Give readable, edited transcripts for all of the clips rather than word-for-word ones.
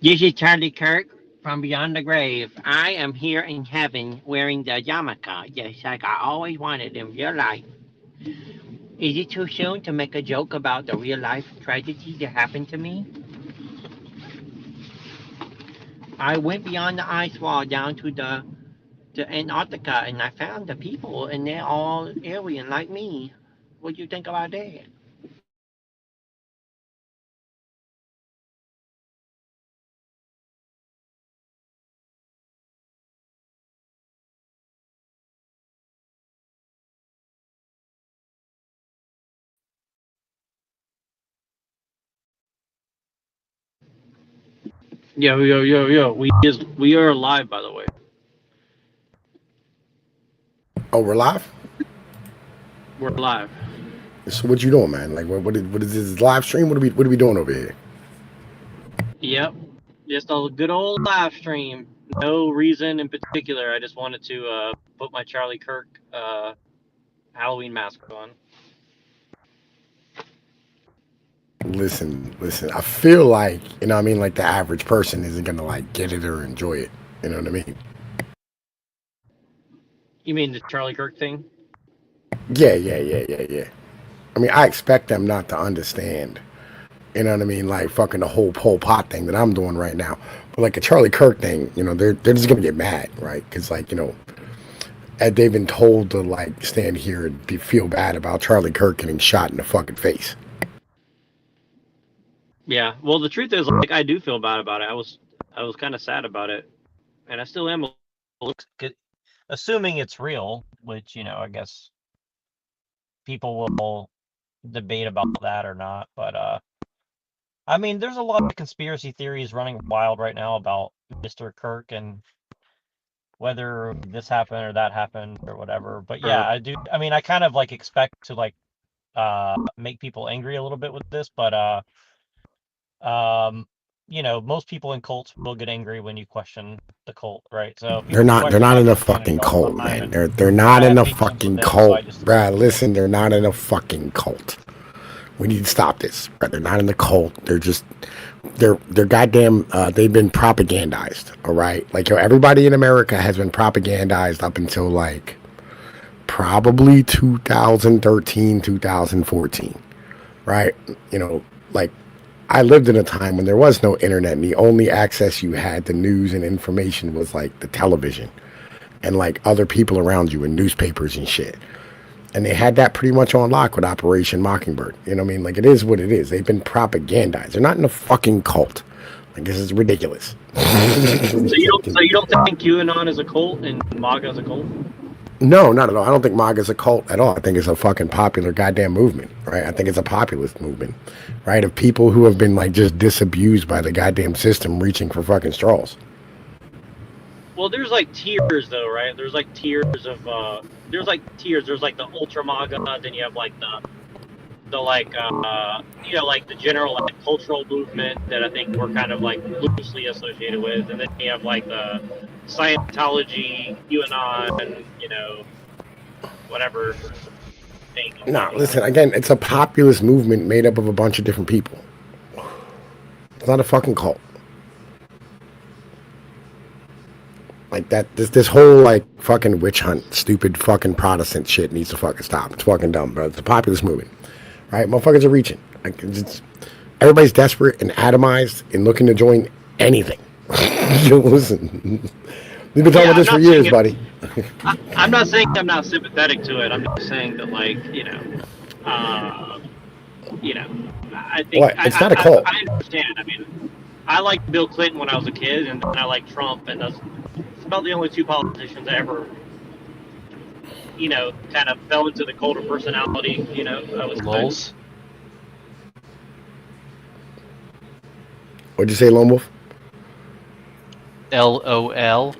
This is Charlie Kirk from Beyond the Grave. I am here in heaven wearing the yarmulke, just like I always wanted in real life. Is it too soon to make a joke about the real life tragedy that happened to me? I went beyond the ice wall down to Antarctica and I found the people and they're all alien like me. What do you think about that? Yo. We are live, by the way. Oh, we're live. We're live. So what you doing, man? Like, what is this live stream? What are we doing over here? Yep. Just a good old live stream. No reason in particular. I just wanted to put my Charlie Kirk Halloween mask on. Listen. I feel like what I mean. Like the average person isn't gonna like get it or enjoy it. You know what I mean? You mean the Charlie Kirk thing? Yeah. I mean, I expect them not to understand. You know what I mean? Like fucking the whole Pol Pot thing that I'm doing right now. But like a Charlie Kirk thing, they're just gonna get mad, right? Because like they've been told to like stand here and feel bad about Charlie Kirk getting shot in the fucking face. Yeah. Well, the truth is, like, I do feel bad about it. I was kind of sad about it, and I still am. Assuming it's real, which I guess people will debate about that or not. But I mean, there's a lot of conspiracy theories running wild right now about Mr. Kirk and whether this happened or that happened or whatever. But yeah, I do. I mean, I kind of like expect to like make people angry a little bit with this, but um, most people in cults will get angry when you question the cult, right? So They're people not. They're question not my in a Christianity fucking all cult, the time, man. and They're not I in have a big guns with fucking them, so cult, I just bruh. Listen, they're not in a fucking cult. We need to stop this. Bruh. They're not in the cult. They're goddamn. They've been propagandized. All right, like everybody in America has been propagandized up until like probably 2013, 2014. Right? Like I lived in a time when there was no internet and the only access you had to news and information was like the television and like other people around you and newspapers and shit. And they had that pretty much on lock with Operation Mockingbird. You know what I mean? Like it is what it is. They've been propagandized. They're not in a fucking cult. Like this is ridiculous. So you don't think QAnon is a cult and MAGA is a cult? No, not at all. I don't think MAGA is a cult at all. I think it's a fucking popular goddamn movement, right? I think it's a populist movement, right? Of people who have been like just disabused by the goddamn system reaching for fucking straws. Well, there's like tiers though, right? There's like tiers of there's like tiers. There's like the ultra MAGA, then you have like the like like the general like cultural movement that I think we're kind of like loosely associated with, and then you have like the Scientology, QAnon, and whatever thing. Nah, listen, again, it's a populist movement made up of a bunch of different people. It's not a fucking cult. Like that, this whole like fucking witch hunt, stupid fucking Protestant shit needs to fucking stop. It's fucking dumb, bro. It's a populist movement, right? Motherfuckers are reaching. Like everybody's desperate and atomized and looking to join anything. Listen, we've been talking about this for years, buddy. I'm not saying I'm not sympathetic to it. I'm just saying that, like, I think What? It's not a cult. I understand. I mean, I liked Bill Clinton when I was a kid, and I liked Trump, and that's about the only two politicians I ever, kind of fell into the cult of personality. I was Lols. What'd you say, Lone Wolf? LOL.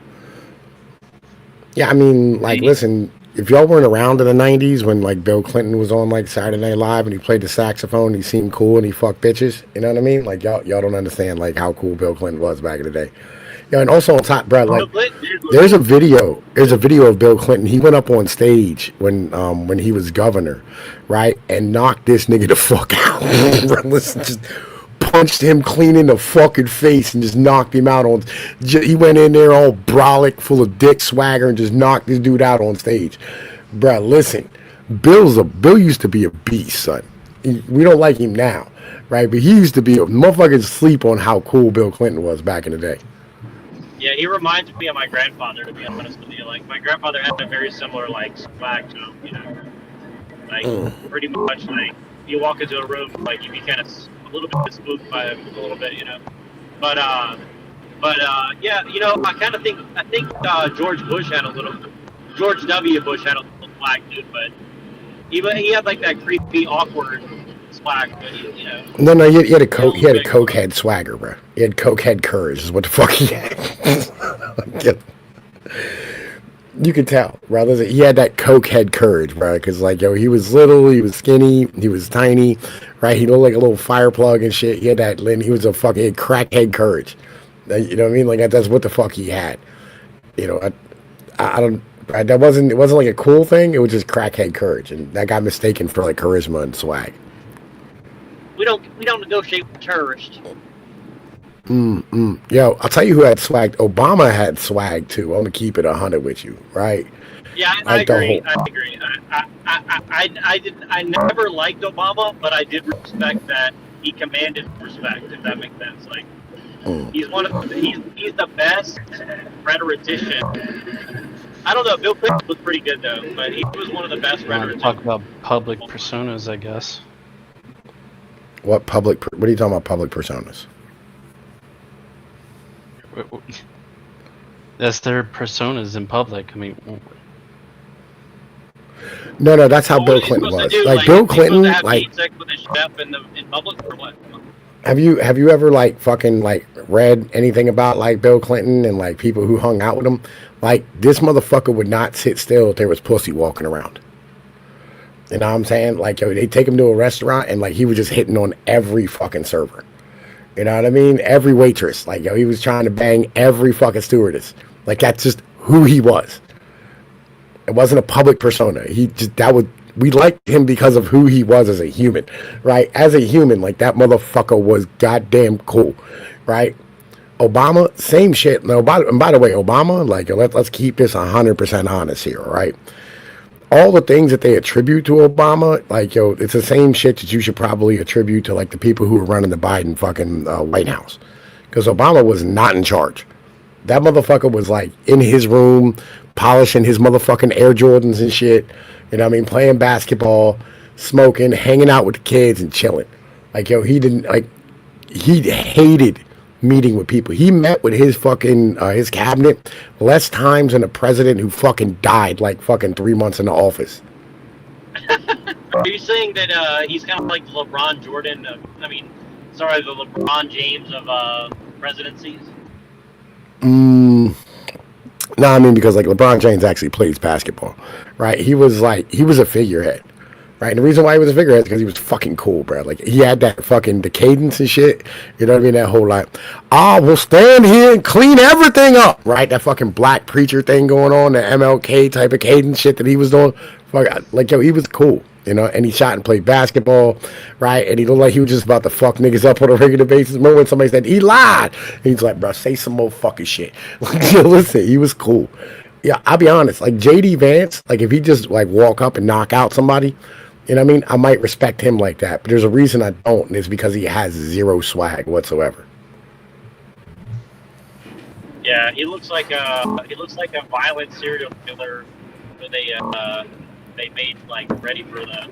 Yeah, I mean, like, listen, if y'all weren't around in the '90s when like Bill Clinton was on like Saturday Night Live and he played the saxophone, he seemed cool and he fucked bitches. You know what I mean? Like y'all don't understand like how cool Bill Clinton was back in the day. Yeah, and also on top, bro, like there's a video of Bill Clinton. He went up on stage when he was governor, right, and knocked this nigga the fuck out. Listen, just punched him clean in the fucking face and just knocked him out on. He went in there all brolic, full of dick swagger, and just knocked this dude out on stage. Bruh, listen, Bill used to be a beast, son. We don't like him now, right? But he used to be motherfuckers sleep on how cool Bill Clinton was back in the day. Yeah, he reminds me of my grandfather, to be honest with you. Like, my grandfather had a very similar, like, swag to him, you know. Like, pretty much, like, you walk into a room, like, you'd be kind of a little bit spooked by him, a little bit, you know. But yeah, you know, I think George W. Bush had a little swag, dude, but he had, like, that creepy, awkward swag, but you know. No, he had a cokehead swagger, bro. He had cokehead courage, is what the fuck he had. You could tell, bro. He had that cokehead courage, bro. Because like, yo, he was little, he was skinny, he was tiny, right? He looked like a little fire plug and shit. He had that. He was a fucking crackhead courage. You know what I mean? Like that's what the fuck he had. You know, I don't. It wasn't like a cool thing. It was just crackhead courage, and that got mistaken for like charisma and swag. We don't negotiate with terrorists. Yo, I'll tell you who had swag. Obama had swag too. I'm gonna keep it 100 with you, right? Yeah, I agree. I agree. I never liked Obama, but I did respect that he commanded respect. If that makes sense, like he's the best rhetorician. I don't know. Bill Clinton was pretty good though, but he was one of the best rhetoricians. Talk about public personas, I guess. What are you talking about? Public personas? That's their personas in public. I mean, no, that's how Bill Clinton was. Like Bill Clinton, like sex with a chef in public or what? Have you ever like fucking like read anything about like Bill Clinton and like people who hung out with him? Like this motherfucker would not sit still if there was pussy walking around. You know what I'm saying? Like, yo, they take him to a restaurant and like he was just hitting on every fucking server. You know what I mean? Every waitress. Like, yo, he was trying to bang every fucking stewardess. Like, that's just who he was. It wasn't a public persona. We liked him because of who he was as a human, right? As a human, like that motherfucker was goddamn cool, right? Obama, same shit. Now, and by the way, Obama, like, let's keep this 100% honest here, right? All the things that they attribute to Obama, like, yo, it's the same shit that you should probably attribute to, like, the people who were running the Biden fucking White House. Because Obama was not in charge. That motherfucker was, like, in his room, polishing his motherfucking Air Jordans and shit. You know what I mean? Playing basketball, smoking, hanging out with the kids and chilling. Like, yo, he hated meeting with people. He met with his fucking his cabinet less times than a president who fucking died like fucking 3 months in the office. Are you saying that he's kind of like the LeBron James of presidencies? No, I mean because like LeBron James actually plays basketball, right? He was a figurehead. Right, and the reason why he was a figurehead is because he was fucking cool, bro. Like, he had that fucking, the cadence and shit. You know what I mean? That whole, like, we'll stand here and clean everything up. Right? That fucking black preacher thing going on, the MLK type of cadence shit that he was doing. Like, yo, he was cool, you know? And he shot and played basketball, right? And he looked like he was just about to fuck niggas up on a regular basis. Remember when somebody said, he lied? And he's like, bro, say some more fucking shit. Like, yo, listen, he was cool. Yeah, I'll be honest. Like, J.D. Vance, like, if he just, like, walk up and knock out somebody, you know what I mean? I might respect him like that, but there's a reason I don't, and it's because he has zero swag whatsoever. Yeah, he looks like a violent serial killer that they made like ready for that.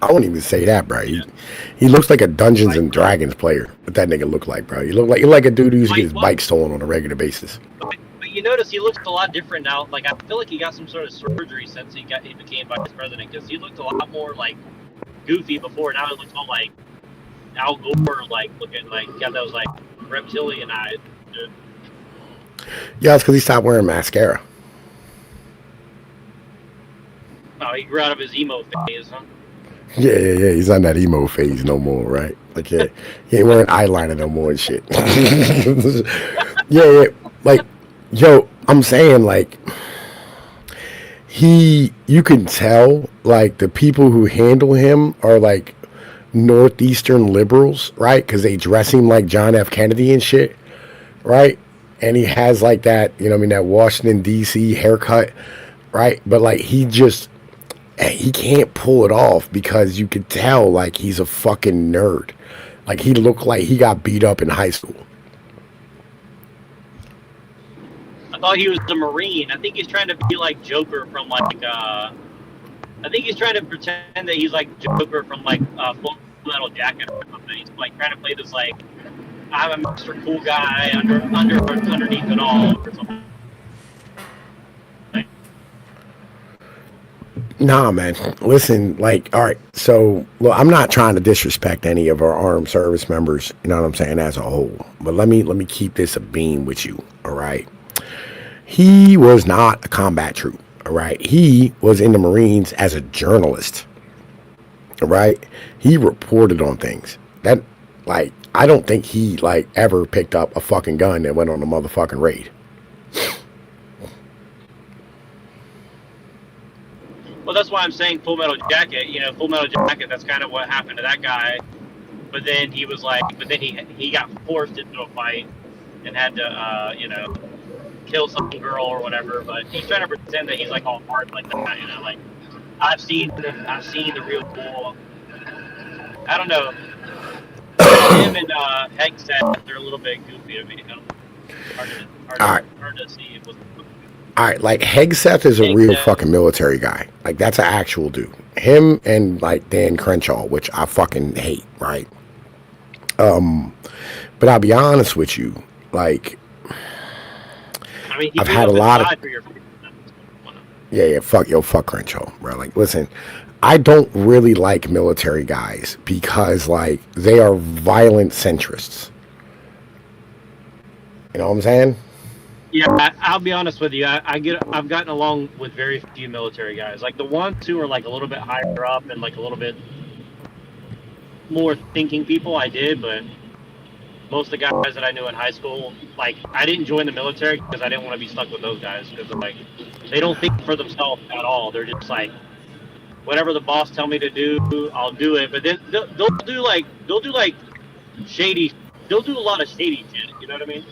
I won't even say that, bro. He looks like a Dungeons and Dragons player. What that nigga look like, bro? He look like a dude who used to get his bike stolen on a regular basis. But you notice he looks a lot different now. Like, I feel like he got some sort of surgery since he became vice president, because he looked a lot more like goofy before. Now he looks all like Al Gore, like looking like got those like reptilian eyes. Dude. Yeah, it's because he stopped wearing mascara. Oh, he grew out of his emo phase, huh? Yeah. He's on that emo phase no more, right? Like, yeah, he ain't wearing eyeliner no more and shit. yeah. Like, yo, I'm saying, like, you can tell, like, the people who handle him are, like, northeastern liberals, right? Because they dress him like John F. Kennedy and shit, right? And he has like that, you know what I mean, that Washington D.C. haircut, right? But like he can't pull it off because you could tell like he's a fucking nerd. Like he looked like he got beat up in high school. I thought he was a Marine. I think he's trying to be like Joker from like. I think he's trying to pretend that he's like Joker from like Full Metal Jacket or something. He's like trying to play this like I'm a Mr. Cool guy underneath it all or something. Nah, man. Listen, like, all right. So, well, I'm not trying to disrespect any of our armed service members. You know what I'm saying, as a whole. But let me keep this a beam with you. All right. He was not a combat troop. All right. He was in the Marines as a journalist. All right. He reported on things that, like, I don't think he like ever picked up a fucking gun and went on a motherfucking raid. Well, that's why I'm saying Full Metal Jacket. You know, Full Metal Jacket. That's kind of what happened to that guy. But then he was like, but then he got forced into a fight and had to, you know, kill some girl or whatever. But he's trying to pretend that he's like all hard like that. You know, like I've seen the real cool. I don't know. Him and Hegseth, they're a little bit goofy to me. You know? Hard to see it was. All right, like Hegseth is a real fucking military guy. Like that's an actual dude. Him and like Dan Crenshaw, which I fucking hate, right? But I'll be honest with you, like I mean, I've had a lot of yeah, fuck Crenshaw, bro. Like, listen, I don't really like military guys because like they are violent centrists. You know what I'm saying? Yeah, I'll be honest with you. I've gotten along with very few military guys. Like the ones who are like a little bit higher up and like a little bit more thinking people, I did. But most of the guys that I knew in high school, like I didn't join the military because I didn't want to be stuck with those guys because like they don't think for themselves at all. They're just like whatever the boss tell me to do, I'll do it. But then they'll do shady. They'll do a lot of shady shit. You know what I mean?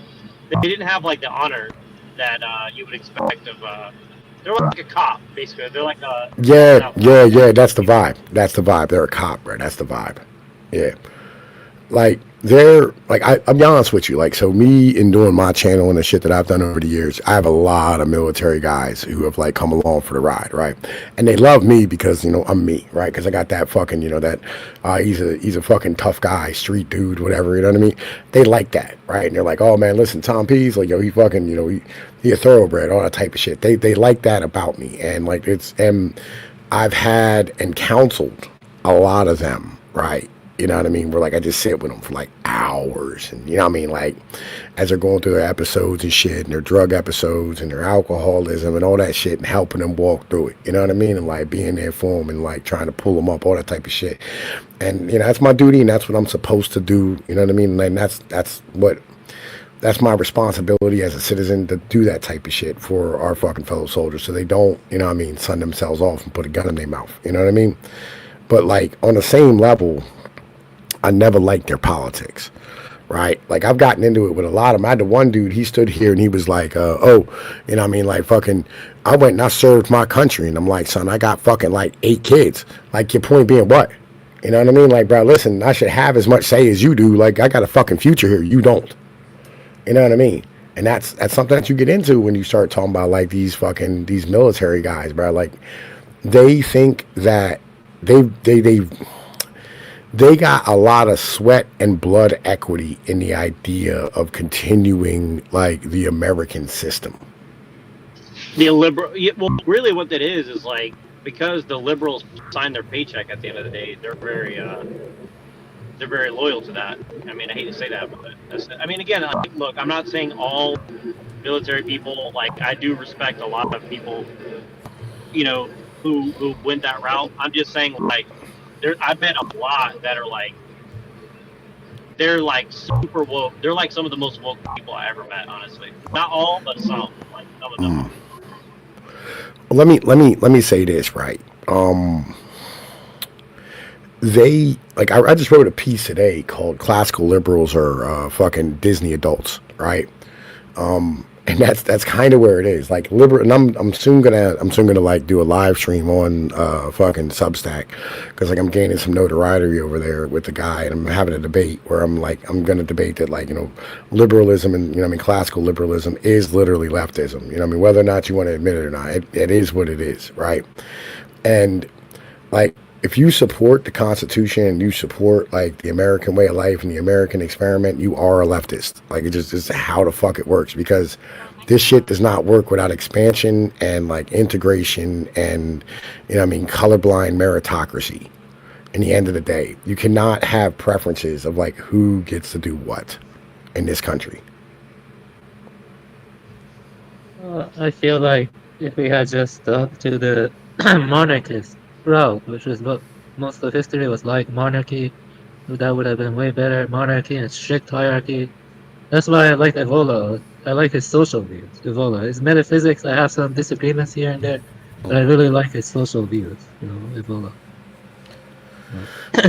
They didn't have like the honor that you would expect of. They're like a cop, basically. They're like a yeah. That's the vibe. That's the vibe. They're a cop, bro. That's the vibe. Yeah, like they're like I'll be honest with you. Like so, me in doing my channel and the shit that I've done over the years, I have a lot of military guys who have like come along for the ride, right? And they love me because you know I'm me, right? Because I got that fucking you know that he's a fucking tough guy, street dude, whatever. You know what I mean? They like that, right? And they're like, oh man, listen, Tom P's like yo, he fucking you know he a thoroughbred, all that type of shit. They like that about me, and like I've had and counseled a lot of them, right? You know what I mean? Where like I just sit with them for like hours, and you know what I mean? Like as they're going through their episodes and shit, and their drug episodes and their alcoholism and all that shit, and helping them walk through it. You know what I mean? And like being there for them and like trying to pull them up, all that type of shit. And you know that's my duty, and that's what I'm supposed to do. You know what I mean? And that's my responsibility as a citizen to do that type of shit for our fucking fellow soldiers, so they don't, you know what I mean, sun themselves off and put a gun in their mouth. You know what I mean? But like on the same level, I never liked their politics, right? Like I've gotten into it with a lot of them. I had the one dude, he stood here and he was like, oh, you know what I mean? Like fucking, I went and I served my country. And I'm like, son, I got fucking like 8 kids. Like your point being what? You know what I mean? Like, bro, listen, I should have as much say as you do. Like I got a fucking future here. You don't. You know what I mean? And that's something that you get into when you start talking about like these military guys, bro. Like they think that they got a lot of sweat and blood equity in the idea of continuing like the American system. The liberal, well, really, what that is like because the liberals sign their paycheck at the end of the day, they're very loyal to that. I mean, I hate to say that, but I mean, again, like, look, I'm not saying all military people. Like, I do respect a lot of people, you know, who went that route. I'm just saying, like. I've met a lot that are like, they're like super woke. They're like some of the most woke people I ever met, honestly. Not all, but some. Like some of them. Let me say this, right? they like I just wrote a piece today called "Classical Liberals Are Fucking Disney Adults," right? And that's kind of where it is. Like liberal, and I'm soon gonna like do a live stream on fucking Substack because like I'm gaining some notoriety over there with the guy, and I'm having a debate where I'm gonna debate that like liberalism and classical liberalism is literally leftism. Whether or not you want to admit it or not, it is what it is, right? And like if you support the Constitution and you support like the American way of life and the American experiment, you are a leftist. Like it just is how the fuck it works, because this shit does not work without expansion and like integration and colorblind meritocracy. In the end of the day, you cannot have preferences of like who gets to do what in this country. I feel like if we had just stuck to the monarchist route, which is what most of history was like, monarchy, that would have been way better. Monarchy and strict hierarchy. That's why I like Evola. I like his social views, Evola. His metaphysics, I have some disagreements here and there, but I really like his social views, Evola.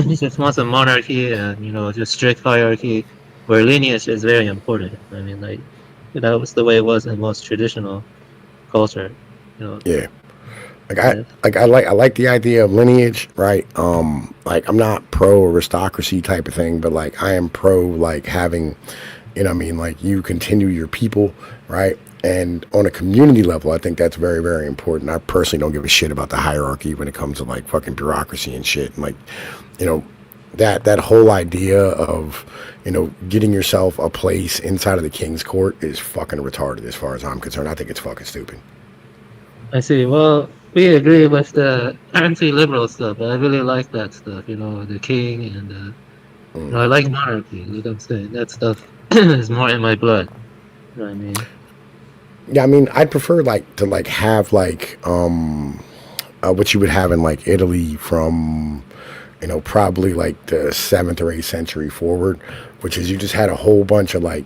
He just wants a monarchy and, just strict hierarchy, where lineage is very important. I mean, like, that was the way it was in most traditional culture, Yeah. I like the idea of lineage, right? Like I'm not pro aristocracy type of thing, but like I am pro like having, like you continue your people, right? And on a community level, I think that's very, very important. I personally don't give a shit about the hierarchy when it comes to like fucking bureaucracy and shit. And like, that whole idea of, getting yourself a place inside of the king's court is fucking retarded as far as I'm concerned. I think it's fucking stupid. I see. Well, we agree with the anti-liberal stuff, but I really like that stuff, the king and I like monarchy, you know what I'm saying? That stuff is more in my blood. You know what I mean? Yeah, I mean, I'd prefer like to like have like what you would have in like Italy from probably like the 7th or 8th century forward, which is you just had a whole bunch of like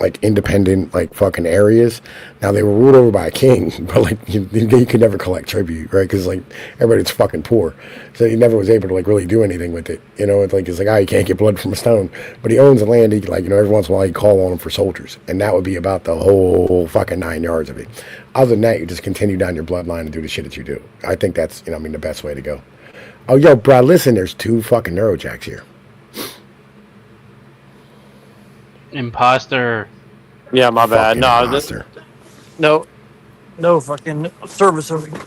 like independent like fucking areas. Now they were ruled over by a king, but like you could never collect tribute, right? Because like everybody's fucking poor, so he never was able to like really do anything with it. It's like you can't get blood from a stone, but he owns the land. He like every once in a while he call on him for soldiers, and that would be about the whole fucking 9 yards of it. Other than that, you just continue down your bloodline and do the shit that you do. I think that's the best way to go. Oh yo, bro, listen, there's 2 fucking neurojacks here. Imposter. Yeah, my bad. Fucking No fucking service over here.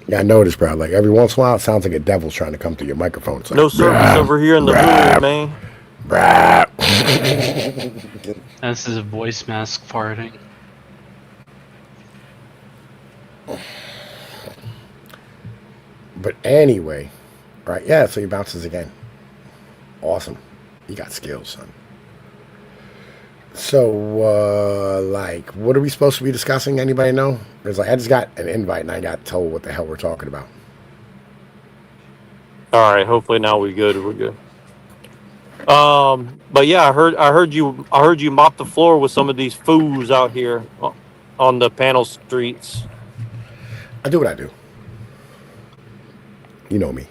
Yeah, I noticed, bro. Like every once in a while, it sounds like a devil's trying to come through your microphone. It's like, No service over here in the room, man. Brah. This is a voice mask farting. But anyway, right? Yeah. So he bounces again. Awesome. You got skills, son. So, like, what are we supposed to be discussing? Anybody know? Because like, I just got an invite and I got told what the hell we're talking about. All right, hopefully now we're good. But yeah, I heard you mop the floor with some of these fools out here on the panel streets. I do what I do. You know me.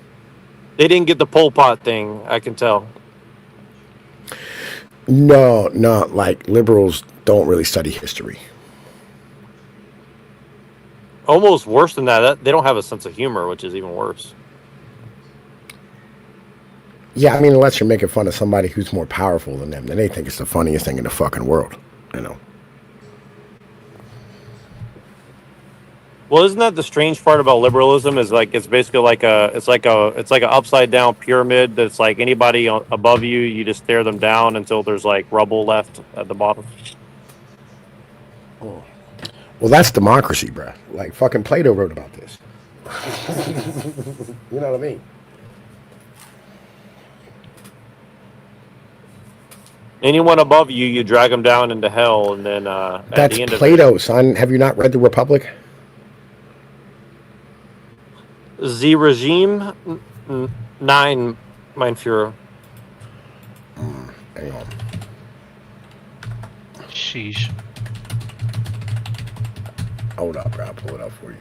They didn't get the Pol Pot thing, I can tell. No, like liberals don't really study history. Almost worse than that. They don't have a sense of humor, which is even worse. Yeah, I mean, unless you're making fun of somebody who's more powerful than them, then they think it's the funniest thing in the fucking world, Well, isn't that the strange part about liberalism? Is like it's basically like an upside down pyramid that's like anybody above you, you just stare them down until there's like rubble left at the bottom. Well, that's democracy, bruh. Like fucking Plato wrote about this. You know what I mean? Anyone above you, you drag them down into hell, and then at That's the end Plato, of it, son. Have you not read The Republic? the regime 9, mein Führer. Hang on. Sheesh. Hold up, bro. I'll pull it up for you.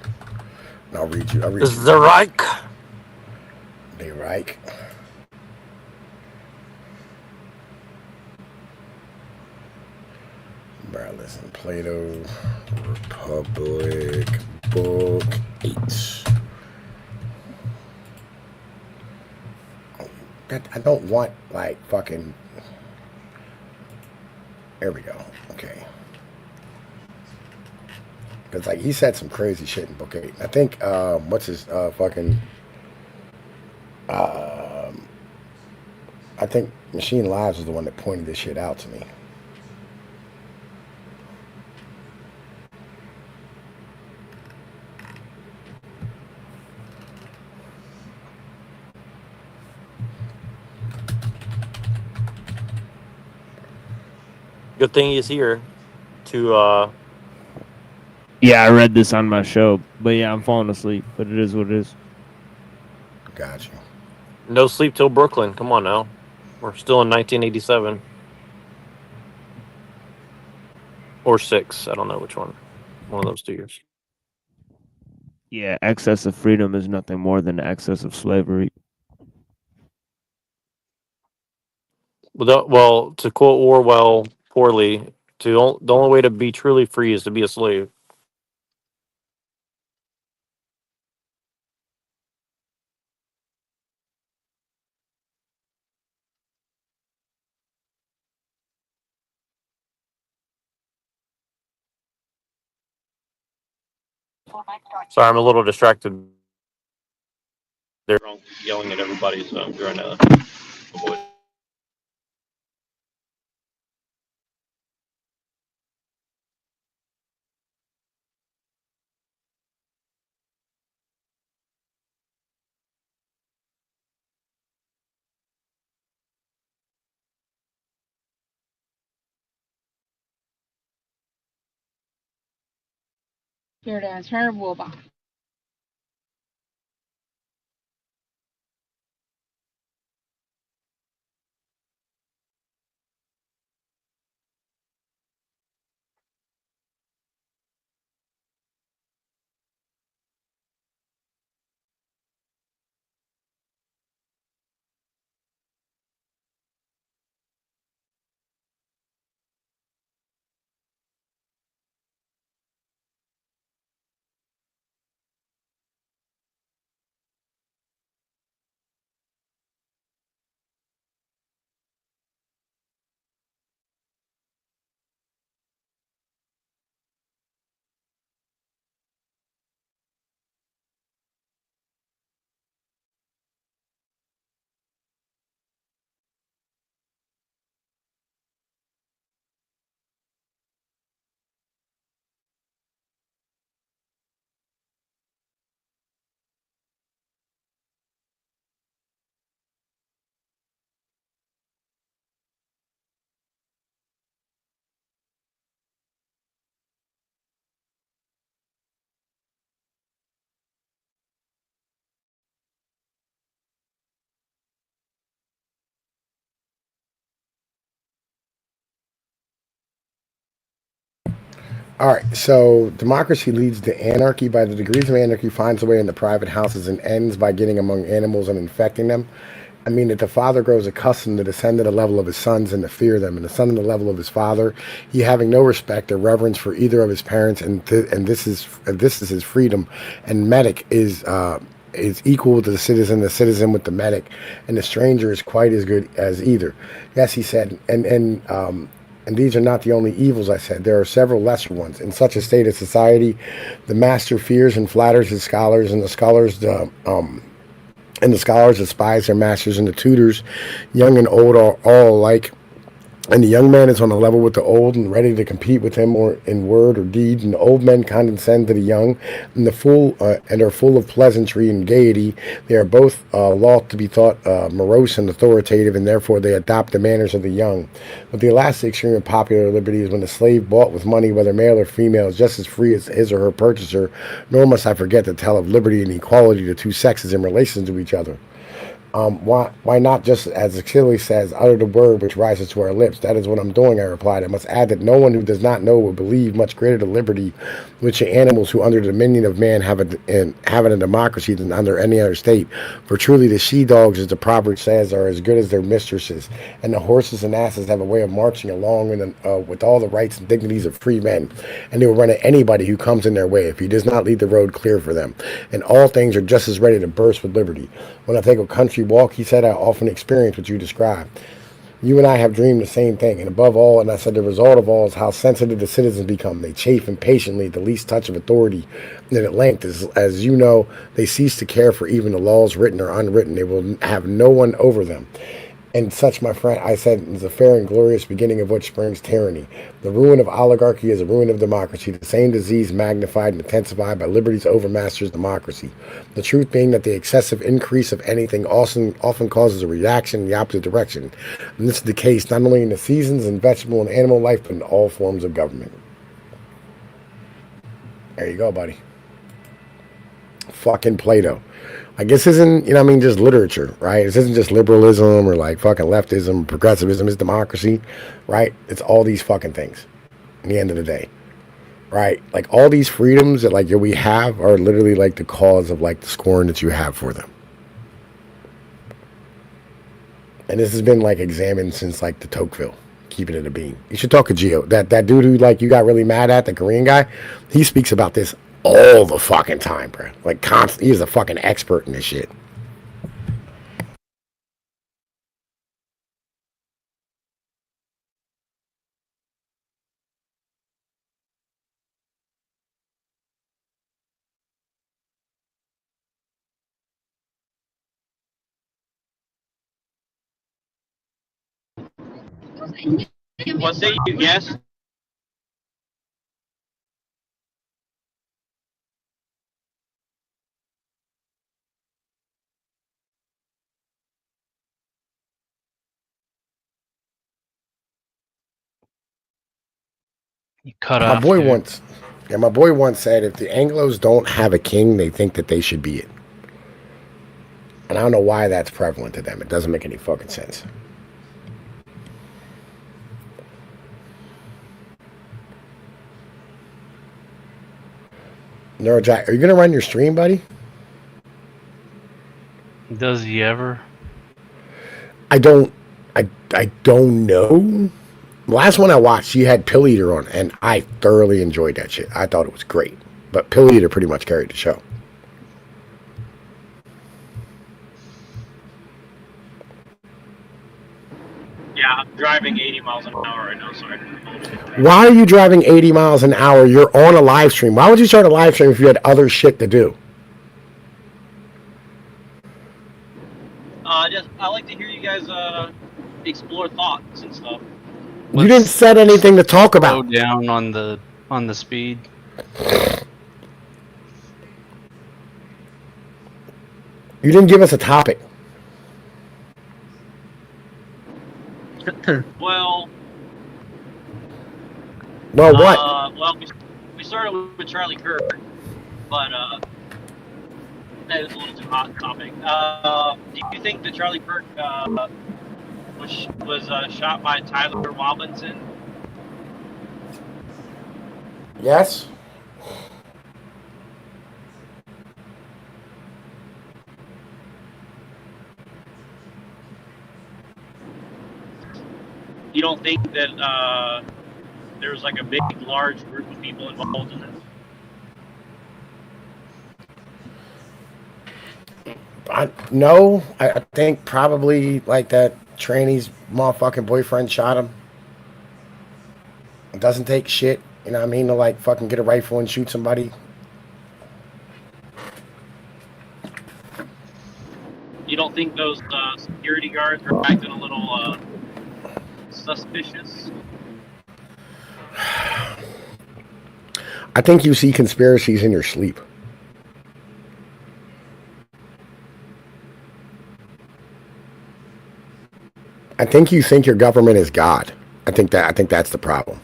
And I'll read you. The Reich. The Reich. Bro, listen, Plato, Republic, Book 8. I don't want, like, fucking... There we go. Okay. Because, like, he said some crazy shit in Book 8. I think, what's his, fucking... I think Machine Lives was the one that pointed this shit out to me. Good thing he's here to Yeah, I read this on my show, but yeah, I'm falling asleep. But it is what it is. Got you. no sleep till Brooklyn. Come on now. We're still in 1987. Or 6. I don't know which one. One of those 2 years. Yeah, excess of freedom is nothing more than the excess of slavery. Well, to quote Orwell poorly, the only way to be truly free is to be a slave. Sorry, I'm a little distracted. They're yelling at everybody, so I'm trying to avoid. Here it is, her Woolbox. All right, so democracy leads to anarchy. By the degrees of anarchy finds a way into private houses and ends by getting among animals and infecting them. I mean that the father grows accustomed to descend to the level of his sons and to fear them, and the son to the level of his father, he having no respect or reverence for either of his parents, and this is his freedom. And medic is equal to the citizen with the medic, and the stranger is quite as good as either. Yes, he said, and these are not the only evils, I said. There are several lesser ones. In such a state of society, the master fears and flatters his scholars, and the scholars despise their masters, and the tutors, young and old, are all alike. And the young man is on a level with the old and ready to compete with him or in word or deed. And the old men condescend to the young, and are full of pleasantry and gaiety. They are both loth to be thought morose and authoritative, and therefore they adopt the manners of the young. But the last extreme of popular liberty is when the slave bought with money, whether male or female, is just as free as his or her purchaser. Nor must I forget to tell of liberty and equality to two sexes in relation to each other. Why not just, as Achilles says, utter the word which rises to our lips? That is what I'm doing, I replied. I must add that no one who does not know will believe much greater the liberty which the animals who under the dominion of man have in a democracy than under any other state. For truly the she-dogs, as the proverb says, are as good as their mistresses, and the horses and asses have a way of marching along with all the rights and dignities of free men, and they will run at anybody who comes in their way if he does not leave the road clear for them. And all things are just as ready to burst with liberty. When I take a country walk, he said, I often experience what you described. You and I have dreamed the same thing, and above all, and I said the result of all is how sensitive the citizens become. They chafe impatiently at the least touch of authority, and at length, as you know, they cease to care for even the laws written or unwritten. They will have no one over them. And such, my friend, I said, is a fair and glorious beginning of what springs tyranny. The ruin of oligarchy is a ruin of democracy, the same disease magnified and intensified by liberty's overmasters democracy. The truth being that the excessive increase of anything often causes a reaction in the opposite direction. And this is the case not only in the seasons and vegetable and animal life, but in all forms of government. There you go, buddy. Fucking Plato. Like, this isn't, just literature, right? This isn't just liberalism or like fucking leftism, progressivism. It's democracy, right? It's all these fucking things in the end of the day, right? Like, all these freedoms that, like, we have are literally, like, the cause of, like, the scorn that you have for them. And this has been, like, examined since, like, de Tocqueville, keeping it a bean. You should talk to Gio. That dude who, like, you got really mad at, the Korean guy, he speaks about this all the fucking time, bro. Like, constantly. He's a fucking expert in this shit. What say you guess? You cut My off. boy Dude. once said, if the Anglos don't have a king, they think that they should be it. And I don't know why that's prevalent to them. It doesn't make any fucking sense. Neurojack, are you gonna run your stream, buddy? Does he ever? I don't know. The last one I watched, you had Pill Eater on, and I thoroughly enjoyed that shit. I thought it was great. But Pill Eater pretty much carried the show. Yeah, I'm driving 80 miles an hour right now, sorry. Why are you driving 80 miles an hour? You're on a live stream. Why would you start a live stream if you had other shit to do? I like to hear you guys explore thoughts and stuff. You didn't set anything to talk about. Slow down on the speed. You didn't give us a topic. Well, what? Well, we started with Charlie Kirk, but that was a little too hot topic. Do you think that Charlie Kirk was shot by Tyler Robinson? Yes. You don't think that there's like a big, large group of people involved in this? No, I think probably like that tranny's motherfucking boyfriend shot him. It doesn't take shit, you know what I mean, to like fucking get a rifle and shoot somebody. You don't think those security guards are acting a little suspicious? I think you see conspiracies in your sleep. I think you think your government is God. I think that's the problem.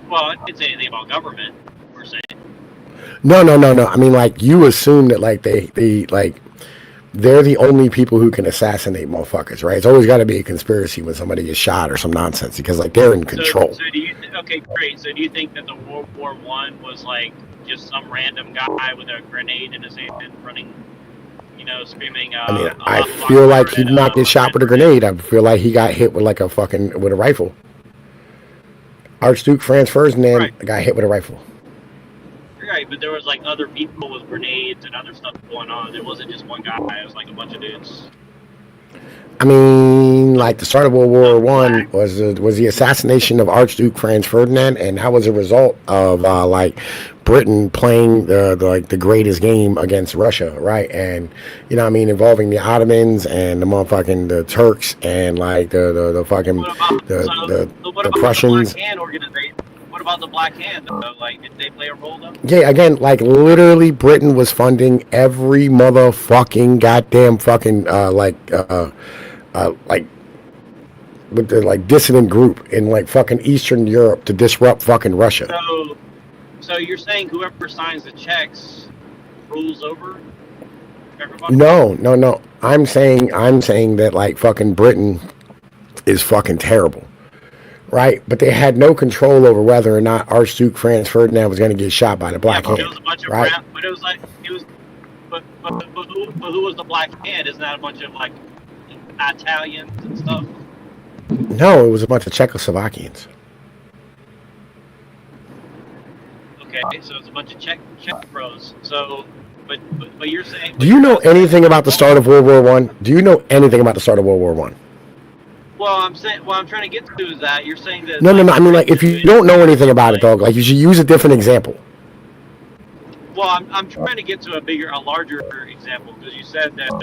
Well, I didn't say anything about government, per se. No, no, no, no. I mean, like, you assume that, like, they're the only people who can assassinate motherfuckers, right? It's always got to be a conspiracy when somebody gets shot or some nonsense because, like, they're in control. So do you? Okay, great. So do you think that the World War One was like just some random guy with a grenade in his hand running, screaming? I mean, I feel like he did not get shot with a grenade. I feel like he got hit with like with a rifle. Archduke Franz Ferdinand got hit with a rifle. Right, but there was like other people with grenades and other stuff going on. It wasn't just one guy. It was like a bunch of dudes. I mean, like the start of World War One was the assassination of Archduke Franz Ferdinand, and that was a result of like Britain playing the greatest game against Russia, right? And what I mean, involving the Ottomans and the Turks and like the fucking the Prussians. What about the Black Hand, though? Like, did they play a role, though? Yeah, again, like, literally, Britain was funding every motherfucking goddamn fucking, with the, like, dissident group in, like, fucking Eastern Europe to disrupt fucking Russia. So you're saying whoever signs the checks rules over everybody? No. I'm saying that, like, fucking Britain is fucking terrible. Right, but they had no control over whether or not Archduke Franz Ferdinand was going to get shot by the Black Hand. It was a bunch of right? but it was like but who was the Black Hand? Isn't that a bunch of like Italians and stuff? No, it was a bunch of Czechoslovakians. Okay, so it's a bunch of Czech bros. So, but you're saying. Do you know anything about the start of World War One? Do you know anything about the start of World War One? Well, I'm saying what I'm trying to get to is that you're saying that. No. I mean, like, if you don't know anything about it, dog, like, you should use a different example. Well, I'm trying to get to a larger example because you said that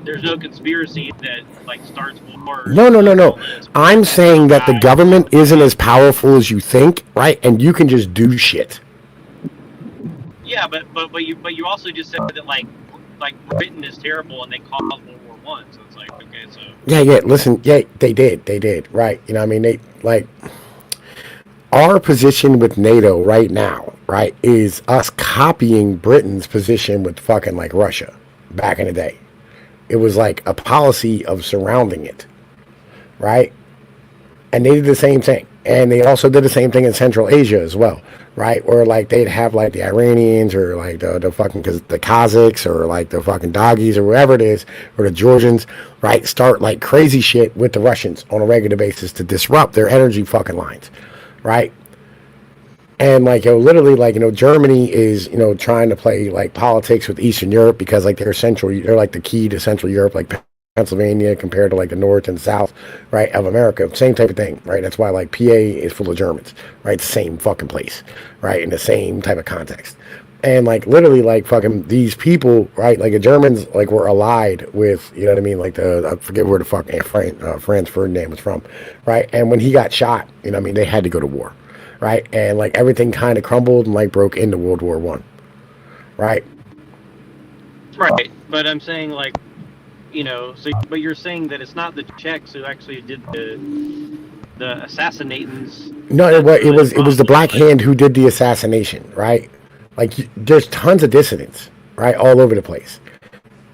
there's no conspiracy that like starts wars. No. I'm saying that the government isn't as powerful as you think, right? And you can just do shit. Yeah, but you also just said that like Britain is terrible and they caused World War One. So it's like, okay, so. Yeah. Listen, they did, right? You know, what I mean, they like our position with NATO right now, right, is us copying Britain's position with fucking like Russia back in the day. It was like a policy of surrounding it, right? And they did the same thing. And they also did the same thing in Central Asia as well, right? Where like they'd have like the Iranians or like the fucking the Kazakhs or like the fucking Doggies or whatever it is, or the Georgians, right? Start like crazy shit with the Russians on a regular basis to disrupt their energy fucking lines, right? And like, literally, like, Germany is, trying to play like politics with Eastern Europe because like they're like the key to Central Europe, like Pennsylvania compared to like the North and South, right, of America. Same type of thing, right? That's why like PA is full of Germans, right? Same fucking place, right? In the same type of context. And like literally like fucking these people, right? Like the Germans like were allied with, you know what I mean? Like I forget where the fuck Franz Ferdinand was from, right? And when he got shot, you know what I mean? They had to go to war, right? And like everything kind of crumbled and like broke into World War One, right? Right, but I'm saying like, but you're saying that it's not the Czechs who actually did the assassinatings. No, it was the Black Hand who did the assassination, right? Like there's tons of dissidents, right, all over the place,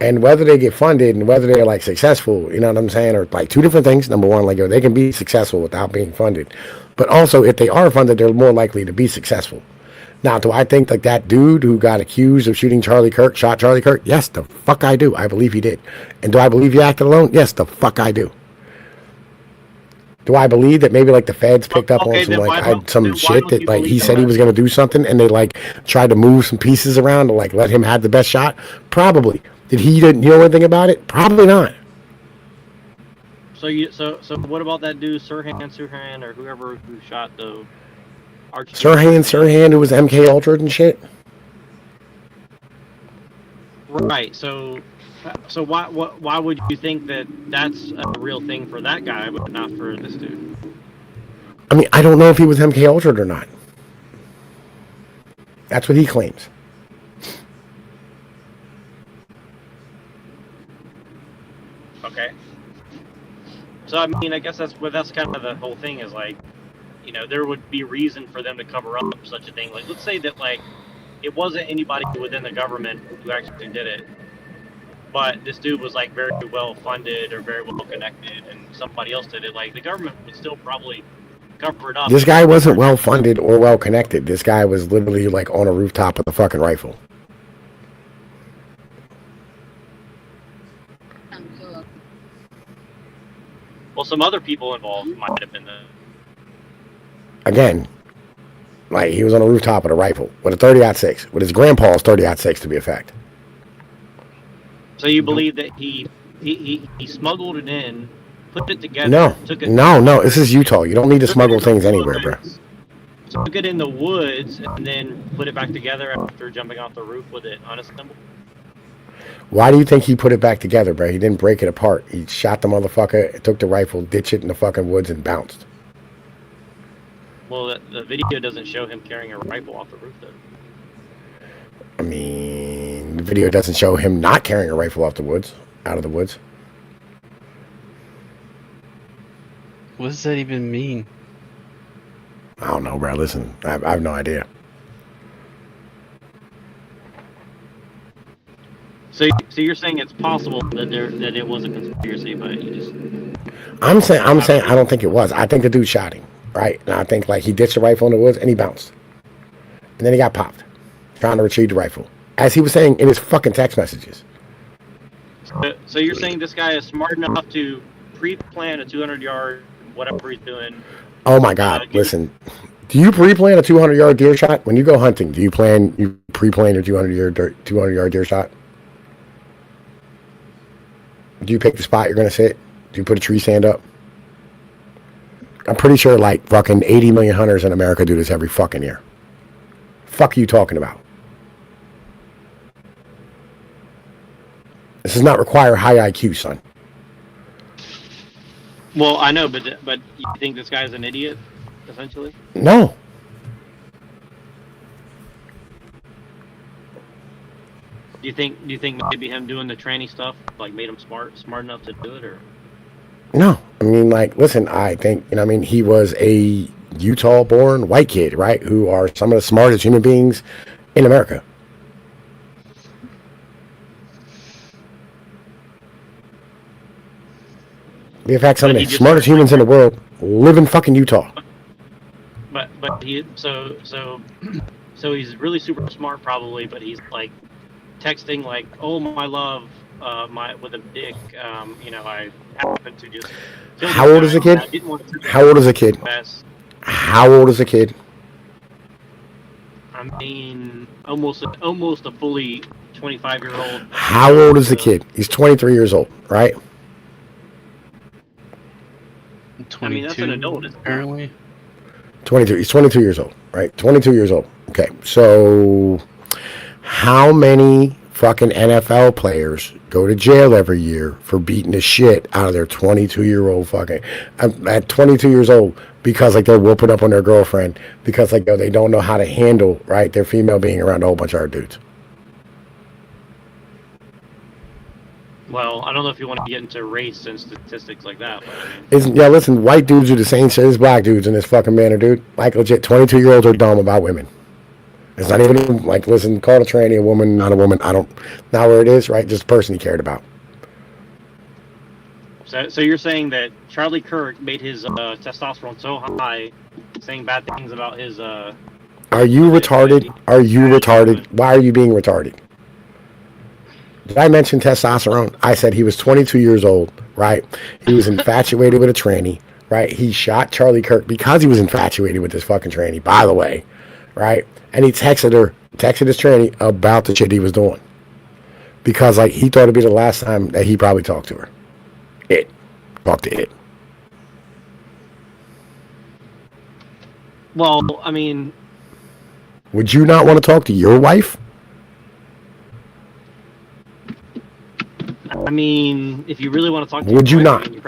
and whether they get funded and whether they're like successful, you know what I'm saying, are like two different things. Number one, like they can be successful without being funded, but also if they are funded, they're more likely to be successful. Now, do I think like that dude who got accused of shooting Charlie Kirk shot Charlie Kirk? Yes, the fuck I do. I believe he did. And do I believe he acted alone? Yes, the fuck I do. Do I believe that maybe like the feds picked up on some shit that like he said he was going to do something and they like tried to move some pieces around to like let him have the best shot? Probably. Did he didn't know anything about it? Probably not. So what about that dude Sirhan or whoever who shot the Sirhan, who was MK Ultra and shit. Right. So why would you think that that's a real thing for that guy, but not for this dude? I mean, I don't know if he was MK Ultra or not. That's what he claims. Okay. So I mean, I guess that's kind of the whole thing is like, there would be reason for them to cover up such a thing. Like, let's say that like it wasn't anybody within the government who actually did it, but this dude was like very well funded or very well connected, and somebody else did it. Like, the government would still probably cover it up. This guy wasn't well funded or well connected. This guy was literally like on a rooftop with a fucking rifle. Well, some other people involved might have been the. Again, like he was on a rooftop with a rifle with a 30-06, with his grandpa's 30-06 to be exact. So you believe that he smuggled it in, put it together, No, took it. no. This is Utah. You don't need to smuggle things anywhere, bro. Took it in the woods and then put it back together after jumping off the roof with it unassembled. Why do you think he put it back together, bro? He didn't break it apart. He shot the motherfucker, took the rifle, ditched it in the fucking woods, and bounced. Well, the video doesn't show him carrying a rifle off the roof, though. I mean, the video doesn't show him not carrying a rifle out of the woods. What does that even mean? I don't know, bro. Listen, I have no idea. So you're saying it's possible that it was a conspiracy, but you just. I'm saying I don't think it was. I think the dude shot him, right? And I think like he ditched the rifle in the woods and he bounced, and then he got popped, trying to retrieve the rifle, as he was saying in his fucking text messages. So you're saying this guy is smart enough to pre-plan a 200-yard whatever he's doing? Oh my God! Listen, do you pre-plan a 200-yard deer shot when you go hunting? Do you pre-plan your 200-yard deer shot? Do you pick the spot you're gonna sit? Do you put a tree stand up? I'm pretty sure like fucking 80 million hunters in America do this every fucking year. Fuck are you talking about? This does not require high IQ, son. Well, I know, but you think this guy's an idiot, essentially? No. Do you think maybe him doing the tranny stuff like made him smart enough to do it, or? No. I mean, like, listen, I think, he was a Utah-born white kid, right? Who are some of the smartest human beings in America. In fact, some of the smartest humans in the world live in fucking Utah. But he so he's really super smart probably, but he's like texting like, "Oh my love, with a dick." I happen to just. How old is the kid? How old is the kid? How old is the kid? I mean, almost a fully 25-year-old. How old is the kid? He's 23 years old, right? 22, I mean, that's an adult, apparently. 22. He's 22 years old, right? 22 years old. Okay, so how many fucking NFL players go to jail every year for beating the shit out of their 22-year-old fucking at 22 years old because like they're whooping up on their girlfriend because like they don't know how to handle right their female being around a whole bunch of other dudes. Well, I don't know if you want to get into race and statistics like that. But Listen, white dudes do the same shit as black dudes in this fucking manner, dude. Like, legit, 22-year-olds are dumb about women. It's not even, like, listen, call a tranny a woman, not a woman. Not where it is, right? Just the person he cared about. So you're saying that Charlie Kirk made his testosterone so high, saying bad things about his... Are you retarded? Are you retarded? Why are you being retarded? Did I mention testosterone? I said he was 22 years old, right? He was infatuated with a tranny, right? He shot Charlie Kirk because he was infatuated with this fucking tranny, by the way, right? And he texted his tranny about the shit he was doing. Because, like, he thought it'd be the last time that he probably talked to her. Talk to it. Well, I mean... Would you not want to talk to your wife? I mean, if you really want to talk to would your you wife, not? You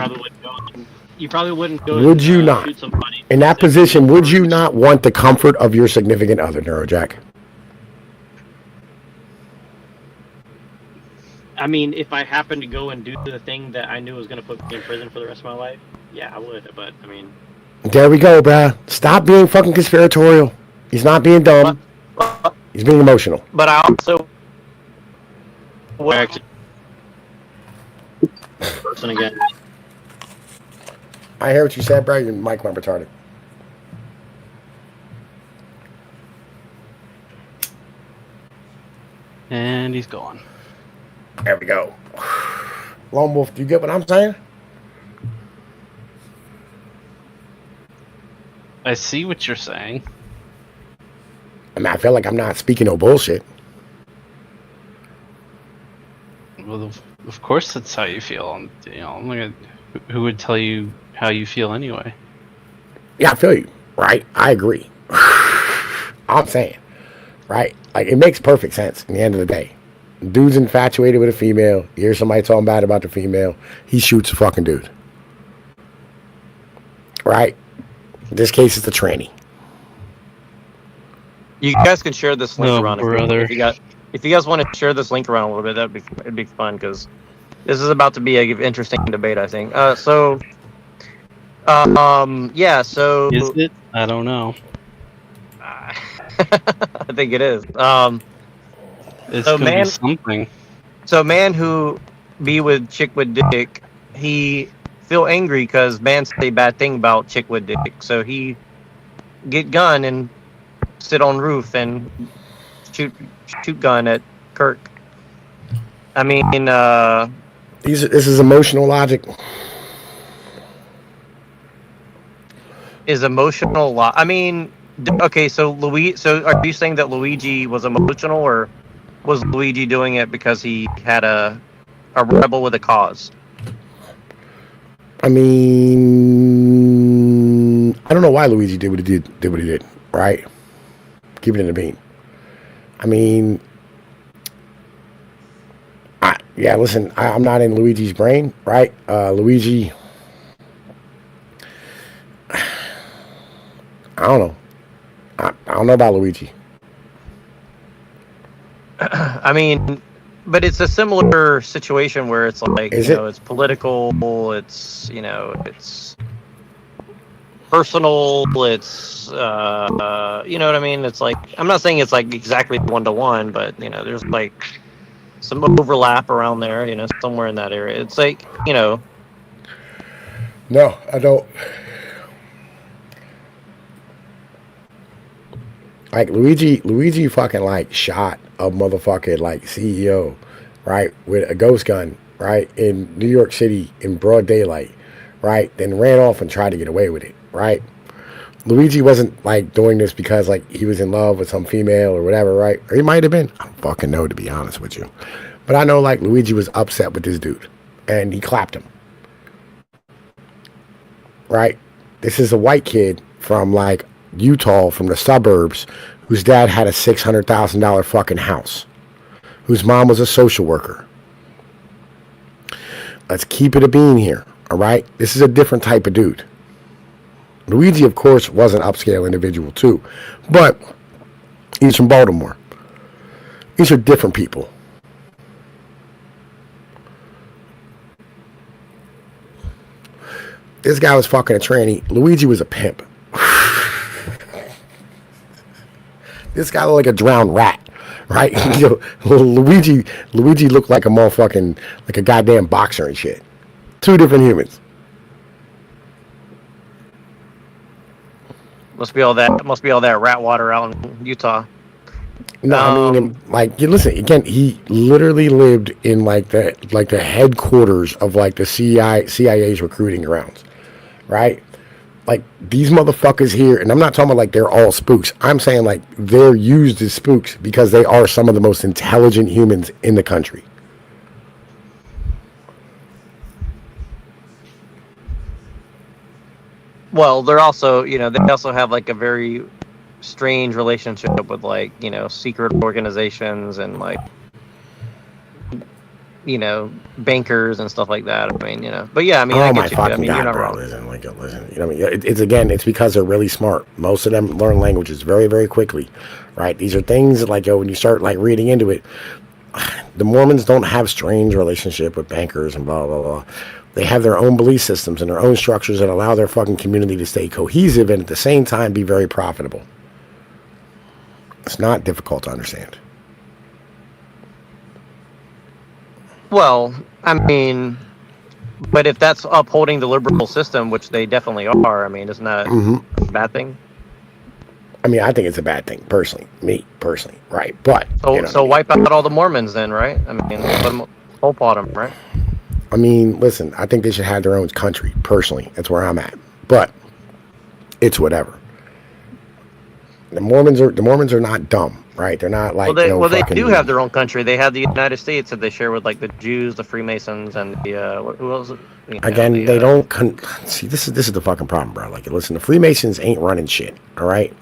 probably wouldn't go. Would you not? Shoot somebody. In that position, would you not want the comfort of your significant other, Neurojack? I mean, if I happened to go and do the thing that I knew was going to put me in prison for the rest of my life, yeah, I would. But I mean, There we go, bruh. Stop being fucking conspiratorial. He's not being dumb. He's being emotional. But I also person again. I hear what you said, bro. Your mic went retarded. And he's gone. There we go. Lone Wolf, do you get what I'm saying? I see what you're saying. I mean, I feel like I'm not speaking no bullshit. Well, of course that's how you feel. I'm like, who would tell you how you feel anyway? Yeah, I feel you. Right? I agree. I'm saying. Right? Like, it makes perfect sense in the end of the day. Dude's infatuated with a female. You hear somebody talking bad about the female. He shoots a fucking dude. Right? In this case, it's a tranny. you guys can share this link Oh, around brother. if you guys want to share this link around a little bit. It'd be fun because this is about to be an interesting debate, I think. Yeah. So Is it? I don't know. I think it is. It's So, gonna man- be something. So man who be with chick with dick, he feel angry because man say bad thing about chick with dick. So he get gun and sit on roof and shoot gun at Kirk. I mean, This is emotional logic. is emotional. I mean, okay. So So are you saying that Luigi was emotional, or was Luigi doing it because he had a rebel with a cause? I mean, I don't know why Luigi did what he did, right? Keep it in the beam. I mean, listen, I'm not in Luigi's brain, right? Luigi, I don't know. I don't know about Luigi. I mean, but it's a similar situation where it's like, it's political, it's, it's personal, it's, you know what I mean? It's like, I'm not saying it's like exactly 1-to-1, but, there's like some overlap around there, somewhere in that area. It's like, No, I don't. Like Luigi fucking like shot a motherfucking like CEO, right, with a ghost gun, right, in New York City in broad daylight, right, then ran off and tried to get away with it, right. Luigi wasn't like doing this because like he was in love with some female or whatever, right, or he might have been. I don't fucking know, to be honest with you, but I know like Luigi was upset with this dude and he clapped him, right. This is a white kid from like Utah, from the suburbs, whose dad had a $600,000 fucking house, whose mom was a social worker. Let's keep it a bean here, all right? This is a different type of dude. Luigi, of course, was an upscale individual too, but he's from Baltimore. These are different people. This guy was fucking a tranny. Luigi was a pimp. This guy looked like a drowned rat, right? Luigi looked like a motherfucking, like a goddamn boxer and shit. Two different humans. must be all that rat water out in Utah. No, I mean, like, you listen again. He literally lived in like the headquarters of like the CIA's recruiting grounds, right? Like, these motherfuckers here, and I'm not talking about like they're all spooks. I'm saying like they're used as spooks because they are some of the most intelligent humans in the country. Well, they're also, they also have like a very strange relationship with like, secret organizations and like, bankers and stuff like that. I mean, but yeah, I mean, I Oh get my you. fucking I mean, god, you're not bro! wrong. Listen, you know, what I mean, it's again, it's because they're really smart. Most of them learn languages very, very quickly, right? These are things that, like, when you start like reading into it, The Mormons don't have strange relationship with bankers and blah, blah, blah. They have their own belief systems and their own structures that allow their fucking community to stay cohesive and at the same time be very profitable. It's not difficult to understand. Well, I mean, but if that's upholding the liberal system, which they definitely are, I mean, isn't that a bad thing? I mean, I think it's a bad thing, personally. Me, personally, right? But so wipe out all the Mormons then, right? I mean, let them whole pot them, right? I mean, listen, I think they should have their own country, personally. That's where I'm at. But it's whatever. The Mormons are not dumb, right? They're not like they do have their own country. They have the United States that they share with like the Jews, the Freemasons, and the who else? Again, they don't see. This is the fucking problem, bro. Like, listen, the Freemasons ain't running shit. All right.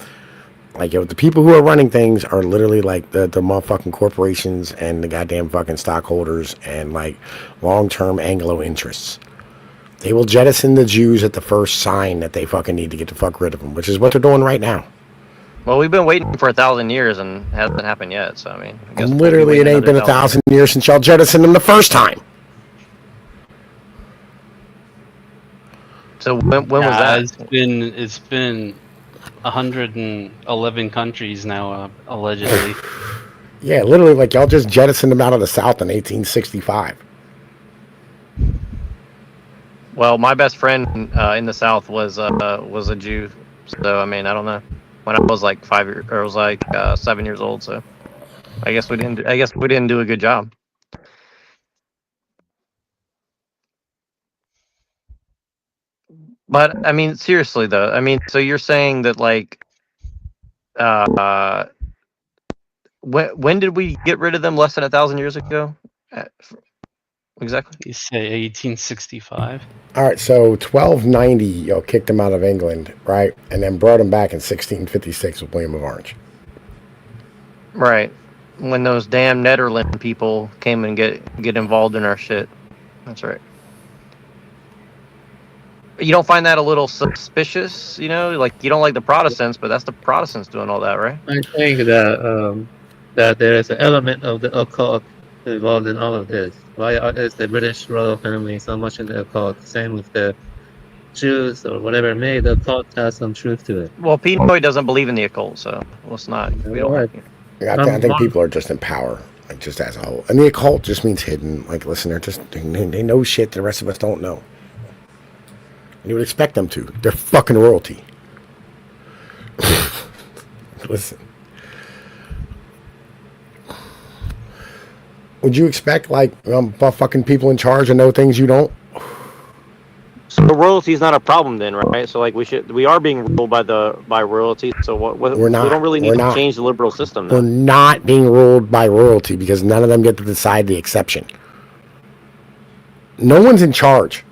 Like, the people who are running things are literally like the motherfucking corporations and the goddamn fucking stockholders and like long-term Anglo interests. They will jettison the Jews at the first sign that they fucking need to get the fuck rid of them, which is what they're doing right now. Well, we've been waiting for 1,000 years and it hasn't happened yet. So I mean, I guess literally, it ain't been 1,000 years since y'all jettisoned them the first time. So when was that? It's been 111 countries now, allegedly. Yeah, literally, like y'all just jettisoned them out of the South in 1865. Well, my best friend in the South was a Jew, so I mean, I don't know. When I was like 7 years old, so I guess we didn't do a good job. But I mean, seriously though, I mean, so you're saying that like, when did we get rid of them? Less than 1,000 years ago? Exactly. You say 1865. All right, so 1290, y'all kicked them out of England, right, and then brought them back in 1656 with William of Orange. Right. When those damn Netherland people came and get involved in our shit. That's right. You don't find that a little suspicious, you know? Like, you don't like the Protestants, but that's the Protestants doing all that, right? I think that there is an element of the occult involved in all of this. Why is the British royal family so much in the occult? Same with the Jews or whatever. Maybe the occult has some truth to it. Well, Pinoy doesn't believe in the occult, so let's not. We don't. Right. Yeah, I think people are just in power, like just as a whole. And the occult just means hidden. Like, listen, they know shit the rest of us don't know. You would expect them to. They're fucking royalty. Listen. Would you expect, like, fucking people in charge to know things you don't? So royalty is not a problem then, right? So like we are being ruled by royalty. So We're not. We don't really need to change the liberal system. Then. We're not being ruled by royalty because none of them get to decide the exception. No one's in charge.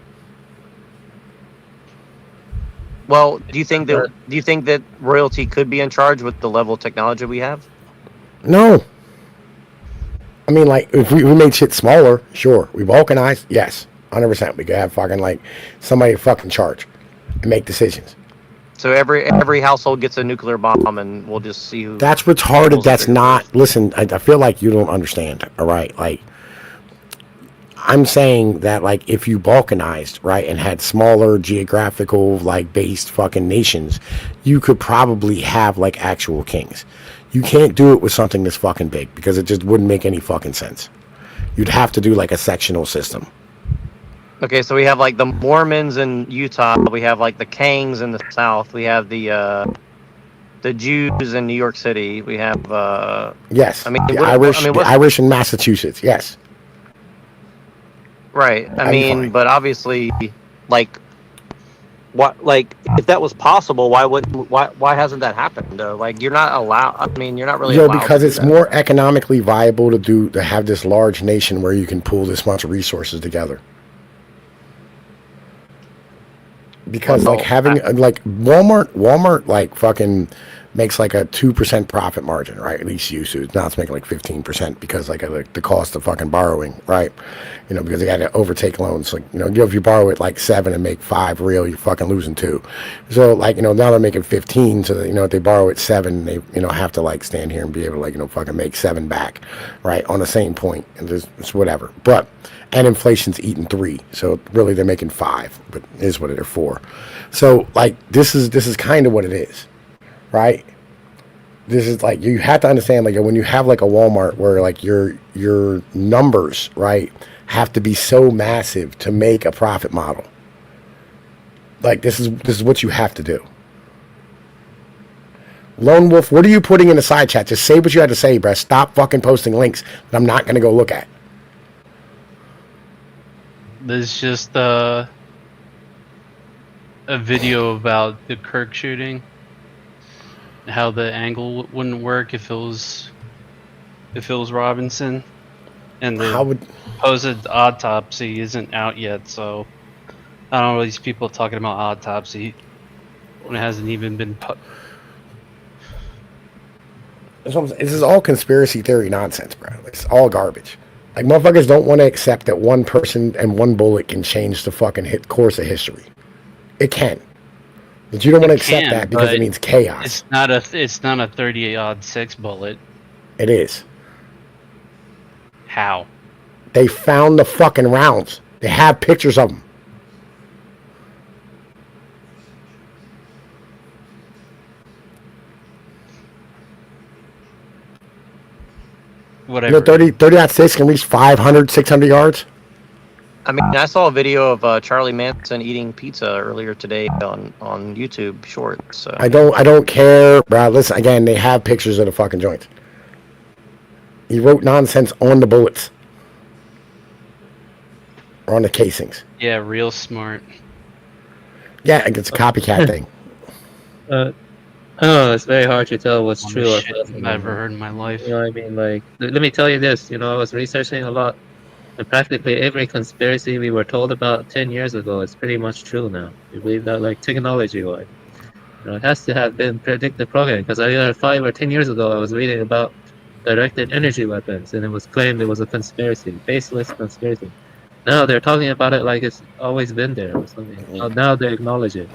Well, do you think that royalty could be in charge with the level of technology we have? No. I mean, like, if we made shit smaller, sure. We balkanized, yes, 100%. We could have fucking, like, somebody fucking charge and make decisions. So every household gets a nuclear bomb, and we'll just see who. That's retarded. That's not. Listen, I feel like you don't understand. All right, like, I'm saying that, like, if you balkanized, right, and had smaller geographical, like, based fucking nations, you could probably have, like, actual kings. You can't do it with something this fucking big because it just wouldn't make any fucking sense. You'd have to do, like, a sectional system. Okay, so we have, like, the Mormons in Utah. We have, like, the Kangs in the South. We have the Jews in New York City. We have yes. I mean, the Irish in Massachusetts. Yes. Right. I mean, but obviously, like, what? Like, if that was possible, why hasn't that happened? Though? Like, you're not allowed. I mean, you're not really allowed. Because it's more economically viable to have this large nation where you can pool this much resources together. Because like having like Walmart like fucking makes like a 2% profit margin, right? At least used to. Now it's making like 15% because like of the cost of fucking borrowing, right? You know, because they got to overtake loans. Like, you know, if you borrow at like 7 and make 5 real, you're fucking losing 2. So like, you know, now they're making 15. So that, you know, if they borrow at 7, they, you know, have to like stand here and be able to like, you know, fucking make 7 back, right? On the same point. And there's it's whatever. But, and inflation's eating 3. So really they're making 5, but it is what it is 4. So like, this is kind of what it is. Right? This is like, you have to understand, like, when you have like a Walmart where like your numbers, right, have to be so massive to make a profit model. Like, this is what you have to do. Lone Wolf, what are you putting in the side chat? Just say what you had to say, bruh. Stop fucking posting links that I'm not gonna go look at. There's just a video about the Kirk shooting. How the angle wouldn't work if it was Robinson, and the supposed autopsy isn't out yet. So I don't know, these people talking about autopsy when it hasn't even been This is all conspiracy theory nonsense, bro. It's all garbage. Like, motherfuckers don't want to accept that one person and one bullet can change the fucking course of history. It can. But you don't want to accept that because it means chaos. It's not a 38-06 bullet. It is. How? They found the fucking rounds. They have pictures of them. Whatever. You know, 30-06 can reach 500, 600 yards. I mean, I saw a video of Charlie Manson eating pizza earlier today on YouTube Shorts. So. I don't care, bro. Listen, again, they have pictures of the fucking joints. He wrote nonsense on the bullets. Or on the casings. Yeah, real smart. Yeah, it's a copycat thing. Oh, it's very hard to tell what's true or Shit false. I've ever heard in my life. You know what I mean? Like, let me tell you this. You know, I was researching a lot. And practically every conspiracy we were told about 10 years ago is pretty much true now. You believe that, like, technology-wise. You know, it has to have been predicted programming, because either 5 or 10 years ago I was reading about directed energy weapons, and it was claimed it was a conspiracy, baseless conspiracy. Now they're talking about it like it's always been there or something. Now they acknowledge it.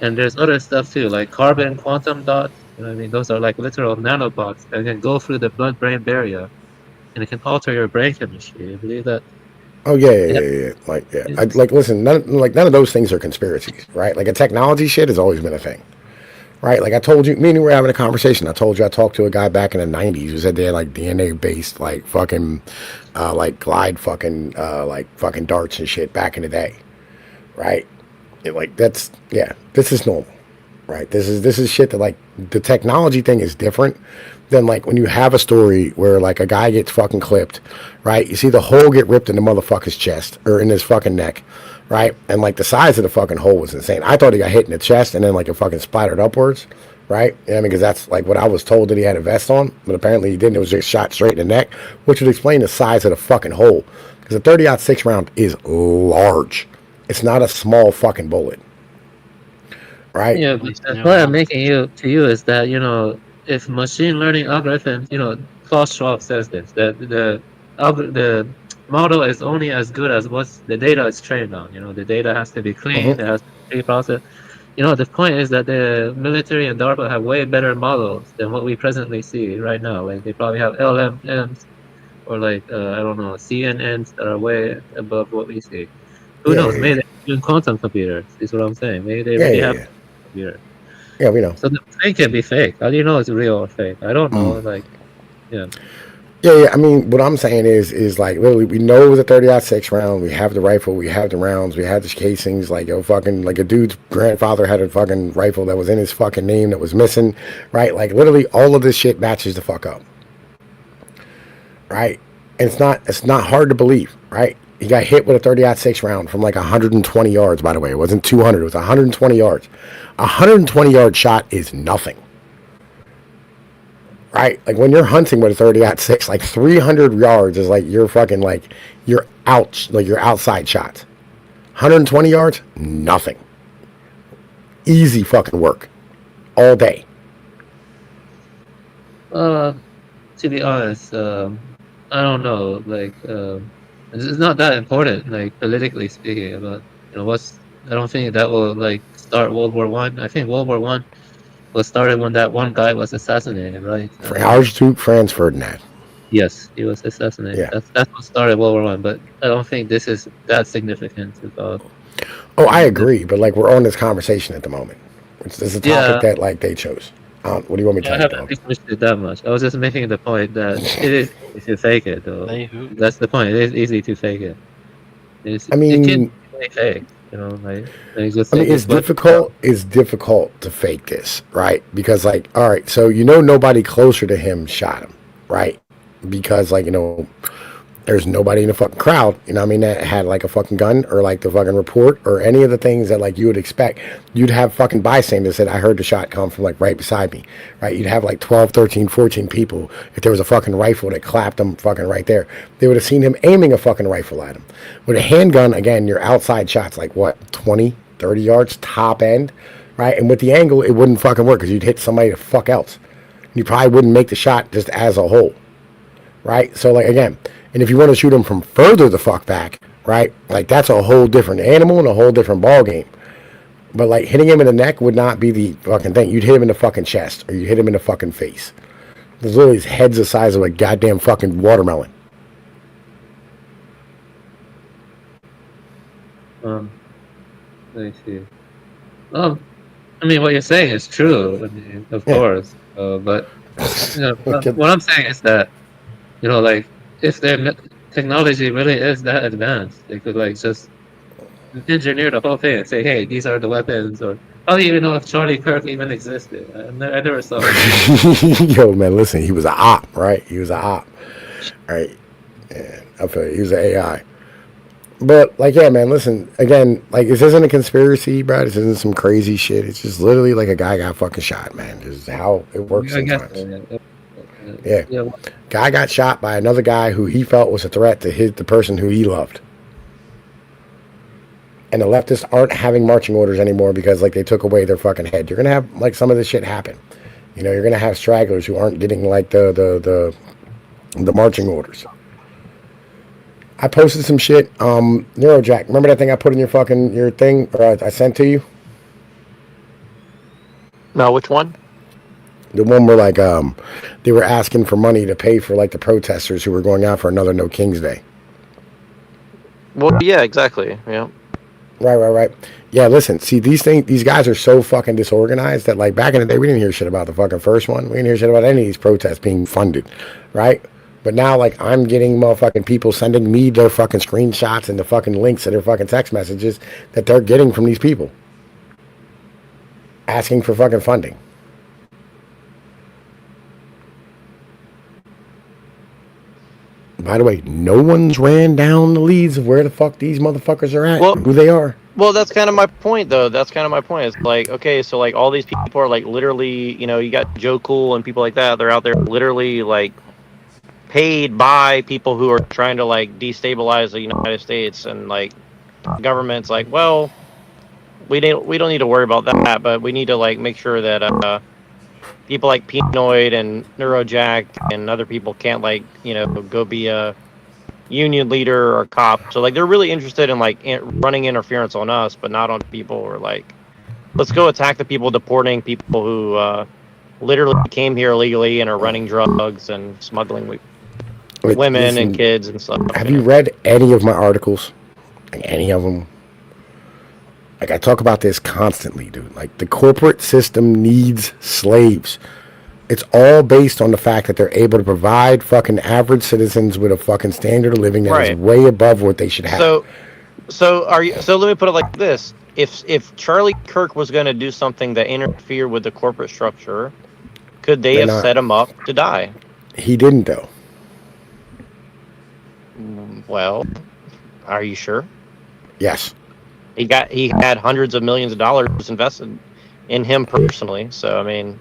And there's other stuff too, like carbon quantum dots. You know what I mean? Those are like literal nanobots that can go through the blood-brain barrier. And it can alter your brain chemistry. You believe that? Oh yeah. Like, listen, none of those things are conspiracies, right? Like, a technology shit has always been a thing, right? Like, I told you, me and you were having a conversation. I told you I talked to a guy back in the '90s who said they had like DNA based, like fucking, like glide fucking, like fucking darts and shit back in the day, right? Like, this is normal, right? This is shit that, like, the technology thing is different than, like, when you have a story where, like, a guy gets fucking clipped, right? You see the hole get ripped in the motherfucker's chest or in his fucking neck, right? And, like, the size of the fucking hole was insane. I thought he got hit in the chest and then, like, it fucking splattered upwards, right? I mean, because that's, like, what I was told that he had a vest on, but apparently he didn't. It was just shot straight in the neck, which would explain the size of the fucking hole. Because a 30-06 round is large. It's not a small fucking bullet, right? Yeah, but the point I'm making to you is that, you know, if machine learning algorithms, you know, Klaus Schwab says this, that the model is only as good as what the data is trained on. You know, the data has to be clean, it has to be pre-processed. You know, the point is that the military and DARPA have way better models than what we presently see right now. Like, they probably have LLMs or, like, I don't know, CNNs that are way above what we see. Who knows? Maybe they're doing quantum computers. Is what I'm saying. Maybe they really have computers. Yeah, we know. So the thing can be fake. How do you know it's real or fake? I don't know. Like, yeah. Yeah. I mean, what I'm saying is like, literally, we know it was a 30-06 round. We have the rifle. We have the rounds. We have the casings. Like, like a dude's grandfather had a fucking rifle that was in his fucking name that was missing, right? Like, literally, all of this shit matches the fuck up, right? And it's not hard to believe, right? He got hit with a 30-06 round from like 120 yards, by the way. It wasn't 200. It was 120 yards. A 120-yard shot is nothing. Right? Like, when you're hunting with a 30-06, like 300 yards is like your fucking, like, your outside shots. 120 yards, nothing. Easy fucking work. All day. To be honest, I don't know. Like, it's not that important. Like politically speaking, but I don't think that will like start World War One. I think World War One was started when that one guy was assassinated, right? Archduke Franz Ferdinand. Yes, he was assassinated. Yeah. That's what started World War One. But I don't think this is that significant about. Oh, I agree, but like we're on this conversation at the moment. It's a topic Yeah. that like they chose. What do you want me to I tell you, haven't dog? researched it that much. I was just making the point that it is easy to fake it, though. They who? That's the point. It is easy to fake it. I It can mean, be fake, like just I mean, say it's this, but difficult. It's difficult to fake this, right? Because, like, all right, so nobody closer to him shot him, right? Because, like, there's nobody in the fucking crowd, I mean, that had like a fucking gun or like the fucking report or any of the things that like you would expect. You'd have fucking bystanders that I heard the shot come from like right beside me, right? You'd have like 12, 13, 14 people. If there was a fucking rifle that clapped them fucking right there, they would have seen him aiming a fucking rifle at him. With a handgun, again, your outside shots like what, 20, 30 yards top end, right? And with the angle, it wouldn't fucking work because you'd hit somebody the fuck else. You probably wouldn't make the shot just as a whole, right? So like, again, and if you want to shoot him from further the fuck back, right? Like that's a whole different animal and a whole different ball game. But like hitting him in the neck would not be the fucking thing. You'd hit him in the fucking chest or you'd hit him in the fucking face. There's literally his head's the size of a goddamn fucking watermelon. Let me see. I mean, what you're saying is true, of course. But what I'm saying is that, like if their technology really is that advanced, they could like just engineer the whole thing and say, "Hey, these are the weapons." Or I don't even know if Charlie Kirk even existed. I never saw him. Yo, man, listen, he was a op, right? He was a op, right? Yeah, I feel you. He was an AI. But like, yeah, man, listen, again, like this isn't a conspiracy, bro. This isn't some crazy shit. It's just literally like a guy got fucking shot, man. This is how it works sometimes. Yeah. Guy got shot by another guy who he felt was a threat to the person who he loved. And the leftists aren't having marching orders anymore because like they took away their fucking head. You're gonna have like some of this shit happen. You're gonna have stragglers who aren't getting like the marching orders. I posted some shit. Neurojack, remember that thing I put in your thing or I sent to you? No, which one? The one where like they were asking for money to pay for like the protesters who were going out for another No King's Day. Well, yeah, exactly. Yeah. Right. Yeah, listen, see these guys are so fucking disorganized that like back in the day we didn't hear shit about the fucking first one. We didn't hear shit about any of these protests being funded, right? But now like I'm getting motherfucking people sending me their fucking screenshots and the fucking links to their fucking text messages that they're getting from these people. Asking for fucking funding. By the way, no one's ran down the leads of where the fuck these motherfuckers are at, who they are. Well, that's kind of my point, though. That's kind of my point. It's like, okay, so like all these people are like literally, you got Joe Cool and people like that. They're out there literally like paid by people who are trying to like destabilize the United States, and like the government's like, well, we don't need to worry about that, but we need to like make sure that people like Penoid and Neurojack and other people can't like go be a union leader or cop. So like they're really interested in like running interference on us, but not on people who are like, let's go attack the people deporting people who literally came here illegally and are running drugs and smuggling women and kids and stuff. Have you read any of my articles? Like any of them? Like I talk about this constantly, dude. Like the corporate system needs slaves. It's all based on the fact that they're able to provide fucking average citizens with a fucking standard of living that is way above what they should have. So let me put it like this. If Charlie Kirk was going to do something that interfered with the corporate structure, could they have set him up to die? He didn't though. Well, are you sure? Yes. He had hundreds of millions of dollars invested in him personally. So I mean,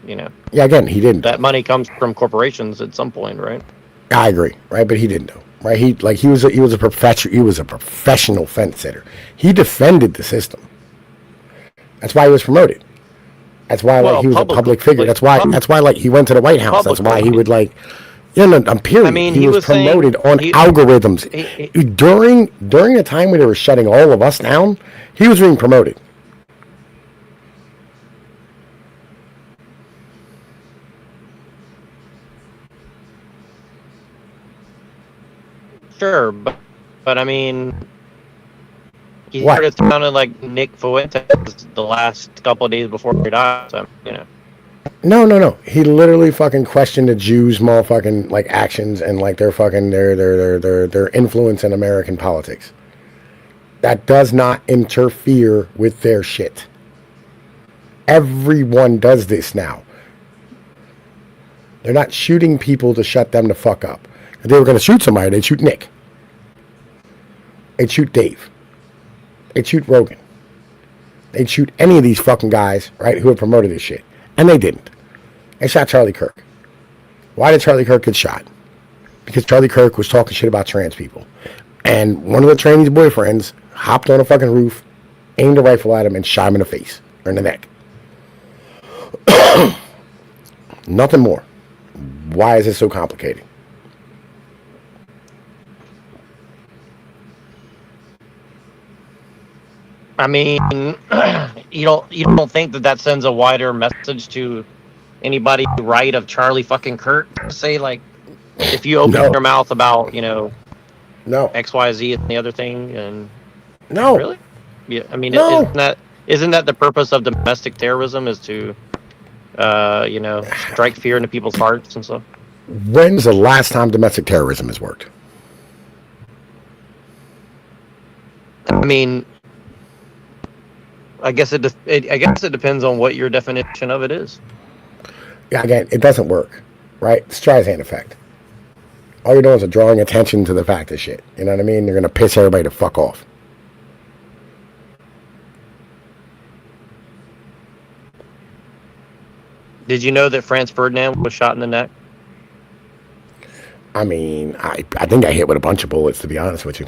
Yeah, again, he didn't. That money comes from corporations at some point, right? I agree, right? But he didn't though, right? He was a professional fence sitter. He defended the system. That's why he was promoted. That's why like he was a public figure. That's why like he went to the White House. That's why he would like. Yeah, no, period. I mean, he was promoted on algorithms during the time when they were shutting all of us down. He was being promoted. Sure, but I mean, he started sounding like Nick Fuentes the last couple of days before he died. So, you know. No. He literally fucking questioned the Jews' motherfucking like actions and like their fucking their influence in American politics. That does not interfere with their shit. Everyone does this now. They're not shooting people to shut them the fuck up. If they were going to shoot somebody, they'd shoot Nick. They'd shoot Dave. They'd shoot Rogan. They'd shoot any of these fucking guys, right, who had promoted this shit. And they didn't. They shot Charlie Kirk. Why did Charlie Kirk get shot? Because Charlie Kirk was talking shit about trans people. And one of the trainee's boyfriends hopped on a fucking roof, aimed a rifle at him, and shot him in the face or in the neck. Nothing more. Why is it so complicated? I mean, you don't think that sends a wider message to anybody right of Charlie fucking Kirk? Say like, if you open your mouth about X, Y, Z and the other thing, and really, yeah, I mean, isn't that the purpose of domestic terrorism is to strike fear into people's hearts and stuff? When's the last time domestic terrorism has worked? I mean, I guess it depends on what your definition of it is. Yeah, again, it doesn't work, right? It's Streisand effect. All you're doing is drawing attention to the fact of shit. You know what I mean? You're gonna piss everybody to fuck off. Did you know that Franz Ferdinand was shot in the neck? I mean, I think I hit with a bunch of bullets, to be honest with you.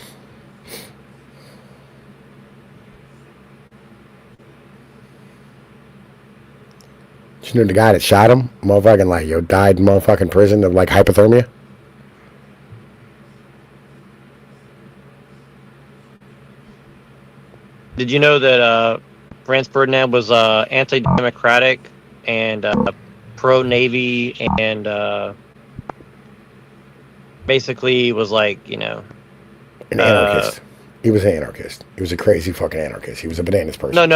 You know the guy that shot him? Motherfucking like, died in motherfucking prison of like hypothermia? Did you know that Franz Ferdinand was anti-democratic and pro-Navy and basically was like, an anarchist. He was an anarchist. He was a crazy fucking anarchist. He was a bananas person.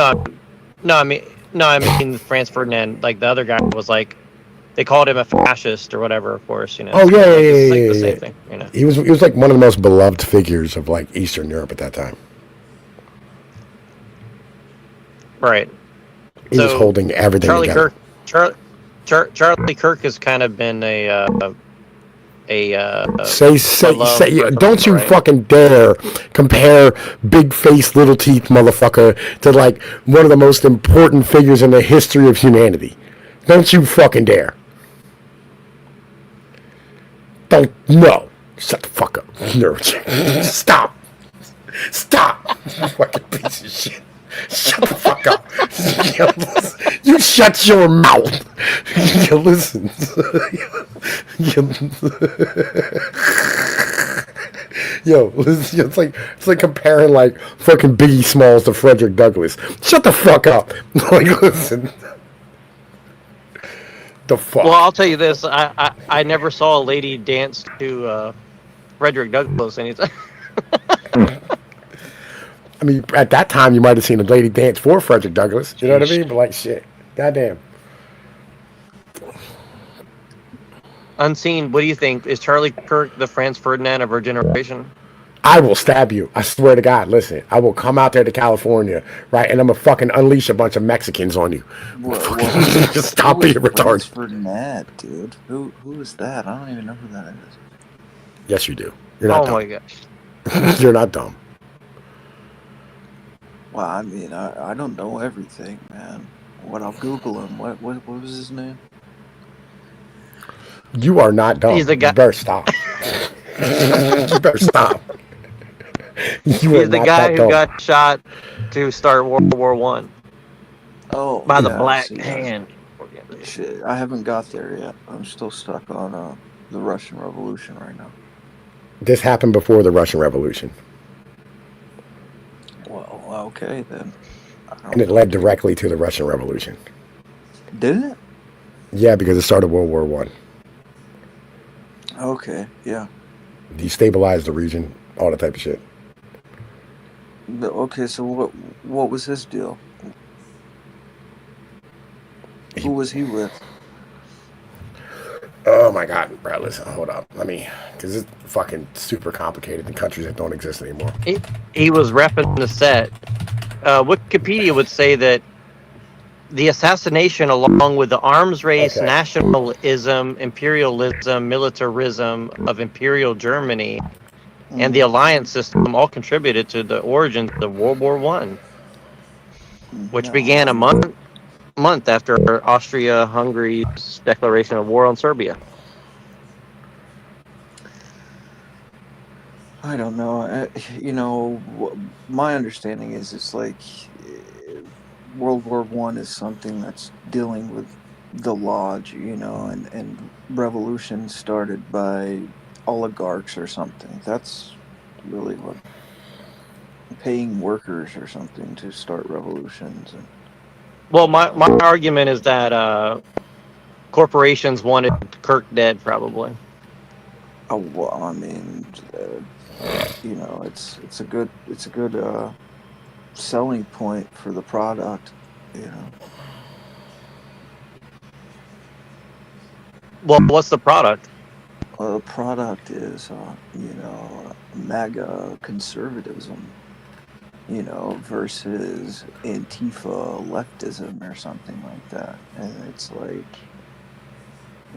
I mean Franz Ferdinand, like the other guy was like, they called him a fascist or whatever, of course, Oh yeah, the same thing, you know. He was like one of the most beloved figures of like Eastern Europe at that time. Right. He was holding everything together. Charlie Kirk has kind of been don't you fucking dare compare big face, little teeth motherfucker to like one of the most important figures in the history of humanity. Don't you fucking dare. No. Shut the fuck up. Nerd. Stop. You fucking piece of shit. Shut the fuck up. You shut your mouth. Listen. Listen, it's like comparing like fucking Biggie Smalls to Frederick Douglass. Shut the fuck up. Like, listen. The fuck. Well, I'll tell you this. I never saw a lady dance to Frederick Douglass anytime. I mean, at that time, you might have seen a lady dance for Frederick Douglass. You know what I mean? But like, shit. Goddamn. Unseen, what do you think? Is Charlie Kirk the Franz Ferdinand of our generation? I will stab you. I swear to God. Listen, I will come out there to California, right, and I'm going to fucking unleash a bunch of Mexicans on you. Just stop being retarded. Franz Ferdinand, dude. Who is that? I don't even know who that is. Yes, you do. You're not dumb. Oh, my gosh. You're not dumb. Well, I mean, I don't know everything, man. I'll Google him. What was his name? You are not dumb. He's the guy. You better stop. You better stop. He's the guy who got shot to start World War One. Oh by the yeah, Black see, Hand. shit, I haven't got there yet. I'm still stuck on the Russian Revolution right now. This happened before the Russian Revolution. Well, okay then. And it led directly to the Russian Revolution. Did it? Yeah, because it started World War One. Okay, yeah. Destabilized the region, all that type of shit. Okay, so what was his deal? Who was he with? Oh my God, bro, listen, hold up. Because it's fucking super complicated in countries that don't exist anymore. He was repping the set. Wikipedia would say that the assassination, along with the arms race, nationalism, imperialism, militarism of Imperial Germany, and the alliance system, all contributed to the origins of World War One, which began a month after Austria-Hungary's declaration of war on Serbia. I don't know. My understanding is it's like World War One is something that's dealing with the lodge, and revolution started by oligarchs or something. That's really what paying workers or something to start revolutions. And Well, my argument is that corporations wanted Kirk dead, probably. oh well, I mean, it's a good selling point for the product, Well, what's the product? The product is, MAGA conservatism, versus Antifa leftism or something like that. And it's like,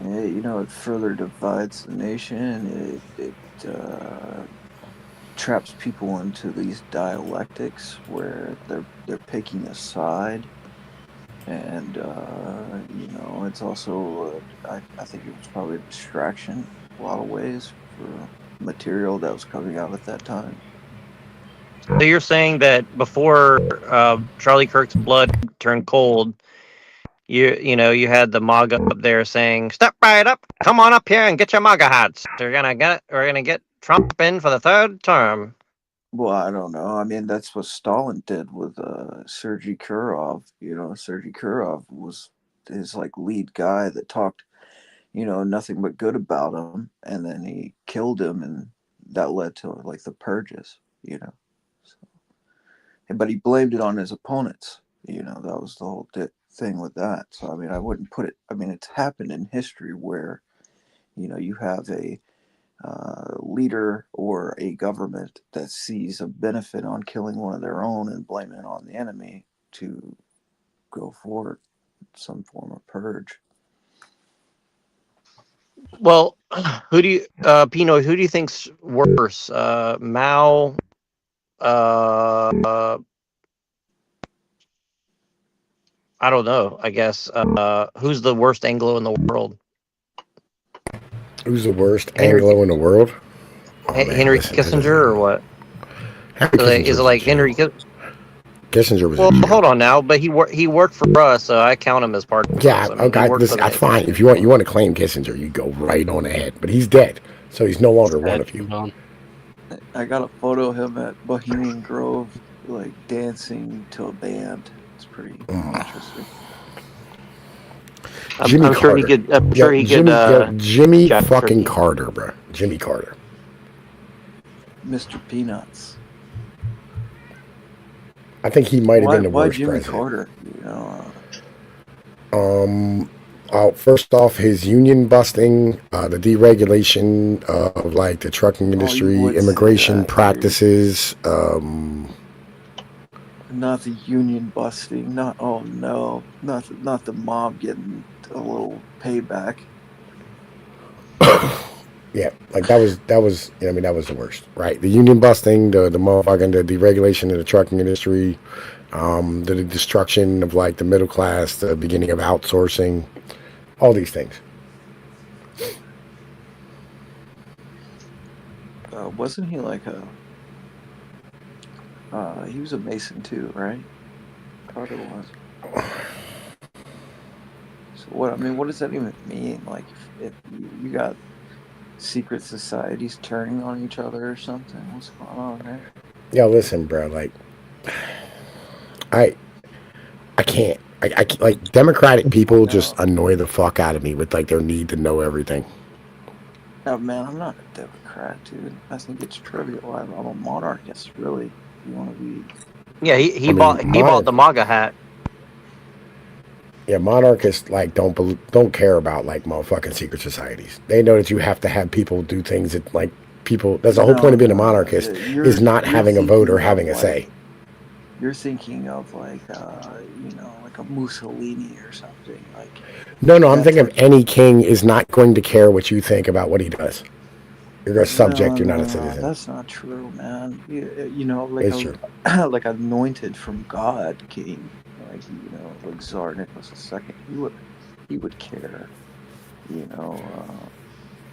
it further divides the nation. It traps people into these dialectics where they're picking a side. And, it's also, I think it was probably a distraction a lot of ways for material that was coming out at that time. So you're saying that before Charlie Kirk's blood turned cold, you had the MAGA up there saying, "Step right up, come on up here and get your MAGA hats. We're gonna get Trump in for the third term." Well, I don't know. I mean, that's what Stalin did with Sergei Kurov. Sergei Kurov was his like lead guy that talked, nothing but good about him, and then he killed him, and that led to like the purges. So, but he blamed it on his opponents. That was the whole thing with that. So I mean, I wouldn't put it. I mean, it's happened in history where, you have a leader or a government that sees a benefit on killing one of their own and blaming it on the enemy to go forward some form of purge. Well, who do you, Pino? Who do you think's worse, Mao? I don't know. I guess who's the worst Anglo in the world? Who's the worst Anglo in the world? Oh, Henry Kissinger or what? Is it like Henry Kissinger was well, hold on now, but he worked for us, so I count him as part of yeah, us. I mean, okay, that's fine. If you want to claim Kissinger, you go right on ahead. But he's dead, so he's no longer one of you. I got a photo of him at Bohemian Grove, like dancing to a band. It's pretty interesting. I'm sure he could. I'm sure he could. Jimmy fucking Carter, bro. Jimmy Carter. Mr. Peanuts. I think he might have been the worst Jimmy president. Carter? First off, his union busting, the deregulation of like the trucking industry, immigration practices. Not the union busting. Not not the mob getting a little payback. Yeah, like that was. I mean, that was the worst, right? The union busting, the motherfucking the deregulation of the trucking industry, the destruction of like the middle class, the beginning of outsourcing, all these things. Wasn't he like he was a Mason too, right? Carter was. So what? I mean, what does that even mean? Like, if you got secret societies turning on each other or something? What's going on there? Yo, listen, bro. Like, I I can't. I can't, like Democratic people just No, annoy the fuck out of me with like their need to know everything. no, man, I'm not a Democrat, dude. I think it's trivial. I'm a monarchist, really. If you want to be, Yeah, I mean, he bought the MAGA hat. yeah, monarchists like don't care about like motherfucking secret societies. They know that you have to have people do things that like people. That's the whole point no, of being a no, no. monarchist is not You're having a vote or thinking of having a like say. you're thinking of like like a Mussolini or something like No, no, I'm that thinking of type of. any king is not going to care what you think about what he does. You're a No, subject. You're not a no, citizen. that's not true, man. Like It's true. a like anointed from God king, like like Tsar Nicholas II. He would care, you know.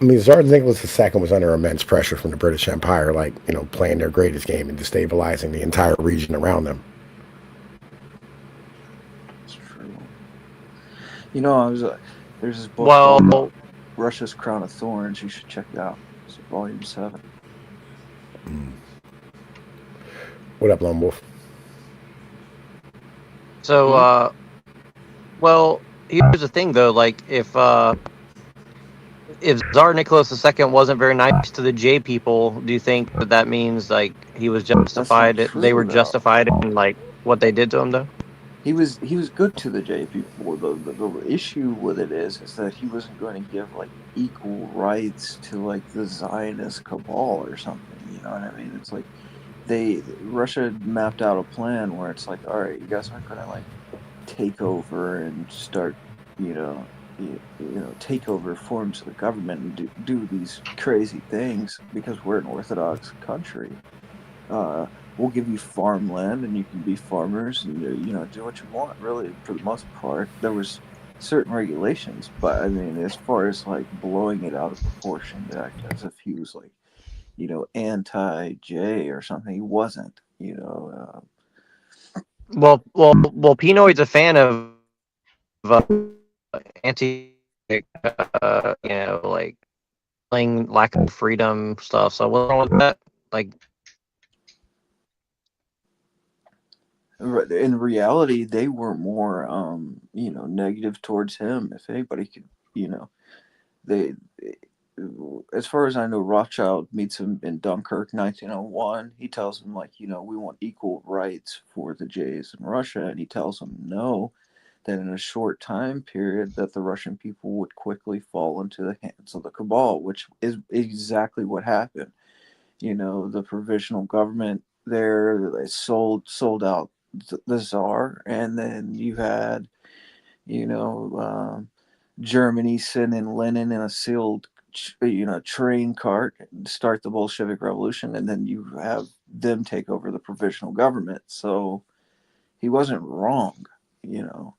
I mean, Tsar Nicholas II was under immense pressure from the British Empire, like playing their greatest game and destabilizing the entire region around them. It's true. I was there's this book Well, called Russia's Crown of Thorns. You should check it out. It's volume 7. What up, Lone Wolf? so well, here's the thing though. Like, if Tsar Nicholas II wasn't very nice to the J people, do you think that means like he was That's not justified? They true were though. justified in like what they did to him, though. He was good to the J people. The issue with it is that he wasn't going to give like equal rights to like the Zionist cabal or something. You know what I mean? It's like Russia mapped out a plan where it's like, all right, you guys aren't going to like take over and start, you know, take over forms of the government and do these crazy things because we're an Orthodox country. We'll give you farmland and you can be farmers and do what you want. Really, for the most part, there was certain regulations, but I mean, as far as like blowing it out of proportion to act as if he was like anti-J or something, he wasn't. Well, Pinoy's a fan of anti, like playing lack of freedom stuff. So what's wrong with that? Like, In reality, they were more negative towards him. If anybody could, they as far as I know, Rothschild meets him in Dunkirk, 1901. He tells him like, we want equal rights for the Jays in Russia, and he tells him no. That in a short time period, that the Russian people would quickly fall into the hands of the cabal, which is exactly what happened. The provisional government there, they sold out the czar, and then you had you know Germany sending Lenin in a sealed train cart to start the Bolshevik Revolution, and then you have them take over the provisional government. So he wasn't wrong, you know.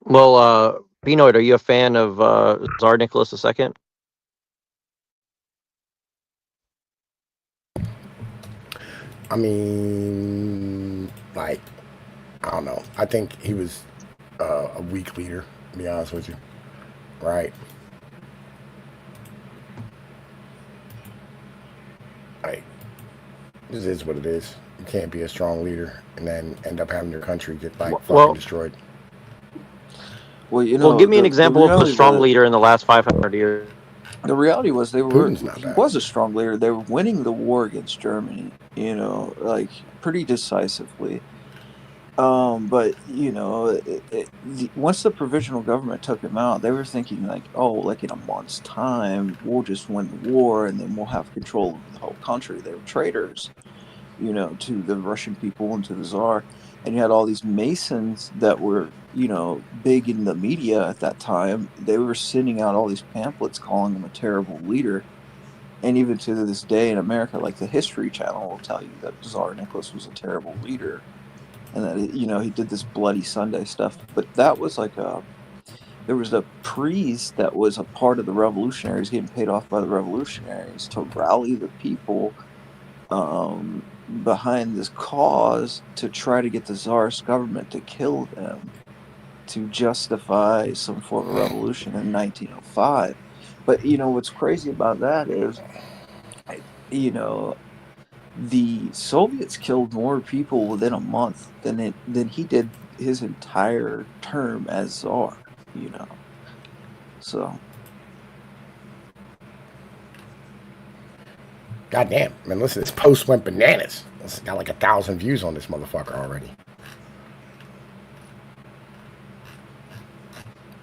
well, Pinoy, are you a fan of Tsar Nicholas II? I mean, like, I don't know. I think he was a weak leader, to be honest with you. Right? Like, this is what it is. You can't be a strong leader and then end up having your country get like fucking Well, destroyed. Well, well, give me an the example of a reality strong was leader in the last 500 years. the reality was Putin's not he bad. was a strong leader. They were winning the war against Germany, like pretty decisively. But once the provisional government took him out, they were thinking like, oh, like in a month's time, we'll just win the war and then we'll have control of the whole country. They were traitors, to the Russian people and to the Tsar. And you had all these Masons that were, big in the media at that time. They were sending out all these pamphlets calling him a terrible leader. And even to this day in America, like the History Channel will tell you that Tsar Nicholas was a terrible leader. and that he did this Bloody Sunday stuff. But that was like there was a priest that was a part of the revolutionaries, getting paid off by the revolutionaries to rally the people behind this cause to try to get the Tsarist government to kill them, to justify some form of revolution in 1905. But what's crazy about that is, you know, the Soviets killed more people within a month than he did his entire term as czar. So Goddamn, man! Listen, this post went bananas. It's got like 1,000 views on this motherfucker already.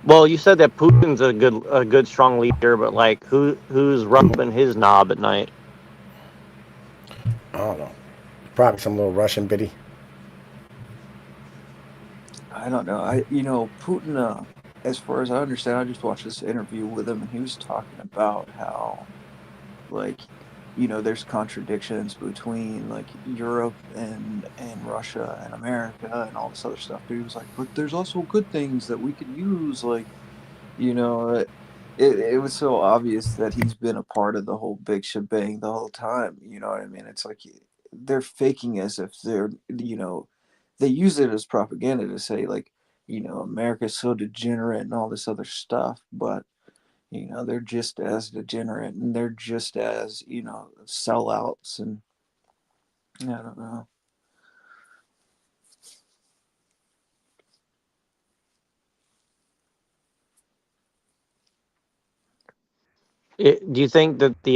Well, you said that Putin's a good, strong leader, but like, who's rubbing his knob at night? I don't know. Probably some little Russian biddy. I don't know. Putin. As far as I understand, I just watched this interview with him, and he was talking about how, like, there's contradictions between like Europe and Russia and America and all this other stuff. But he was like, but there's also good things that we could use. Like, it was so obvious that he's been a part of the whole big shebang the whole time. You know what I mean? It's like they're faking as if they use it as propaganda to say like, America's so degenerate and all this other stuff, but they're just as degenerate and they're just as sellouts, and I don't know. Do you think that do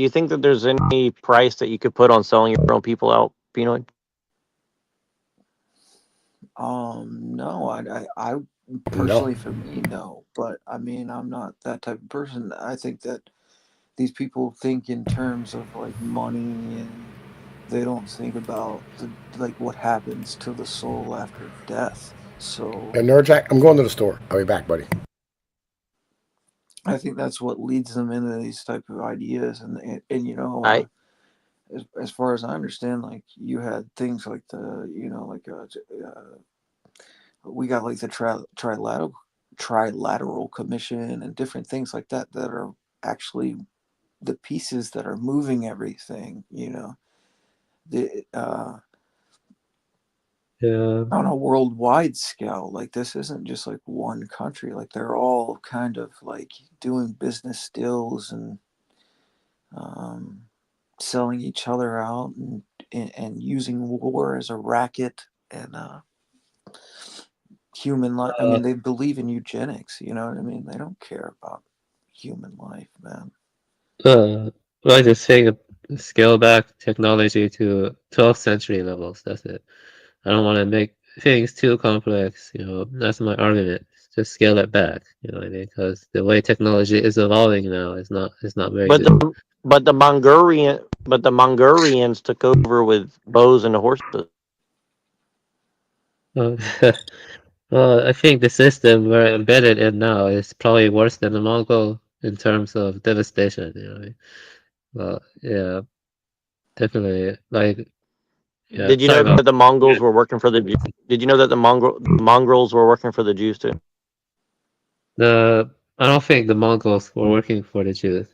you think that there's any price that you could put on selling your own people out, Pinoy? No, I personally, No. for me, no. But I mean, I'm not that type of person. I think that these people think in terms of like money, and they don't think about like what happens to the soul after death. So Hey, Nerdjack, I'm going to the store. I'll be back, buddy. I think that's what leads them into these type of ideas, and I as far as I understand, like you had things like we got like the trilateral commission and different things like that that are actually the pieces that are moving everything. The Yeah. on a worldwide scale. Like this isn't just like one country. Like they're all kind of like doing business deals and um, selling each other out, and using war as a racket, and human life. I Uh, mean, they believe in eugenics. You know what I mean? They don't care about human life, man. uh, I just think scale back technology to 12th century levels. That's it. I don't want to make things too complex. That's my argument. Just scale it back. You know what I mean? Because the way technology is evolving now is not very but good. the Mongolians took over with bows and horses. Uh, well, I think the system we're embedded in now is probably worse than the Mongol in terms of devastation. You know what I mean? Well, yeah, definitely. Like, yeah, Did you know talking about. that the Mongols were working for the? Did you know that the Mongols were working for the Jews too? I don't think the Mongols were working for the Jews.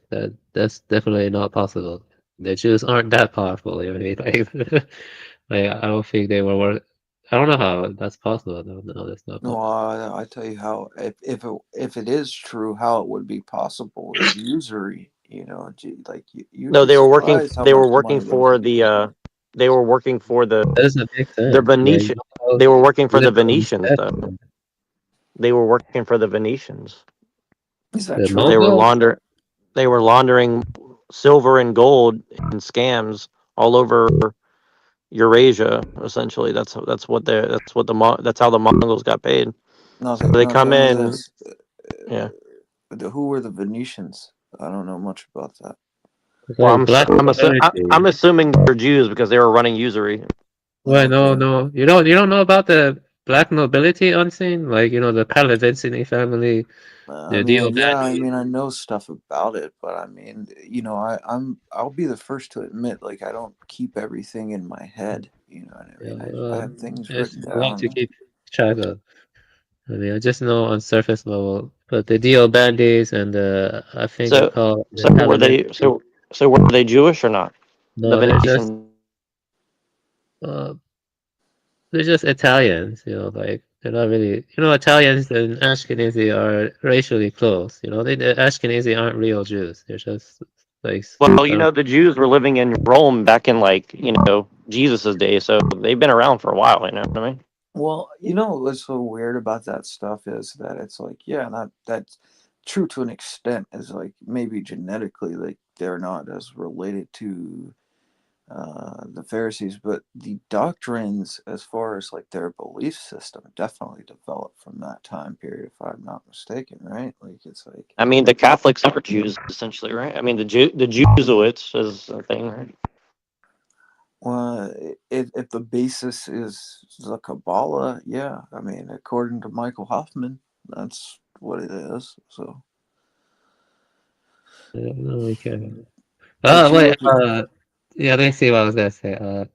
That's definitely not possible. The Jews aren't that powerful. You know what I mean? Like, I don't think they were work. I don't know how that's possible. No, that's not No, possible. I tell you how, if it is true, how it would be possible is usury. Like you'd No, be surprised how They were much working money they for can the. make. They were working for the That doesn't make sense. Like, Venetian. They were working for the live on Venetians, though. steppe. They were working for the Venetians. Is that The They true? were Mongols? They were laundering silver and gold in scams all over Eurasia. Essentially, that's that's how the Mongols got paid. No, So they no. come Tell me in, this: yeah. who were the Venetians? I don't know much about that. It's Well, like black I'm community. assuming they're Jews because they were running usury. Wait, no, Okay. no. You don't know about the black nobility on scene? Like, the Pallavicini family, I the mean, yeah, I Diobandi. mean, I know stuff about it, but I mean, I'll be the first to admit, like, I don't keep everything in my head. You know what I mean? I have things It's written a lot to down. keep track of. I mean, I just know on surface level, but the Diobandis and I think they So call the so were they Pallavicini. so were they Jewish or not? The No, Venetian. uh, they're just Italians. Like they're not really. Italians and Ashkenazi are racially close. The Ashkenazi aren't real Jews. They're just like Well, some. the Jews were living in Rome back in like Jesus's day, so they've been around for a while. You know what I mean? Well, what's so weird about that stuff is that it's like, yeah, that's true to an extent. Is like maybe genetically, like they're not as related to the Pharisees, but the doctrines, as far as like their belief system, definitely developed from that time period, if I'm not mistaken, right? Like it's like, I mean, the Catholics are Jews essentially, right? I mean, the Jesuits is a thing, right? well, if the basis is the Kabbalah, yeah, I mean, according to Michael Hoffman, that's what it is. So, I don't really care. but Oh you wait, look at yeah, let me see what I was gonna say. Uh,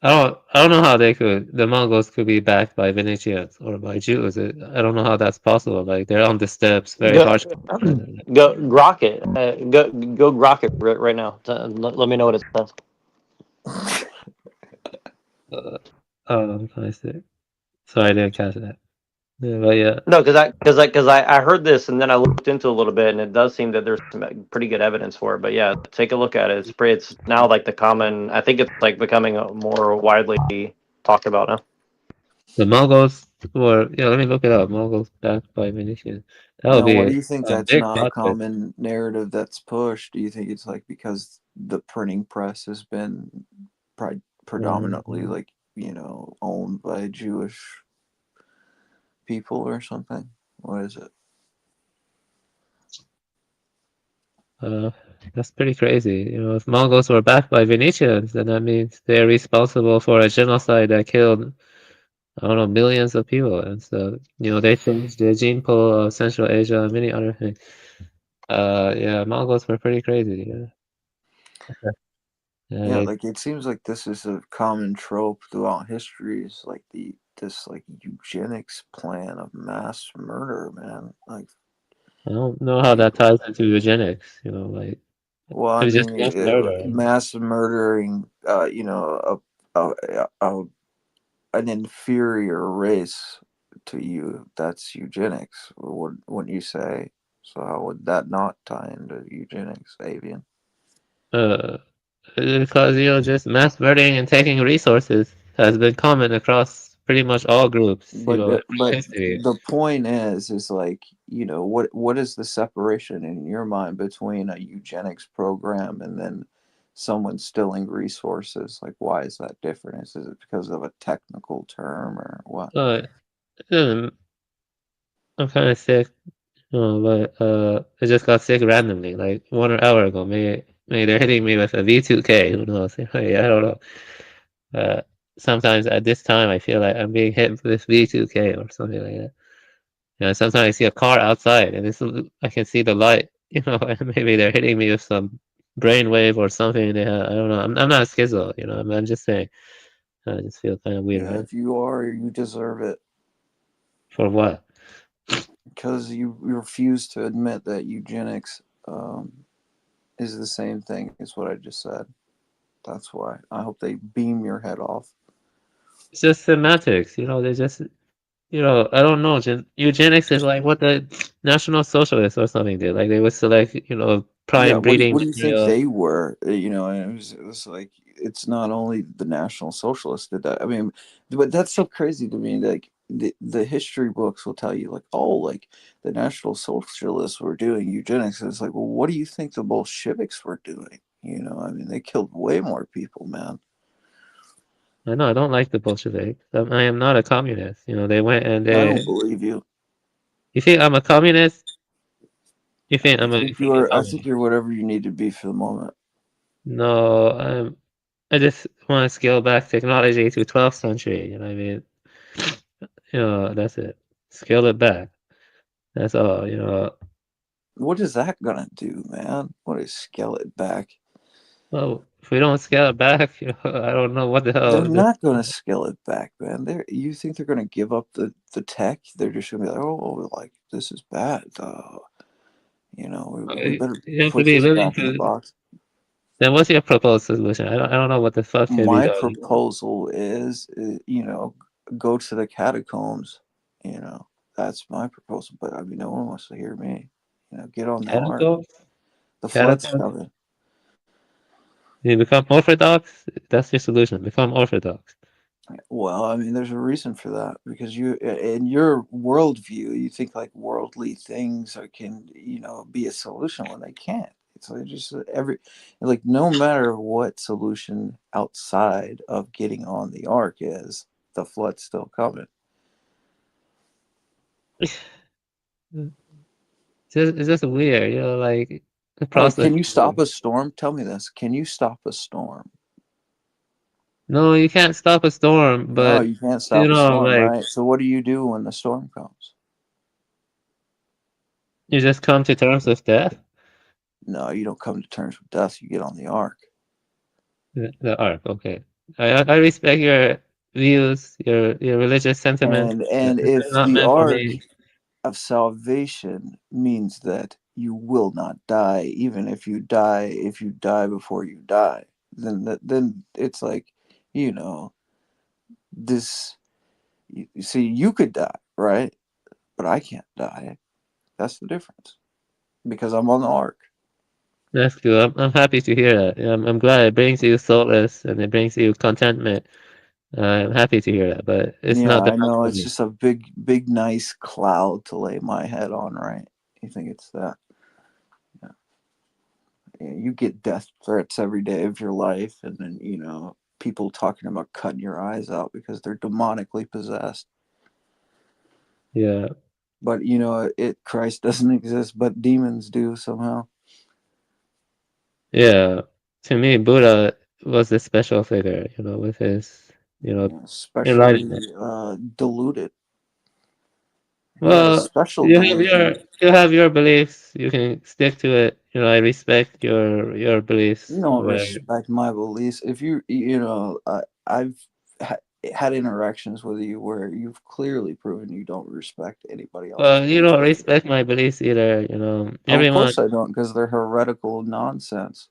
I don't know how the Mongols could be backed by Venetians or by Jews. I don't know how that's possible. Like they're on the steppes, very Go harsh. go grok it. Go grok it right now. Let me know what it says. Uh, I see. Sorry, I didn't catch that. Yeah, but yeah, No, because I heard this and then I looked into it a little bit and it does seem that there's some pretty good evidence for it. But yeah, take a look at it. It's now like the common. I think it's like becoming more widely talked about now. the Mongols were. Yeah, let me look it up. Mongols backed by Venetians. That would now, be why a, do you think a that's big not a plot twist. common narrative that's pushed? Do you think it's like because the printing press has been predominantly Um, like owned by Jewish people or something? What is it? Uh, that's pretty crazy. If Mongols were backed by Venetians, then that means they're responsible for a genocide that killed, I don't know, millions of people. And so, they changed the gene pool of Central Asia and many other things. Yeah, Mongols were pretty crazy. Yeah. Yeah, Yeah, like it seems like this is a common trope throughout history. Is like this like eugenics plan of mass murder, man. Like I don't know how that people. ties into eugenics. Like Well, I it's just mean, mass murder. mass murdering, an inferior race to you. That's eugenics. Wouldn't you say? So how would that not tie into eugenics, Avian? Uh, because just mass murdering and taking resources has been common across pretty much all groups. In But history. the point is like what is the separation in your mind between a eugenics program and then someone stealing resources? Like, why is that different? Is it because of a technical term or what? Um, I'm kind of sick. But I just got sick randomly, like 1 hour ago. Maybe they're hitting me with a V2K. Who knows? I don't know. Uh, Sometimes at this time I feel like I'm being hit with V2K or something like that. Sometimes I see a car outside and I can see the light. And maybe they're hitting me with some brainwave or something. I don't know. I'm not a schizo. I'm just saying. I just feel kind of weird, Yeah, man. if you are, you deserve it For what? because you refuse to admit that eugenics is the same thing as what I just said. That's why I hope they beam your head off. It's just semantics. They just I don't know. Eugenics is like what the National Socialists or something did. Like they would select, Yeah, prime breeding what do you think material. they were? And it was like it's not only the National Socialists did that. I mean, but that's so crazy to me. Like the history books will tell you, like, oh, like the National Socialists were doing eugenics. And it's like, well, what do you think the Bolsheviks were doing? I mean, they killed way more people, man. I know I don't like the Bolsheviks. I am not a communist. They went and I don't they. believe you. You think I'm a communist? You think I I'm a think freaking I think communist? you're whatever you need to be for the moment. No, I'm. I just want to scale back technology to 12th century. You know what I mean? That's it. Scale it back. That's all. What is that gonna do, man? What is scale it back? Well, if we don't scale it back, I don't know what the They're hell. not gonna scale it back, man. You think they're gonna give up the tech? They're just gonna be like, oh, like this is bad. We better You have to put be this willing back in the to. box. Then what's your proposed solution? I don't know what the fuck can be My done. proposal is, go to the catacombs. You know, that's my proposal. But I mean, no one wants to hear me. Get on the ark. Catacombs? The flood's Catacombs? coming. You become orthodox? That's your solution. Become orthodox. Well, I mean, there's a reason for that because in your worldview, you think like worldly things can, be a solution when they can't. It's like just like no matter what solution outside of getting on the ark is, the flood's still coming. It's just weird, like the All right, process. can you stop a storm? Tell me this. Can you stop a storm? No, you can't stop a storm, No, but you can't stop a storm, like right? So what do you do when the storm comes? you just come to terms with death. No, you don't come to terms with death. You get on the ark. The arc, okay. I respect your views, your religious sentiments. And This is if not the meant for ark me. of salvation means that you will not die, even if you die before you die, then it's like, you know this. You see, you could die, right? But I can't die. That's the difference because I'm on the ark. That's cool. I'm happy to hear that. I'm glad it brings you solace and it brings you contentment. I'm happy to hear that, but it's Yeah, not I that much know, for it's me. just a big nice cloud to lay my head on, right? You think it's that? You get death threats every day of your life, and then people talking about cutting your eyes out because they're demonically possessed. Yeah. But Christ doesn't exist, but demons do somehow. Yeah. To me, Buddha was a special figure, with his, enlightenment. Especially diluted. He had a Well, special you have delusion. your beliefs. You can stick to it. I respect your You beliefs. don't Whatever. respect my beliefs. If I've had interactions with you where you've clearly proven you don't respect anybody else's Well, you beliefs. don't respect my beliefs either. Of Everyone. course I don't, because they're heretical nonsense.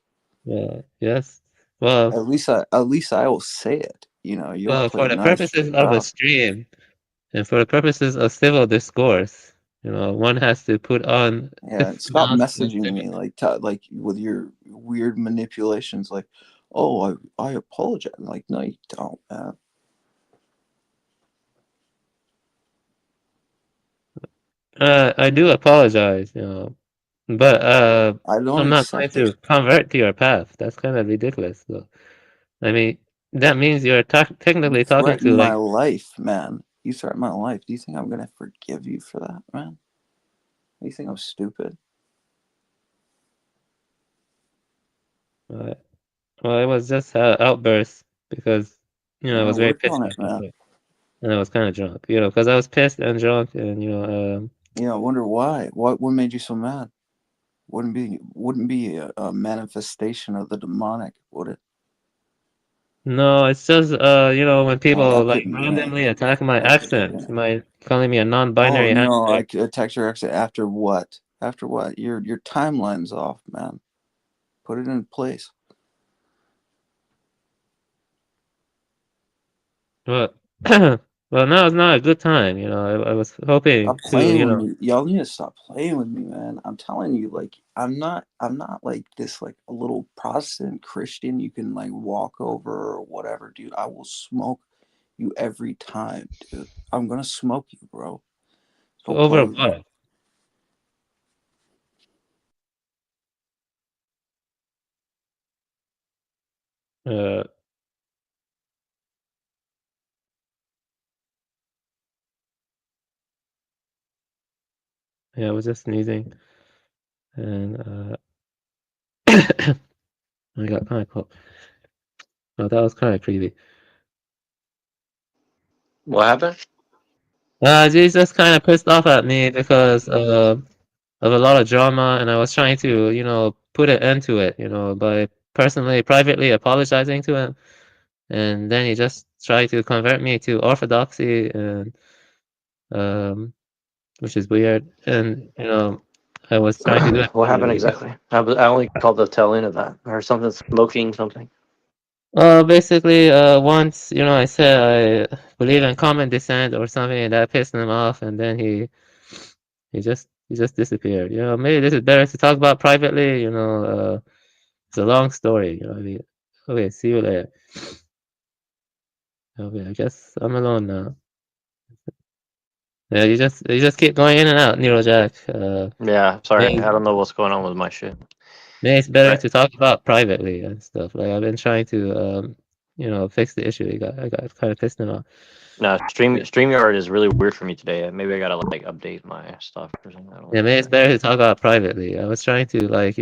Yes. Well, At least I will say it. You'll well, play for the nice with purposes the of a crowd. stream and for the purposes of civil discourse, one has to put on Yeah, and stop nonsense. messaging me like with your weird manipulations. Like, oh, I apologize. Like, no, you don't, man. I do apologize, but I don't I'm not going accept it. to convert to your path. That's kind of ridiculous, though. I mean, that means you're You technically talking to threaten my like, life, man. You threaten my life. Do you think I'm gonna forgive you for that, man? Do you think I'm stupid? uh, well, it was just outburst because I Yeah, was very work pissed on it, at that man. point, and I was kind of drunk, because I was pissed and drunk, and Yeah, I wonder why. What made you so mad? Wouldn't be a manifestation of the demonic, would it? no, it's just when Oh, people that like couldn't be it. randomly attack my That couldn't be accent, it. my calling me a Oh non-binary no, actor. I attacked your exit after what? After what? Your timeline's off, man. Put it in place. But well, now it's not a good time. I was hoping Stop to, playing with me. Y'all need to stop playing with me, man. I'm telling you, like, I'm not like this, like a little Protestant Christian you can like walk over or whatever, dude. I will smoke you every time, dude. I'm gonna smoke you, bro. Don't play over with me. what? Uh, yeah, I was just sneezing, and I got kind of cold. Oh, that was kind of creepy. What happened? She's just kind of pissed off at me because of a lot of drama, and I was trying to, put an end to it, by personally, privately apologizing to him, and then he just tried to convert me to orthodoxy, and um, which is weird, and I was trying to do it What happened privately. exactly? I only called the tail end of that, or something smoking something. Basically, once, I said I believe in common descent or something, and that pissed him off, and then he just disappeared. Maybe this is better to talk about privately. It's a long story. I mean, okay, see you later. Okay, I guess I'm alone now. Yeah, you just keep going in and out, Jack. Yeah, sorry, Maybe, I don't know what's going on with my shit. maybe it's better Right. to talk about privately and stuff. Like I've been trying to, fix the issue. I got kind of pissed him off. No, StreamYard is really weird for me today. Maybe I gotta like update my stuff or something. I don't Yeah, know. maybe it's better to talk about privately. I was trying to like,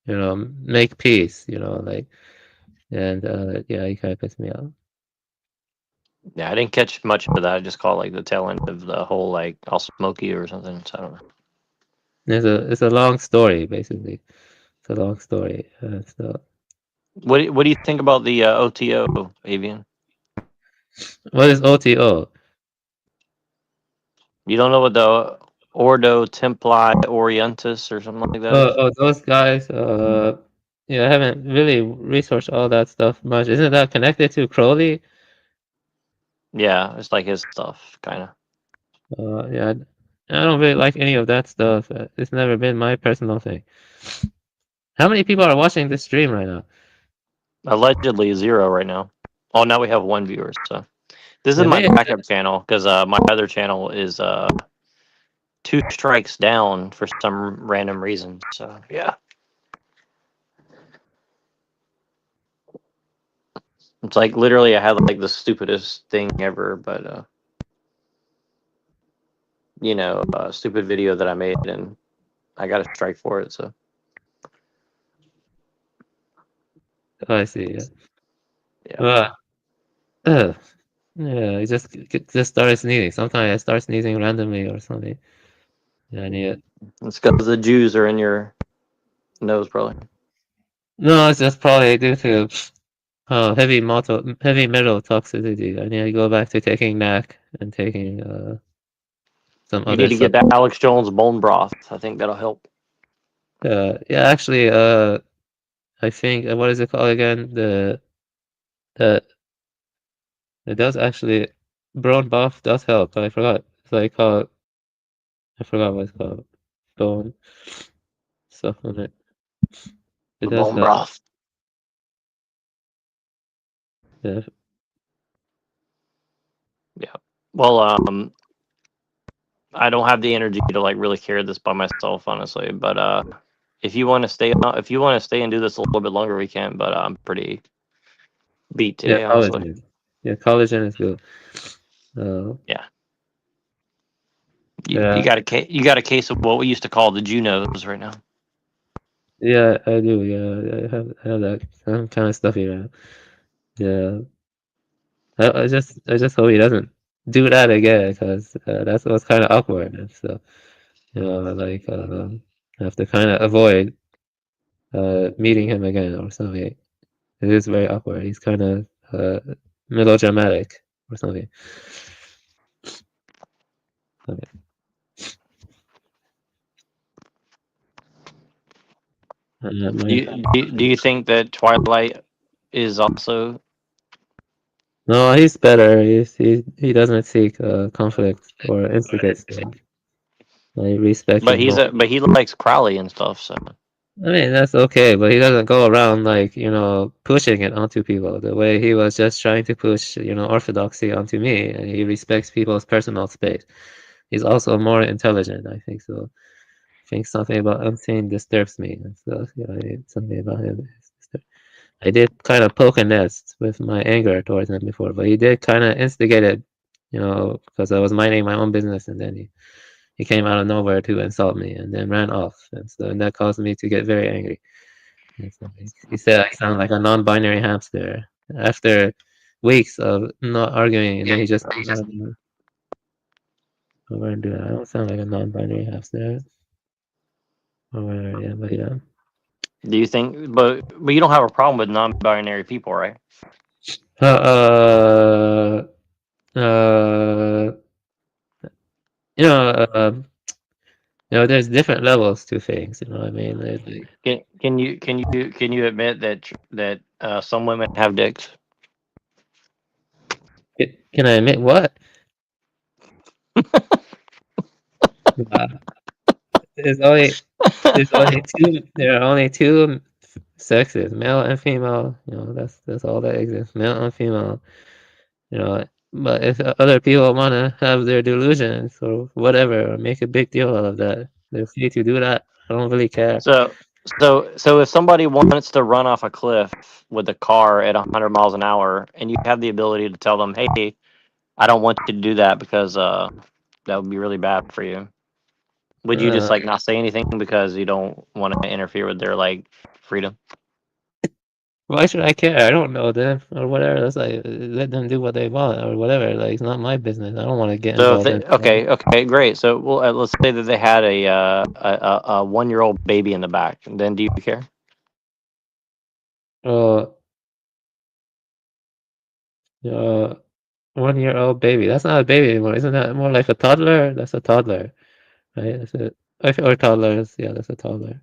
make peace, and yeah, he kind of pissed me off. Yeah, I didn't catch much of that. I just caught like the tail end of the whole like all smoky or something. So I don't know. It's a long story, basically. It's a long story. So What do you think about the OTO, Avian? what is OTO? You don't know what the Ordo Templi Orientis or something like that is? Those guys. Yeah, I haven't really researched all that stuff much. Isn't that connected to Crowley? Yeah, it's like his stuff, kind of. Yeah, I don't really like any of that stuff. It's never been my personal thing. How many people are watching this stream right now? Allegedly 0 right now. Oh, now we have 1 viewer. So this is Yeah, my maybe, backup channel because my other channel is 2 strikes down for some random reason. So yeah, it's like literally I had like the stupidest thing ever, but stupid video that I made and I got a strike for it. So oh, I see. Yeah. yeah, Well, yeah, I just started sneezing. Sometimes I start sneezing randomly or something. Yeah, I need it. it's because the Jews are in your nose, probably. No, it's just probably due to heavy metal toxicity. I need to go back to taking NAC and taking some You other need to get stuff. that Alex Jones bone broth. I think that'll help. Yeah, actually, I think what is it called again? The it does actually brown buff does help. But I forgot. It's like called. I forgot what it's called. Bone supplement. It The does bone help. broth. Yeah. Yeah. Well, I don't have the energy to like really carry this by myself, honestly. But if you want to stay and do this a little bit longer, we can. But I'm pretty beat Yeah, today, honestly. collagen. Yeah, collagen is good. Yeah. You Yeah, got a case of what we used to call the Junos right now. yeah, I do. Yeah, I have that kind of stuff here. Yeah, I just hope he doesn't do that again because that's what's kind of awkward. And so like I have to kind of avoid meeting him again or something. It is very awkward. He's kind of melodramatic or something. Okay. Do you think that Twilight is also? No, he's better. He doesn't seek conflict or instigate stuff. I respect But him more. he likes Crowley and stuff. So I mean, that's okay, but he doesn't go around like, pushing it onto people the way he was just trying to push, orthodoxy onto me, and he respects people's personal space. He's also more intelligent, I think so. I think something about Unseen disturbs me, and so, something about him. I did kind of poke a nest with my anger towards him before, but he did kind of instigate it, because I was minding my own business, and then he came out of nowhere to insult me and then ran off, and so that caused me to get very angry. He said I sound like a non-binary hamster after weeks of not arguing, and then he just comes out over and do that. I don't sound like a non-binary hamster. Or whatever, yeah, but yeah. Do you think? But you don't have a problem with non-binary people, right? Uh, uh, you know, there's different levels to things. You know what I mean? Like, Can you admit that some women have dicks? can I admit what? Uh, there's only two. There are only two sexes, male and female. You know, that's all that exists, male and female. You know, but if other people want to have their delusions or whatever, or make a big deal out of that, they're free to do that. I don't really care. So if somebody wants to run off a cliff with a car at 100 miles an hour, and you have the ability to tell them, "Hey, I don't want you to do that because that would be really bad for you," would you just Uh, like not say anything because you don't want to interfere with their like freedom? why should I care? I don't know them or whatever. That's like let them do what they want or whatever. Like it's not my business. I don't want to get So if involved they, in that. okay, great. So well, let's say that they had a 1-year-old baby in the back. Then do you care? Uh, uh, 1-year-old baby. That's not a baby anymore. Isn't that more like a toddler? That's a toddler, right? That's it. Or toddlers. Yeah, that's a toddler.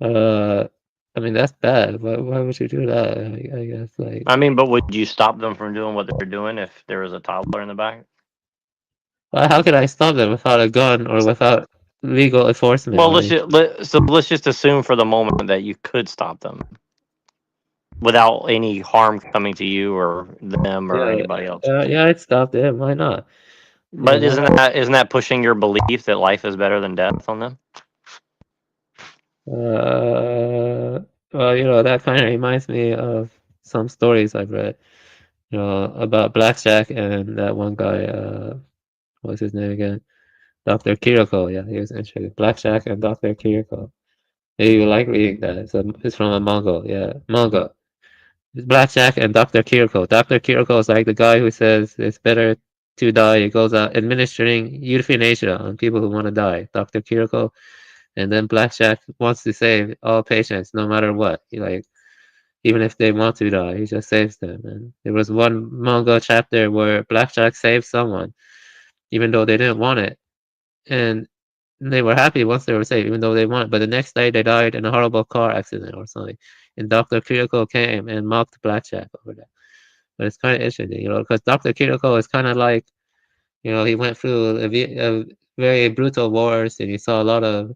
Uh, I mean that's bad. Why would you do that? I guess like. I mean, but would you stop them from doing what they're doing if there was a toddler in the back? Well, how could I stop them without a gun or without legal enforcement Well, or anything? let's just assume for the moment that you could stop them without any harm coming to you or them or Yeah, anybody else. yeah, I'd stop them. Why not? You But know, isn't that pushing your belief that life is better than death on them? well, that kind of reminds me of some stories I've read, about Blackjack and that one guy, what's his name again? Dr. Kiriko. Yeah, he was interesting. Blackjack and Dr. Kiriko. Maybe you like reading that. It's from a manga. Yeah, manga. It's Blackjack and Dr. Kiriko. Dr. Kiriko is like the guy who says it's better to die. He goes out administering euthanasia on people who want to die. Dr. Kiriko. And then Blackjack wants to save all patients no matter what. Even if they want to die, he just saves them. And there was one manga chapter where Blackjack saved someone, even though they didn't want it. And they were happy once they were saved, even though they want it. But the next day they died in a horrible car accident or something. And Dr. Kiriko came and mocked Blackjack over that. But it's kind of interesting, because Dr. Kiriko is kind of like, he went through a very brutal wars and he saw a lot of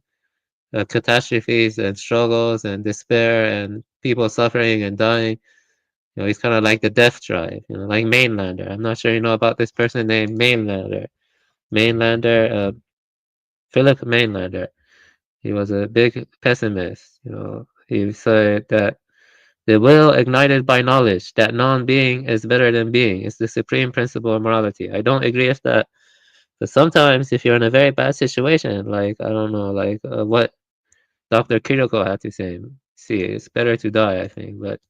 catastrophes and struggles and despair and people suffering and dying. He's kind of like the death drive, like Mainlander. I'm not sure you know about this person named Mainlander. Philip Mainlander. He was a big pessimist. He said that the will ignited by knowledge, that non-being is better than being, is the supreme principle of morality. I don't agree with that. But sometimes if you're in a very bad situation, like, I don't know, like what Dr. Kiriko had to say, see, it's better to die, I think. But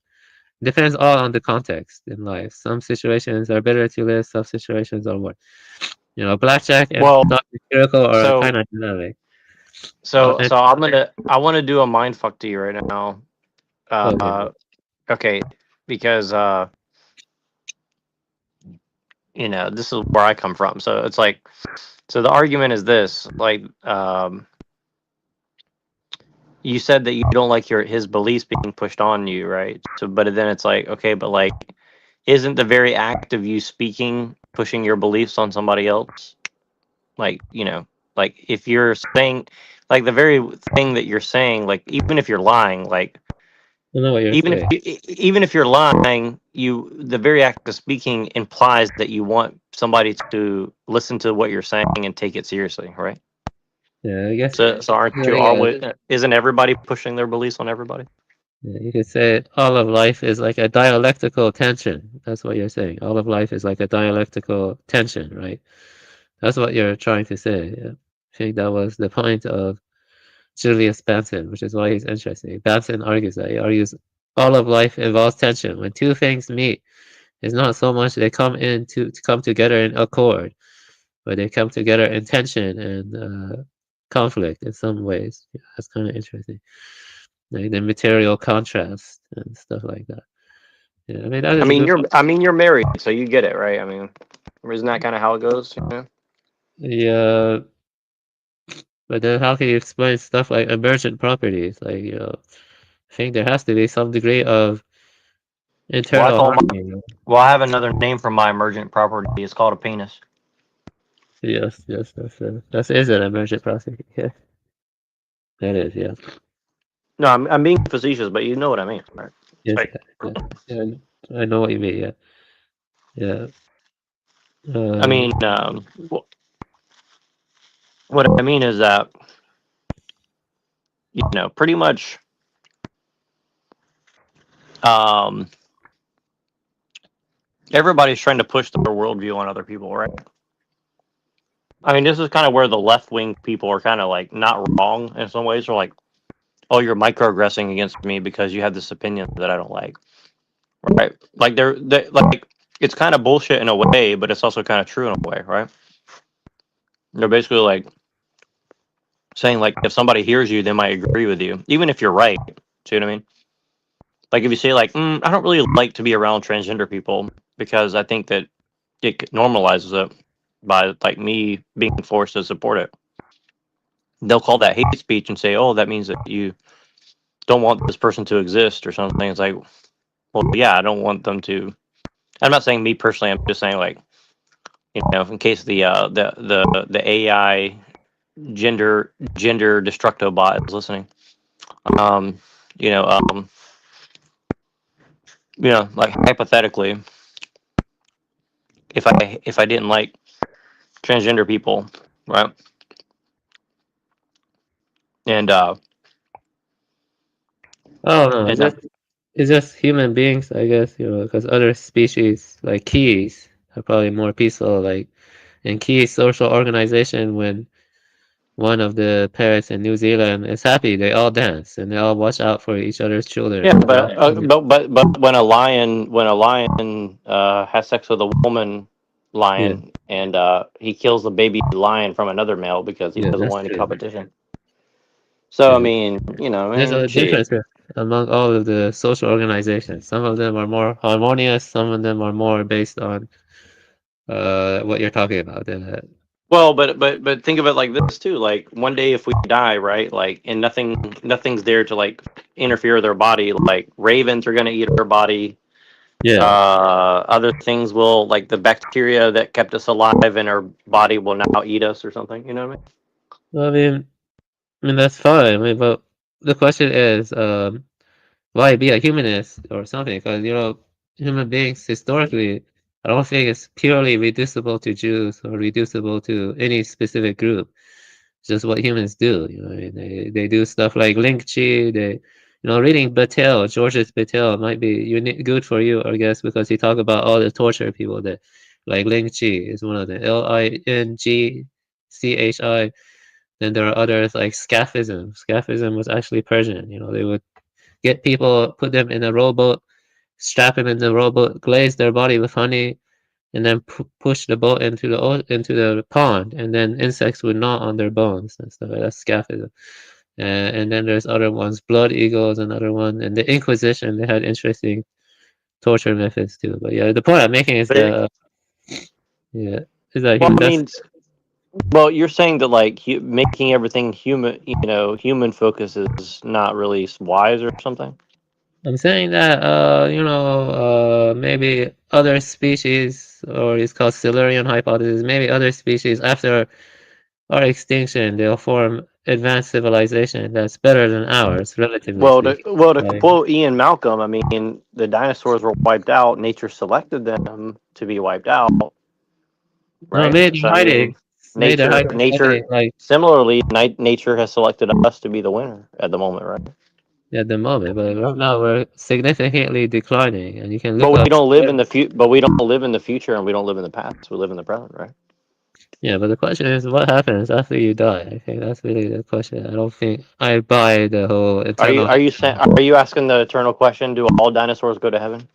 it depends all on the context in life. Some situations are better to live, some situations are worse. Blackjack and Well, Dr. Kiriko are so kind of dynamic. so I want to do a mind fuck to you right now. Okay. Okay, because this is where I come from. So it's like, so the argument is this, like, you said that you don't like his beliefs being pushed on you, right? So, but then it's like, okay, but like, isn't the very act of you speaking pushing your beliefs on somebody else? Like, like if you're saying, like the very thing that you're saying, like even if you're lying, like I know what you're saying. even if you're lying, the very act of speaking implies that you want somebody to listen to what you're saying and take it seriously, right? Yeah, I guess. So aren't Yeah, you yeah. always? Isn't everybody pushing their beliefs on everybody? Yeah, you could say all of life is like a dialectical tension. That's what you're saying. All of life is like a dialectical tension, right? That's what you're trying to say. Yeah. I think that was the point of Julius Benson, which is why he's interesting. Benson argues that. He argues all of life involves tension. When two things meet, it's not so much they come to come together in accord, but they come together in tension and conflict in some ways. Yeah, that's kind of interesting. Like the material contrast and stuff like that. Yeah, I mean that is a good. You're married, so you get it, right? I mean, isn't that kind of how it goes? You know? Yeah, but then how can you explain stuff like emergent properties? Like, I think there has to be some degree of internal harmony. Well, I have another name for my emergent property. It's called a penis. Yes, that is an emergent property. Yeah, that is. Yeah. No, I'm being facetious, but you know what I mean, right? Yes, Like, yeah, I know what you mean. Yeah, yeah. I mean, what I mean is that, you know, pretty much, everybody's trying to push their worldview on other people, right? I mean, this is kind of where the left wing people are kind of like not wrong in some ways. They're like, "Oh, you're microaggressing against me because you have this opinion that I don't like." Right? Like they're like, it's kind of bullshit in a way, but it's also kind of true in a way, right? They're basically like saying like if somebody hears you, they might agree with you, even if you're right. See what I mean? Like if you say like, I don't really like to be around transgender people because I think that it normalizes it by like me being forced to support it. They'll call that hate speech and say, "Oh, that means that you don't want this person to exist" or something. It's like, well, yeah, I don't want them to. I'm not saying me personally. I'm just saying like, you know, in case the AI gender destructo bot is listening. You know, like hypothetically, if I didn't like transgender people, right? And oh no, it's just human beings, I guess. Because other species like keys are probably more peaceful. Like in key social organization, when one of the parrots in New Zealand is happy, they all dance and they all watch out for each other's children. Yeah, but when a lion has sex with a woman lion and he kills the baby lion from another male because he doesn't want any competition. So I mean, there's a difference among all of the social organizations. Some of them are more harmonious. Some of them are more based on what you're talking about. Well, but think of it like this too. Like one day if we die, right? Like and nothing's there to like interfere with our body. Like ravens are gonna eat our body. Yeah. Other things will like the bacteria that kept us alive in our body will now eat us or something. You know what I mean? Well, I mean that's fine. I mean, but the question is, why be a humanist or something? Because human beings historically, I don't think it's purely reducible to Jews or reducible to any specific group. It's just what humans do. I mean, they do stuff like link chi. Reading Georges Bataille might be good for you, I guess, because he talk about all the torture people that, like link chi is one of the Lingchi. Then there are others like scaphism. Scaphism was actually Persian. They would get people, put them in a rowboat, strap them in the rowboat, glaze their body with honey, and then push the boat into the pond, and then insects would gnaw on their bones and stuff. That's scaphism. And then there's other ones, blood eagles, another one, and the Inquisition. They had interesting torture methods too. But yeah, the point I'm making is that well, you're saying that like making everything human, human focus is not really wise or something. I'm saying that maybe other species, or it's called Silurian hypothesis. Maybe other species after our extinction, they'll form advanced civilization that's better than ours, relatively. Well, to quote Ian Malcolm, I mean, the dinosaurs were wiped out. Nature selected them to be wiped out. Right. Nature. Similarly, nature has selected us to be the winner at the moment, right? At the moment, but right now we're significantly declining, and you can look. But we don't live in the future, and we don't live in the past. We live in the present, right? Yeah, but the question is, what happens after you die? I think that's really the question. I don't think I buy the whole Are you eternal. are you asking the eternal question? Do all dinosaurs go to heaven?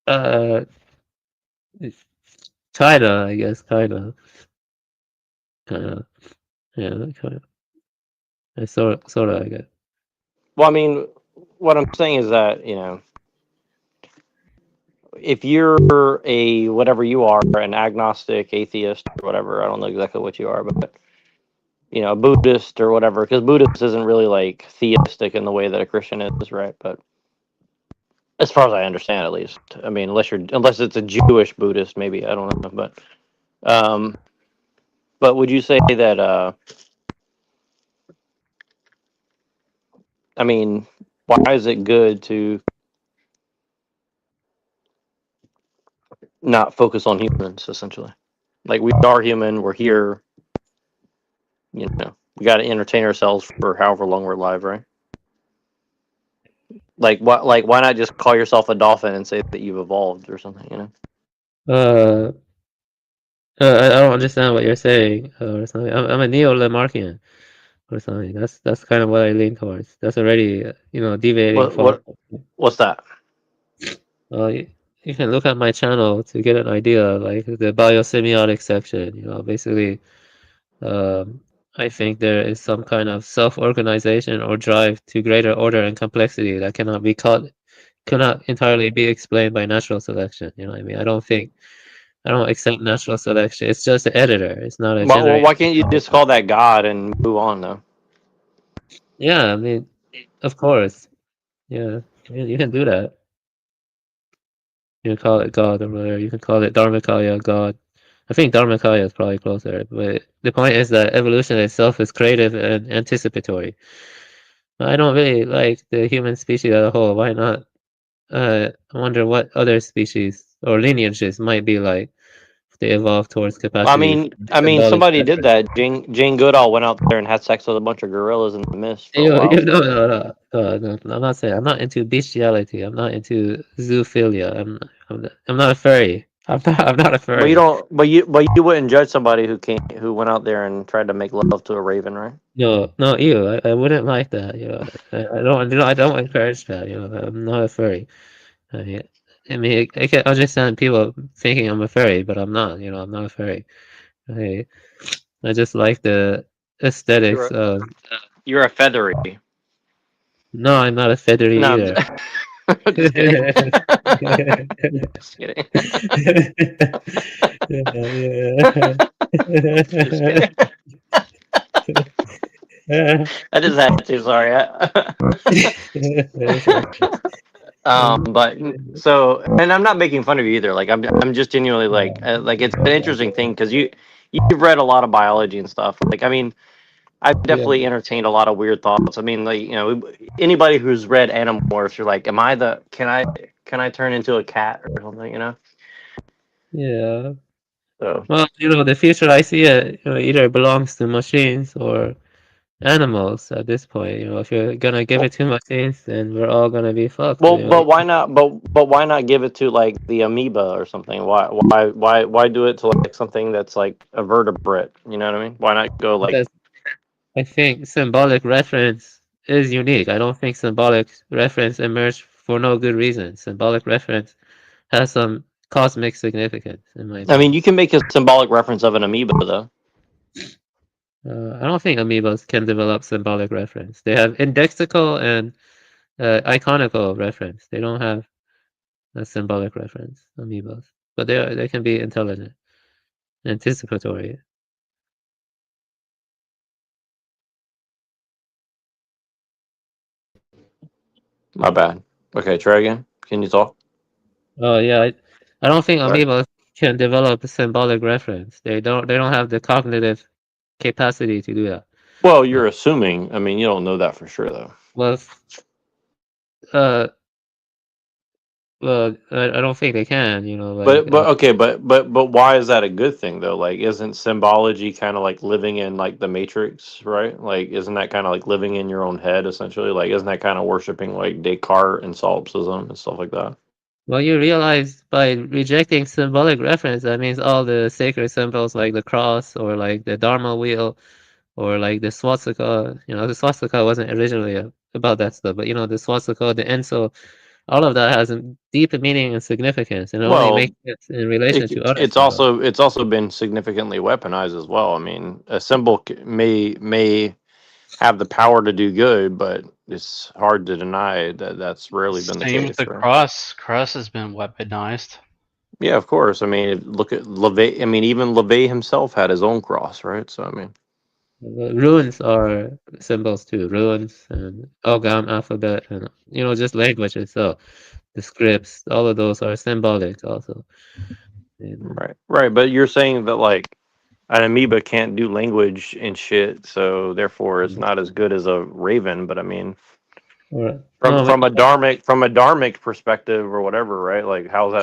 Uh, kinda, I guess, kinda, yeah, kinda. Sort of, I guess. Well, I mean, what I'm saying is that if you're a whatever you are, an agnostic, atheist, or whatever, I don't know exactly what you are, but a Buddhist or whatever, because Buddhist isn't really like theistic in the way that a Christian is, right? But as far as I understand, at least, I mean, unless it's a Jewish Buddhist, maybe I don't know, um, but would you say that? I mean, why is it good to not focus on humans? Essentially, like we are human, we're here. We got to entertain ourselves for however long we're alive, right? Like what? Like why not just call yourself a dolphin and say that you've evolved or something? Uh, I don't understand what you're saying or something. I'm a neo-Lamarckian or something. That's kind of what I lean towards. That's already deviating What far. what what's that? You can look at my channel to get an idea, like the biosemiotic section. Basically, um, I think there is some kind of self-organization or drive to greater order and complexity that cannot entirely be explained by natural selection. You know what I mean? I don't accept natural selection. It's just an editor. It's not a Well, generator. why can't you just call that God and move on though? Yeah, I mean, of course. Yeah, you can do that. You can call it God or whatever. You can call it Dharmakaya, God. I think Dharmakaya is probably closer, but the point is that evolution itself is creative and anticipatory. I don't really like the human species as a whole. Why not? I wonder what other species or lineages might be like if they evolve towards I capacity for mean, I mean, symbolic somebody did reference. that. Jane Goodall went out there and had sex with a bunch of gorillas in the mist for a You, while. you no, no, no, no, I'm not saying I'm not into bestiality. I'm not into zoophilia. I'm not a furry. I'm not a But you furry. don't. But you wouldn't judge somebody who went out there and tried to make love to a raven, right? No, no, you. I wouldn't like that. I don't encourage that. I'm not a furry. I mean, I can understand people thinking I'm a furry, but I'm not. I'm not a furry. I, I just like the You're aesthetics a, of. you're a feathery. No, I'm not a feathery No, either. I'm just kidding. Just kidding. Just kidding. I just had to. Sorry. But so, and I'm not making fun of you either. Like I'm just genuinely like it's an interesting thing because you've read a lot of biology and stuff. Like I mean, I've Yeah, definitely entertained a lot of weird thoughts. I mean, like anybody who's read Animorphs, you're like, am I the can I turn into a cat or something? yeah. So Well, the future I see it either belongs to machines or animals at this point. If you're gonna give it well, to machines, then we're all gonna be fucked. but why not? But why not give it to like the amoeba or something? Why do it to like something that's like a vertebrate? You know what I mean? Why not go like Because I think symbolic reference is unique. I don't think symbolic reference emerged for no good reason. Symbolic reference has some cosmic significance, in my I mean, opinion. you can make a symbolic reference of an amoeba, though. I don't think amoebas can develop symbolic reference. They have indexical and iconical reference. They don't have a symbolic reference, amoebas. But they can be intelligent, anticipatory. My bad. Okay, try again. Can you talk? Oh yeah, I don't think All right. amoebas can develop a symbolic reference. They don't have the cognitive capacity to do that. Well, Uh, you're assuming. I mean, you don't know that for sure, though. well, uh, I don't think they can. But okay, but why is that a good thing though? Like, isn't symbology kind of like living in like the Matrix, right? Like, isn't that kind of like living in your own head essentially? Like, isn't that kind of worshiping like Descartes and solipsism and stuff like that? Well, you realize by rejecting symbolic reference, that means all the sacred symbols like the cross or like the Dharma wheel or like the swastika. The swastika wasn't originally about that stuff, but the swastika, the enso, all of that has a deep meaning and significance, and it only Well, makes sense in relation to other it's symbols. also been significantly weaponized as well. I mean, a symbol may have the power to do good, but it's hard to deny that that's rarely been the Same with case, the right? cross. Cross has been weaponized. Yeah, of course. I mean, look at LeVay. I mean, even LeVay himself had his own cross, right? So I mean, Runes are symbols too. Runes and Ogam alphabet, and just language itself. The scripts, all of those are symbolic also. And, right. But you're saying that like an amoeba can't do language and shit, so therefore it's not as good as a raven. But I mean, or, from no, but, from a dharmic perspective or whatever, right? Like how's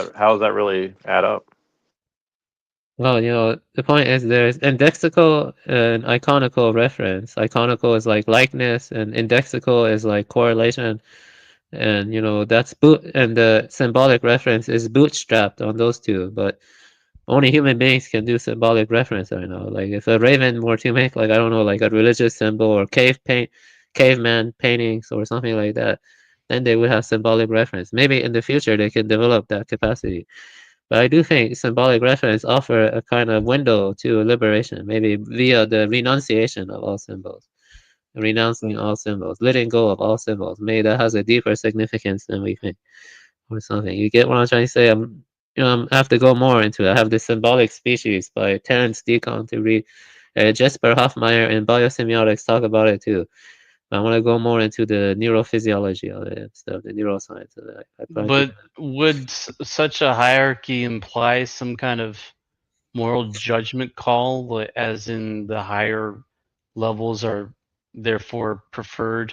that really add up? well, the point is there's indexical and iconical reference. Iconical is like likeness, and indexical is like correlation. And that's and the symbolic reference is bootstrapped on those two, but only human beings can do symbolic reference right now. Like if a raven were to make like I don't know, like a religious symbol or caveman paintings or something like that, then they would have symbolic reference. Maybe in the future they can develop that capacity. But I do think symbolic reference offer a kind of window to liberation, maybe via the renunciation of all symbols, renouncing all symbols, letting go of all symbols. Maybe that has a deeper significance than we think, or something. You get what I'm trying to say? I have to go more into it. I have the Symbolic Species by Terence Deacon to read. Jesper Hoffmeyer in Biosemiotics talk about it too. I want to go more into the neurophysiology of it and stuff, the neuroscience of it. I plan to. But would such a hierarchy imply some kind of moral judgment call, as in the higher levels are therefore preferred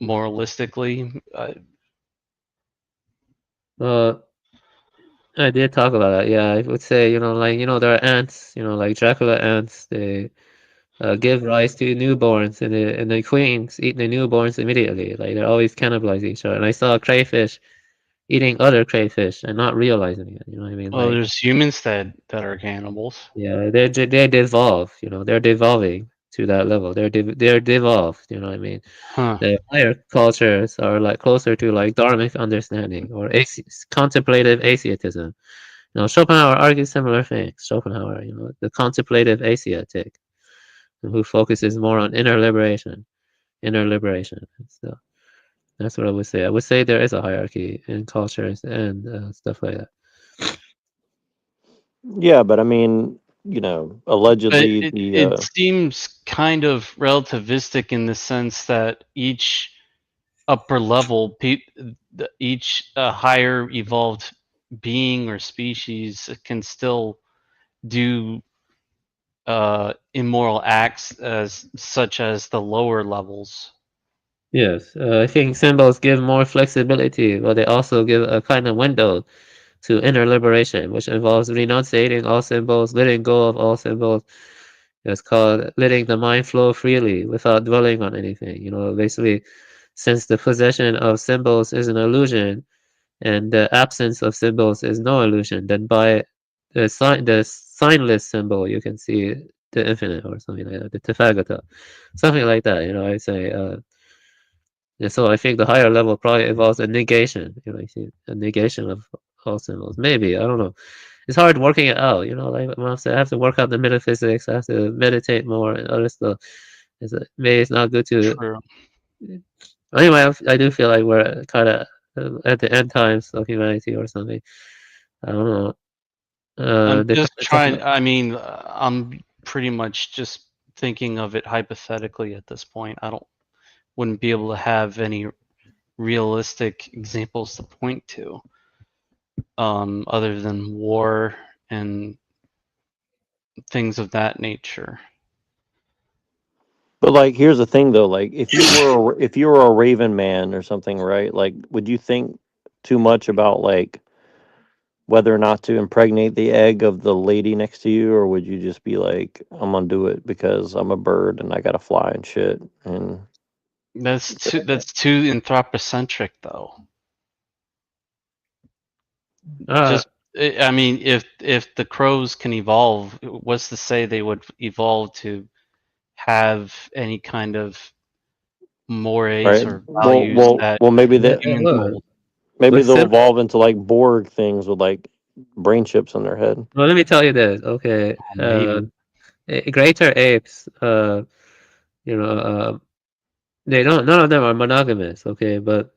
moralistically? I did talk about that. Yeah, I would say, there are ants, like Dracula ants. They give rise to newborns, and the queens eat the newborns immediately. Like they're always cannibalizing each other. And I saw a crayfish eating other crayfish and not realizing it. You know what I mean? Well, Like, there's humans that are cannibals. yeah, they devolve. They're devolving to that level. They're devolved. You know what I mean? Huh. The higher cultures are like closer to like dharmic understanding or contemplative asceticism. Schopenhauer argues similar things. Schopenhauer, the contemplative ascetic, who focuses more on inner liberation. So that's what I would say. I would say there is a hierarchy in cultures and stuff like that. Yeah, but I mean, But allegedly it seems kind of relativistic in the sense that each upper level, each higher evolved being or species can still do immoral acts as such as the lower levels. Yes, I think symbols give more flexibility, but they also give a kind of window to inner liberation, which involves renunciating all symbols, letting go of all symbols. It's called letting the mind flow freely without dwelling on anything. Basically, since the possession of symbols is an illusion and the absence of symbols is no illusion, then by the signless symbol, you can see the infinite or something like that, the Tathagata, something like that. I say. And so I think the higher level probably involves a negation. You see a negation of all symbols. Maybe, I don't know. It's hard working it out. Like when I said, I have to work out the metaphysics. I have to meditate more and other stuff. Maybe it's not good to. True. Anyway, I do feel like we're kind of at the end times of humanity or something. I don't know. I'm The just concept trying. I mean, I'm pretty much just thinking of it hypothetically at this point. Wouldn't be able to have any realistic examples to point to, other than war and things of that nature. But like, here's the thing though. Like, if you were a Raven man or something, right? Like, would you think too much about like whether or not to impregnate the egg of the lady next to you, or would you just be like, I'm gonna do it because I'm a bird and I gotta fly and shit? And That's too anthropocentric, though. Just, I mean, if the crows can evolve, what's to say they would evolve to have any kind of mores Right. or values that Well, maybe Yeah, that they humans would. hold? maybe With they'll sim evolve into like Borg things with like brain chips in their head. Well, let me tell you this. Okay, Maybe. greater apes. You know, they don't. None of them are monogamous. Okay, but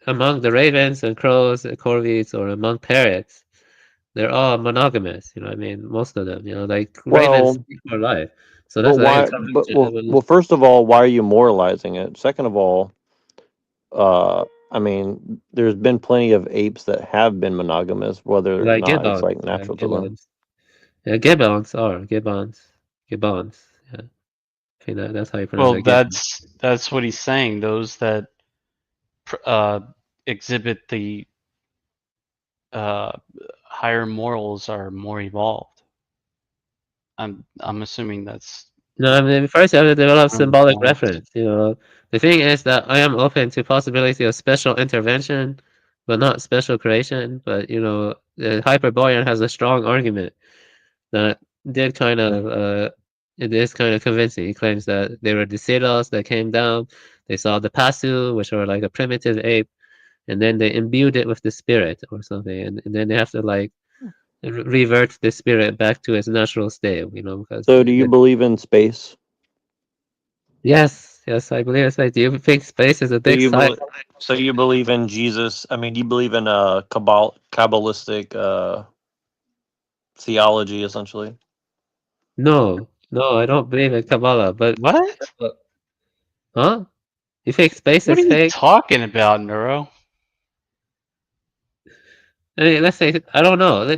among the ravens and crows and corvids, or among parrots, they're all monogamous. You know, what I mean, most of them. You know, like ravens Well, speak for life. So but that's like why? Well, first of all, why are you moralizing it? Second of all, I mean, there's been plenty of apes that have been monogamous, whether or like not it's gibbons. like Yeah, natural to them. gibbons. Yeah, gibbons are gibbons. Gibbons. Yeah, I think that's how you pronounce Well, it. Gibbons. that's what he's saying. Those that uh, exhibit the uh, higher morals are more evolved. I'm assuming that's No, I mean, first you have to develop what it symbolic implies. reference. You know, the thing is that I am open to possibility of special intervention, but not special creation. But you know, Hyperborean has a strong argument that did kind of it is kind of convincing. He claims that they were the Ceros that came down. They saw the Pasu, which were like a primitive ape, and then they imbued it with the spirit or something, and then they have to like revert the spirit back to its natural state. You know, because So, do you believe in space? Yes, yes, I believe it's like, do you think space is a So big you side? believe? So you believe in Jesus? I mean, do you believe in kabbalistic theology, essentially? No, no, I don't believe in Kabbalah, What? but huh? You think space What are is you fake? talking about, Neuro? I mean, let's say I don't know. I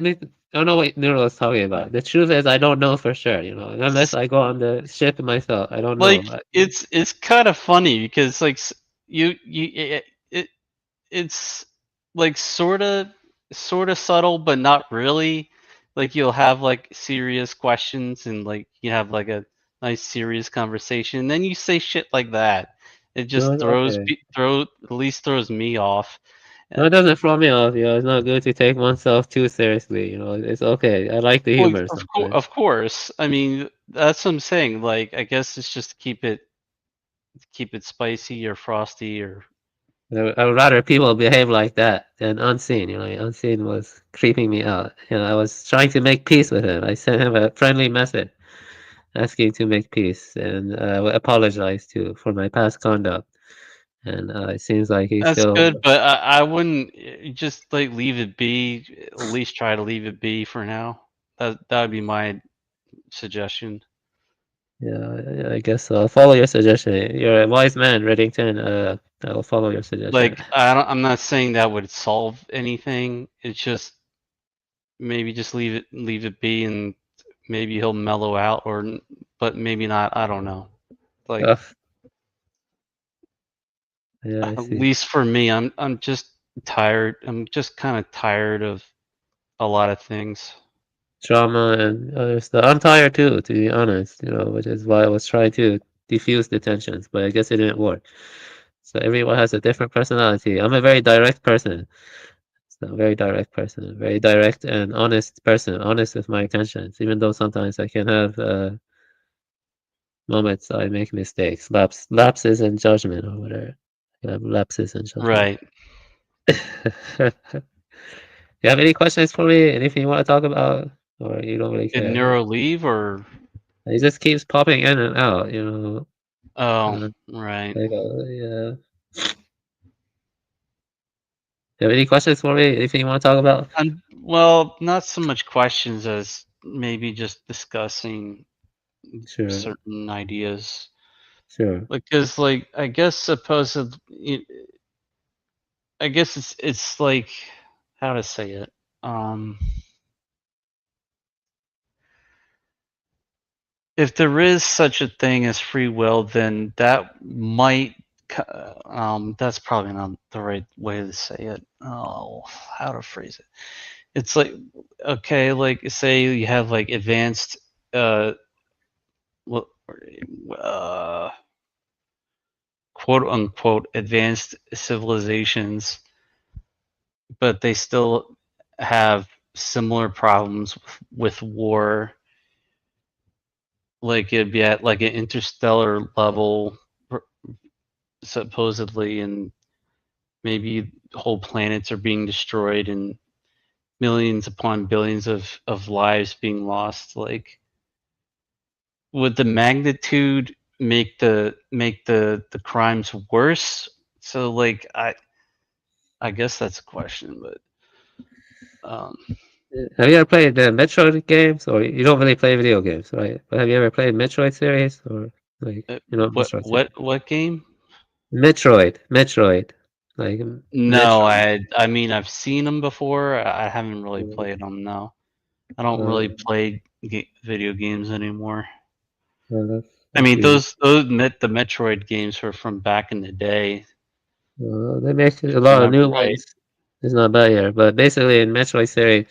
don't know what Nero is talking about. The truth is, I don't know for sure. You know, unless I go on the ship myself, I don't know. Like it's kind of funny because like it it's like sort of subtle but not really. Like you'll have like serious questions and like you have like a nice serious conversation, and then you say shit like that. It No, just it's okay. at least throws me off. No, it doesn't throw me off. You know, it's not good to take oneself too seriously. You know, it's okay. I like the Well, humor sometimes. of course. I mean, that's what I'm saying. Like, I guess it's just to keep it spicy or frosty or I would rather people behave like that than Unseen. You know, Unseen was creeping me out. You know, I was trying to make peace with him. I sent him a friendly message asking to make peace and apologize to for my past conduct. And it seems like he that's still. good. But I wouldn't just like leave it be. At least try to leave it be for now. That would be my suggestion. Yeah, I guess so. I'll follow your suggestion. You're a wise man, Reddington. I'll follow your suggestion. Like, I'm not saying that would solve anything. It's just maybe just leave it be, and maybe he'll mellow out, but maybe not. I don't know. Like, Ugh. Yeah, I at see. least for me, I'm just tired. I'm just kind of tired of a lot of things. Drama and other stuff. I'm tired too, to be honest. You know, which is why I was trying to diffuse the tensions, but I guess it didn't work. So everyone has a different personality. I'm a very direct person. So very direct person, very direct and honest person, honest with my intentions, even though sometimes I can have moments I make mistakes, lapses in judgment or whatever. I have lapses in judgment. Right. You have any questions for me? Anything you want to talk about? Or you don't really Did care? Neuro leave or? He just keeps popping in and out, you know. Oh, right. Like, yeah. You have any questions for me? Anything you want to talk about? Well, not so much questions as maybe just discussing Sure, certain ideas. sure. Because, like, I guess supposedly, I guess it's like how to say it. If there is such a thing as free will, then that might. That's probably not the right way to say it. Oh, how to phrase it? It's like, okay, like say you have like advanced, uh, well, uh, quote unquote advanced civilizations, but they still have similar problems with war. Like it'd be at like an interstellar level, supposedly, and maybe whole planets are being destroyed and millions upon billions of lives being lost. Like, would the magnitude make the crimes worse? So like I guess that's a question, but Have you ever played the Metroid games? Or you don't really play video games, right? But have you ever played Metroid series or like Metroid series? what game? Metroid, like No, Metroid. I mean I've seen them before. I haven't really played them. No, I don't really play video games anymore. I mean those the Metroid games were from back in the day. They make a lot of Remember, new right? ones. It's not bad here, but basically in Metroid series,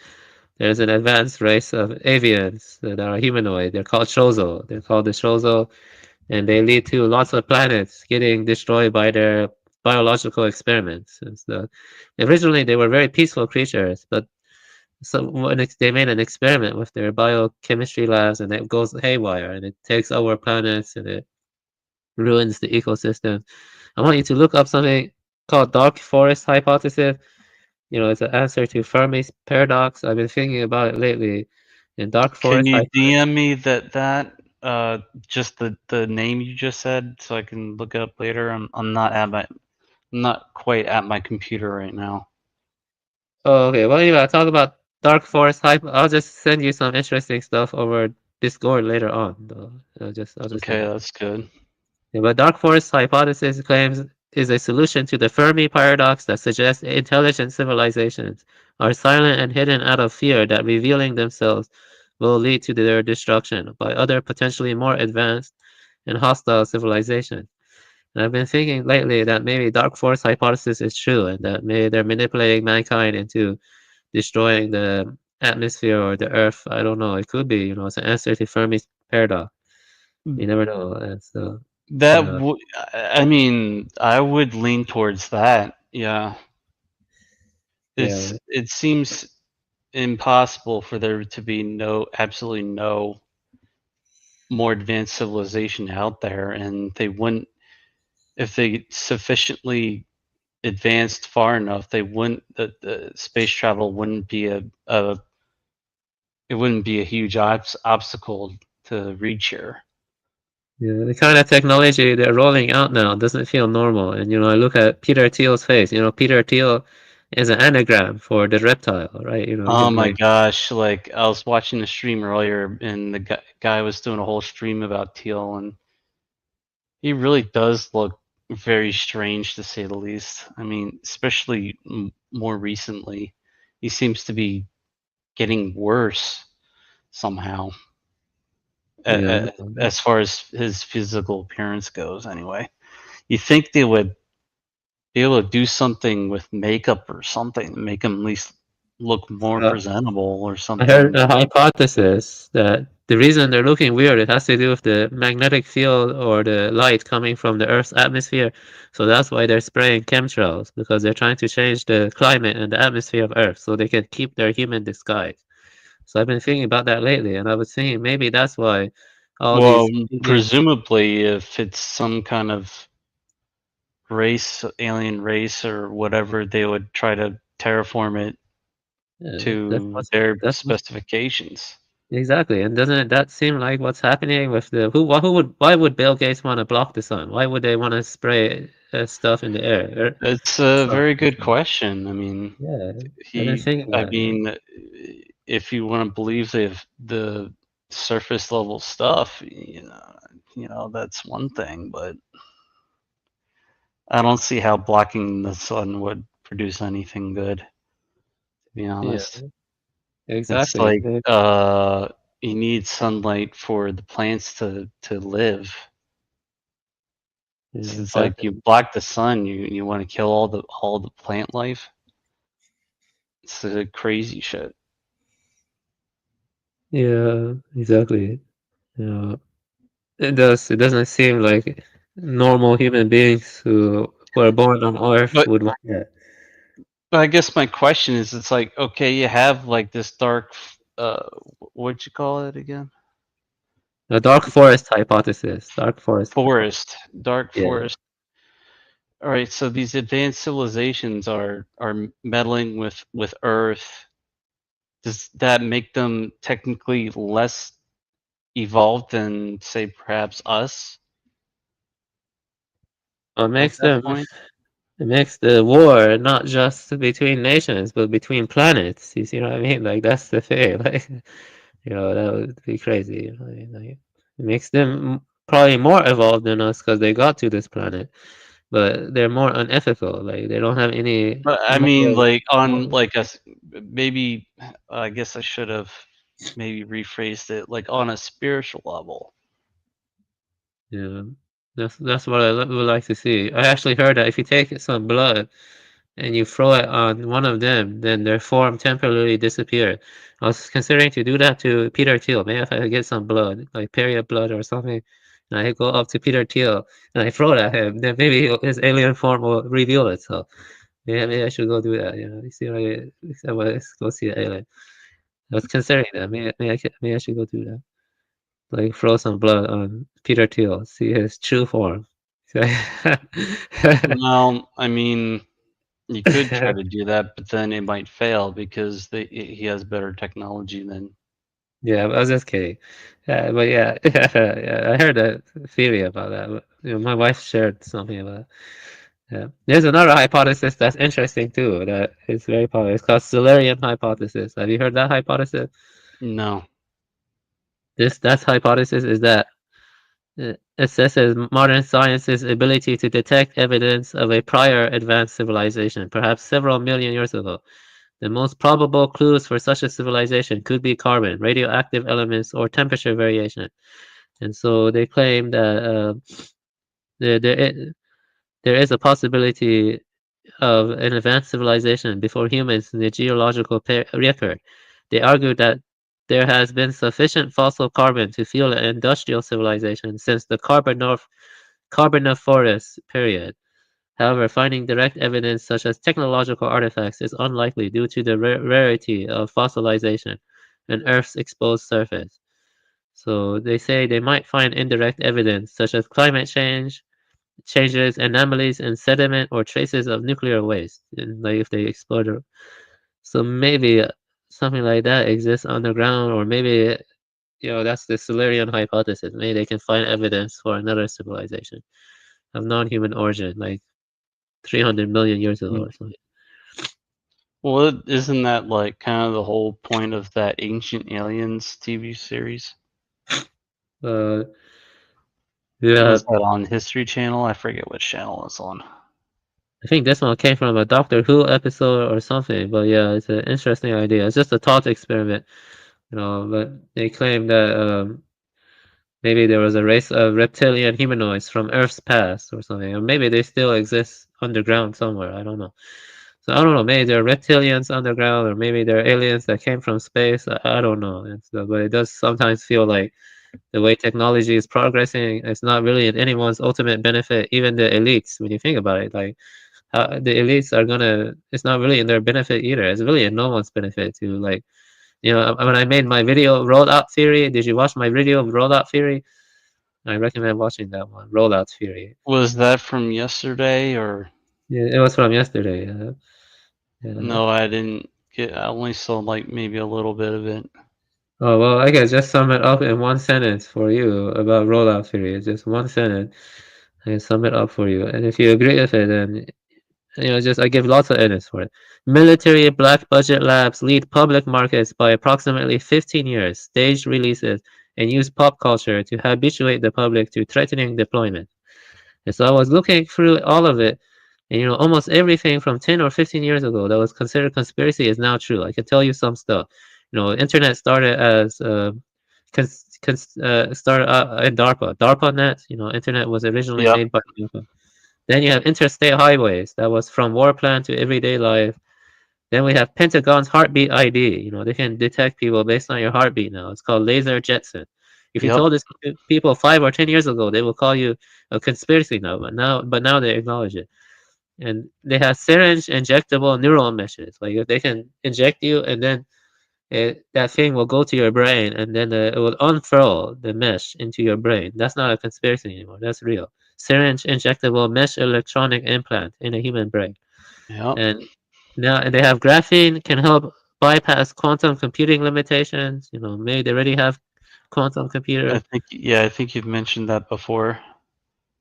there's an advanced race of avians that are humanoid. They're called Shozo. They're called the Shozo, and they lead to lots of planets getting destroyed by their biological experiments and stuff. Originally, they were very peaceful creatures, but they made an experiment with their biochemistry labs, and it goes haywire, and it takes over planets, and it ruins the ecosystem. I want you to look up something called dark forest hypothesis. It's an answer to Fermi's paradox. I've been thinking about it lately. In dark Can forest you hypothesis. DM me just the name you just said so I can look it up later? I'm not quite at my computer right now. Oh, okay. Well, anyway, I'll talk about dark forest hype. I'll just send you some interesting stuff over Discord later on. Though. I'll just send Okay, it. that's good. Yeah, but dark forest hypothesis claims is a solution to the Fermi paradox that suggests intelligent civilizations are silent and hidden out of fear that revealing themselves will lead to their destruction by other potentially more advanced and hostile civilizations. And I've been thinking lately that maybe dark forest hypothesis is true and that maybe they're manipulating mankind into destroying the atmosphere or the earth. I don't know. It could be, it's an answer to Fermi's paradox. You never know. And so, uh, I mean, I would lean towards that. Yeah. yeah, It seems impossible for there to be absolutely no more advanced civilization out there, and they wouldn't, if they sufficiently advanced far enough, they wouldn't, the space travel wouldn't be it wouldn't be a huge obstacle to reach here. yeah. The kind of technology they're rolling out now doesn't feel normal. And, I look at Peter Thiel's face. Peter Thiel is an anagram for the reptile, right? You Oh can my like, gosh, like I was watching a stream earlier and the guy was doing a whole stream about Teal, and he really does look very strange to say the least. I mean, especially more recently, he seems to be getting worse somehow, yeah. as far as his physical appearance goes anyway. You think they would be able to do something with makeup or something to make him at least look more Uh, presentable or I heard something. a hypothesis that the reason they're looking weird, it has to do with the magnetic field or the light coming from the Earth's atmosphere. So that's why they're spraying chemtrails, because they're trying to change the climate and the atmosphere of Earth so they can keep their human disguise. So I've been thinking about that lately, and I was thinking maybe that's why all Well, these aliens. presumably if it's some kind of alien race or whatever, they would try to terraform it Yeah, to their that's what, specifications. exactly. And doesn't that seem like what's happening with the why would Bill Gates want to block the sun? Why would they want to spray stuff in the air? It's a Stuff. very good question. I mean, Yeah, I've been thinking I about it. mean, if you want to believe the surface level stuff, that's one thing, but I don't see how blocking the sun would produce anything good, to be Yeah, honest. It's exactly. like you need sunlight for the plants to live. Yeah, It's like you exactly. block the sun, you want to kill all the plant life. It's crazy shit. Yeah, exactly. Yeah, it does. It doesn't seem like normal human beings who are born on Earth But would want that. But I guess my question is, it's like, okay, you have like this dark, what'd you call it again? The dark forest hypothesis. Dark forest. Dark Yeah. forest. All right, so these advanced civilizations are meddling with Earth. Does that make them technically less evolved than, say, perhaps us What at makes that them point? It makes the war not just between nations, but between planets. You see what I mean? Like that's the thing. Like that would be crazy. Like, it makes them probably more evolved than us because they got to this planet, but they're more unethical. Like they don't have any But I mean, moral. like on moral like maybe I guess I should have maybe rephrased it, like on a spiritual level. yeah, that's what I would like to see. I actually heard that if you take some blood and you throw it on one of them, then their form temporarily disappears. I was considering to do that to Peter Thiel. Maybe if I could get some blood, like period blood or something, and I go up to Peter Thiel and I throw it at him, then maybe his alien form will reveal itself. Yeah, maybe I should go do that. You see what let's go see the alien. I was considering that. Maybe I should go do that. Like throw some blood on Peter Thiel, see his true form. Well, I mean, you could try to do that, but then it might fail because he has better technology than. Yeah, I was just kidding. But yeah, yeah, I heard a theory about that. But, my wife shared something about it. Yeah. There's another hypothesis that's interesting too. That is very popular. It's called Solarian hypothesis. Have you heard that hypothesis? No. That hypothesis is that it assesses modern science's ability to detect evidence of a prior advanced civilization, perhaps several million years ago. The most probable clues for such a civilization could be carbon, radioactive elements, or temperature variation. And so they claim that there, there, i- there is a possibility of an advanced civilization before humans in the geological record. They argue that there has been sufficient fossil carbon to fuel an industrial civilization since the Carboniferous period. However, finding direct evidence such as technological artifacts is unlikely due to the rarity of fossilization and Earth's exposed surface. So they say they might find indirect evidence such as climate changes, anomalies in sediment, or traces of nuclear waste. And like if they explore so maybe something like that exists underground, or maybe that's the Solarian hypothesis. Maybe they can find evidence for another civilization of non-human origin, like 300 million years ago or something. Well, isn't that like kind of the whole point of that Ancient Aliens TV series? Uh, yeah, Was that on History Channel? I forget which channel it's on. I think this one came from a Doctor Who episode or something, but yeah, it's an interesting idea. It's just a thought experiment, but they claim that maybe there was a race of reptilian humanoids from Earth's past or something, or maybe they still exist underground somewhere. I don't know. So I don't know. Maybe there are reptilians underground, or maybe there are aliens that came from space. I don't know. But it does sometimes feel like the way technology is progressing, it's not really in anyone's ultimate benefit, even the elites, when you think about it. Like, the elites are gonna, it's not really in their benefit either. It's really in no one's benefit to, like, when I made my video rollout theory, did you watch my video of rollout theory? I recommend watching that one, rollout theory. Was that from yesterday or? Yeah, it was from yesterday. Yeah. No, I didn't get. I only saw like maybe a little bit of it. Oh, well, I can just sum it up in one sentence for you about rollout theory. It's just one sentence. I can sum it up for you. And if you agree with it, then just I give lots of evidence for it. Military black budget labs lead public markets by approximately 15 years, staged releases, and use pop culture to habituate the public to threatening deployment. And so I was looking through all of it, and almost everything from 10 or 15 years ago that was considered conspiracy is now true. I can tell you some stuff. Internet started as started in DARPA. DARPANet, internet was originally Yep. made by DARPA. Then you have interstate highways. That was from war plan to everyday life. Then we have Pentagon's heartbeat ID. They can detect people based on your heartbeat now. It's called Laser Jetson. If you Yep. told this to people 5 or 10 years ago, they will call you a conspiracy now. But now they acknowledge it. And they have syringe injectable neural meshes. Like if they can inject you, and then that thing will go to your brain, and then it will unfurl the mesh into your brain. That's not a conspiracy anymore. That's real. Syringe injectable mesh electronic implant in a human brain. Yep. And now they have graphene can help bypass quantum computing limitations. Maybe they already have quantum computer. I think you've mentioned that before.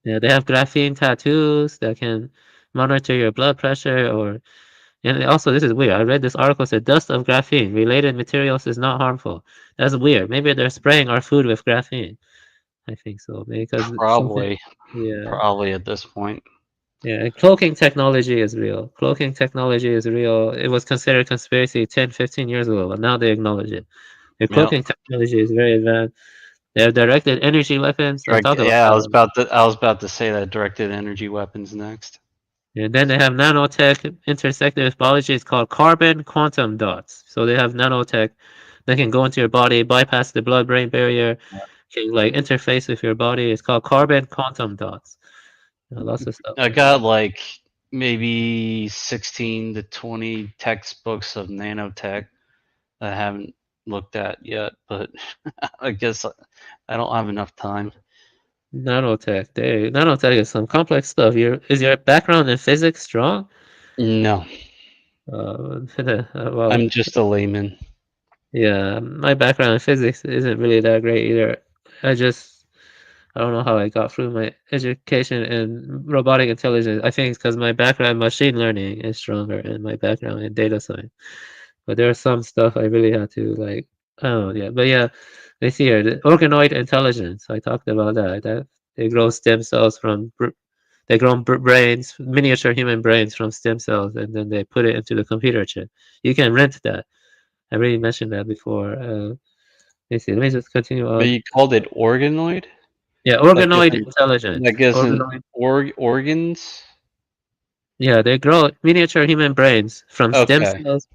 Yeah, they have graphene tattoos that can monitor your blood pressure. And also, this is weird. I read this article said dust of graphene related materials is not harmful. That's weird. Maybe they're spraying our food with graphene. I think so because something. Probably. Yeah. Probably at this point. Yeah, and cloaking technology is real. Cloaking technology is real. It was considered conspiracy 10, 15 years ago, but now they acknowledge it. The Yep. cloaking technology is very advanced. They have directed energy weapons. I talked about Yeah, that I was about to say that directed energy weapons next. And then they have nanotech intersected with biology. It's called carbon quantum dots. So they have nanotech that can go into your body, bypass the blood-brain barrier, can like interface with your body. It's called carbon quantum dots. Lots of stuff I like got that. like maybe 16 to 20 textbooks of nanotech that I haven't looked at yet, but I guess I don't have enough time. Nanotech is some complex stuff. Is your background in physics strong? No, Well, I'm just a layman. yeah, my background in physics isn't really that great either. I don't know how I got through my education in robotic intelligence. I think it's because my background in machine learning is stronger than my background in data science. But there's some stuff I really had to like. Oh yeah, but yeah, they see here the organoid intelligence. I talked about that. That they grow stem cells from they grow brains, miniature human brains from stem cells, and then they put it into the computer chip. You can rent that. I already mentioned that before. Let's see. Let me just continue But on. you called it organoid? Yeah, Like organoid isn't intelligence. like isn't Organoid. organs? Yeah, they grow miniature human brains from stem Okay. cells,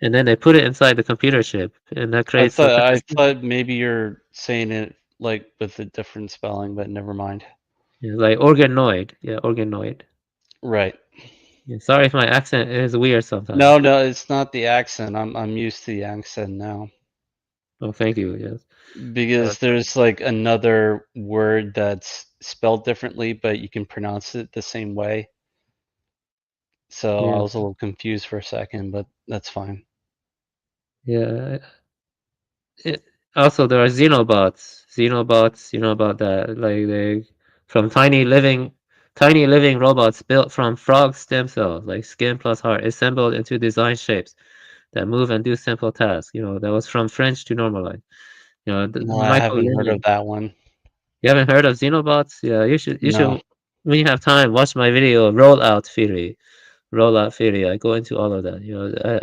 and then they put it inside the computer chip, and that creates the I thought maybe you're saying it like with a different spelling, but never mind. yeah, like organoid. Yeah, organoid. Right. Yeah, sorry if my accent is weird No, sometimes. no, it's not the accent. I'm used to the accent now. Oh, thank you. Yes. Because there's like another word that's spelled differently, but you can pronounce it the same way. So I Yeah. was a little confused for a second, but that's fine. Yeah. It, also, there are xenobots. Xenobots, you know about that? Like they from tiny living robots built from frog stem cells, like skin plus heart, assembled into design shapes that move and do simple tasks. That was from French to normalize. No, I Michael haven't heard of Lehman. that one. You haven't heard of xenobots? Yeah, you No. should when you have time, watch my video rollout theory. Rollout theory. I go into all of that.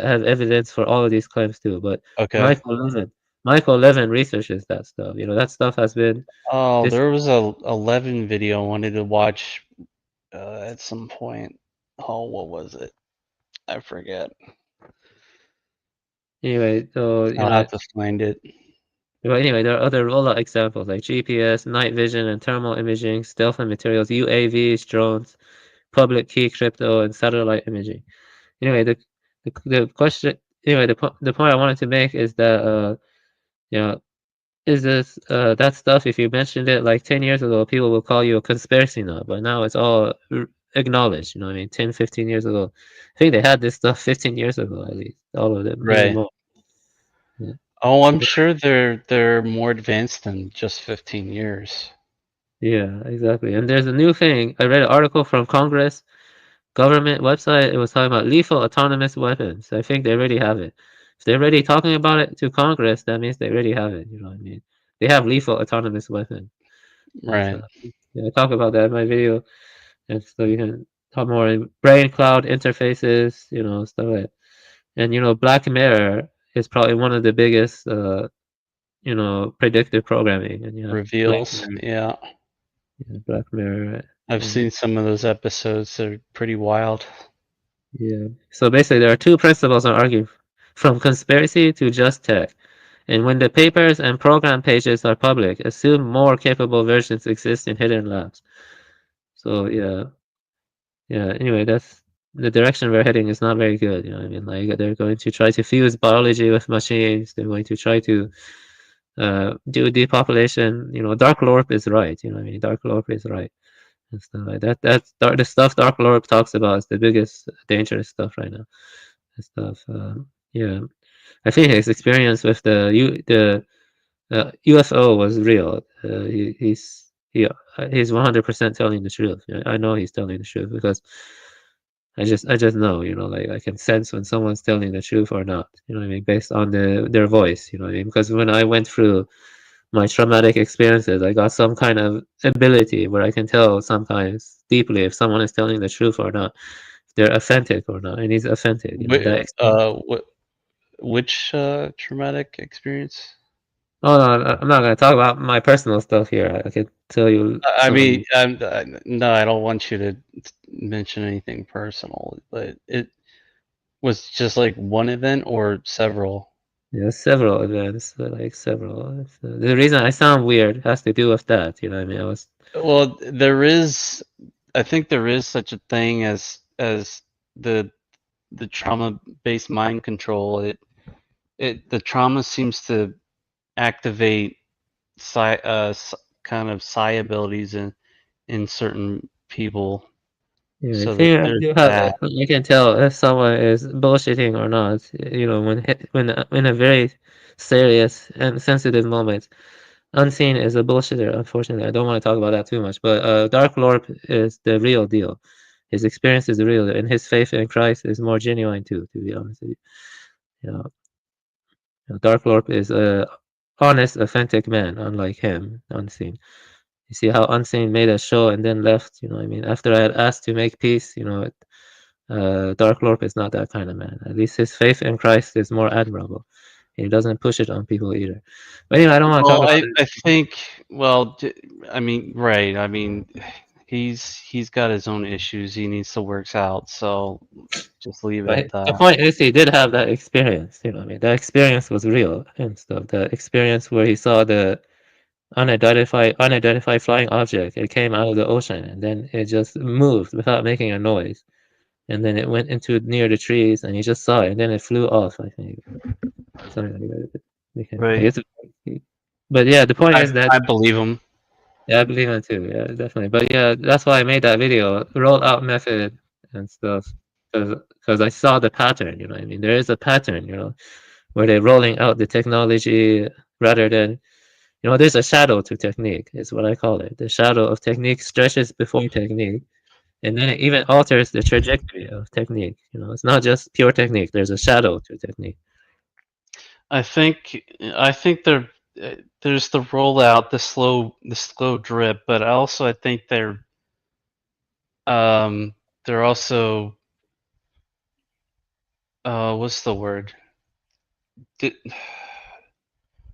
I have evidence for all of these claims too. But Okay. Michael Levin, Michael Levin researches that stuff. That stuff has been Oh, this there was a 11 video I wanted to watch at some point. Oh, what was it? I forget. anyway. So I'll have to find it. Well, anyway, there are other rollout examples like GPS, night vision, and thermal imaging, stealth and materials, UAVs, drones, public key crypto, and satellite imaging. Anyway, the question. Anyway, the point I wanted to make is that you know is this that stuff, if you mentioned it like 10 years ago, people will call you a conspiracy nut, but now it's all acknowledged. What I mean? 10, 15 years ago, I think they had this stuff 15 years ago at least, all of them, maybe Right. more. Yeah. Oh, I'm sure they're more advanced than just 15 years. Yeah, exactly. And there's a new thing. I read an article from Congress government website. It was talking about lethal autonomous weapons. I think they already have it. If they're already talking about it to Congress, that means they already have it. You know what I mean? They have lethal autonomous weapons. That's Right. yeah, I talk about that in my video, and so you can talk more in brain cloud interfaces, stuff like that. And Black Mirror is probably one of the biggest, predictive programming, and Black Reveals. Mirror, Yeah. Black Mirror, I've and seen some of those episodes. They're pretty wild. yeah. So basically, there are two principles on arguing from conspiracy to just tech. And when the papers and program pages are public, assume more capable versions exist in hidden labs. So yeah. yeah. Anyway, that's the direction we're heading is not very good. You know what I mean? Like they're going to try to fuse biology with machines. They're going to try to do depopulation. You know, Dark Lorp is right. You know what I mean? Dark Lorp is right. And stuff like that. The stuff Dark Lorp talks about is the biggest dangerous stuff right now. And stuff. Yeah, I think his experience with the UFO was real. He's 100% telling the truth. I know he's telling the truth because I just know, you know, like I can sense when someone's telling the truth or not. You know what I mean, based on their voice. You know what I mean, because when I went through my traumatic experiences, I got some kind of ability where I can tell sometimes deeply if someone is telling the truth or not, if they're authentic or not, and he's authentic. You know that. Which traumatic experience? Oh no, I'm not gonna talk about my personal stuff here. I can tell you I some. mean, no, I don't want you to mention anything personal, but it was just like one event or several. Yeah, several events, like several. The reason I sound weird has to do with that. You know what I mean? I was. Well, I think there is such a thing as the trauma-based mind control. The trauma seems to activate kind of psi abilities in certain people. Yeah, I So think I there's do have. that. I can tell if someone is bullshitting or not. You know, when in a very serious and sensitive moment. Unseen is a bullshitter, unfortunately. I don't want to talk about that too much, but Dark Lord is the real deal. His experience is real, and his faith in Christ is more genuine too, to be honest with you. You know, Dark Lord is a honest, authentic man, unlike him, Unseen. You see how Unseen made a show and then left, you know what I mean? After I had asked to make peace, you know, Dark Lord is not that kind of man. At least his faith in Christ is more admirable. He doesn't push it on people either. But anyway, I don't want to talk Well, about I think, well, I mean, right. I mean, he's got his own issues he needs to work out. So just leave it at But the that. point is, he did have that experience. You know what I mean? That experience was real and stuff. The experience where he saw the unidentified flying object. It came out of the ocean and then it just moved without making a noise. And then it went into near the trees and he just saw it and then it flew off, I think. Something like that. Right. But yeah, the point is that I believe him. yeah, I believe in it too. Yeah, definitely. But yeah, that's why I made that video, rollout method and stuff, because I saw the pattern. You know what I mean? There is a pattern. You know, where they're rolling out the technology rather than, you know, there's a shadow to technique. Is what I call it. The shadow of technique stretches before technique, and then it even alters the trajectory of technique. You know, it's not just pure technique. There's a shadow to technique. I think there's the rollout, the slow drip, but I think they're also what's the word? Di-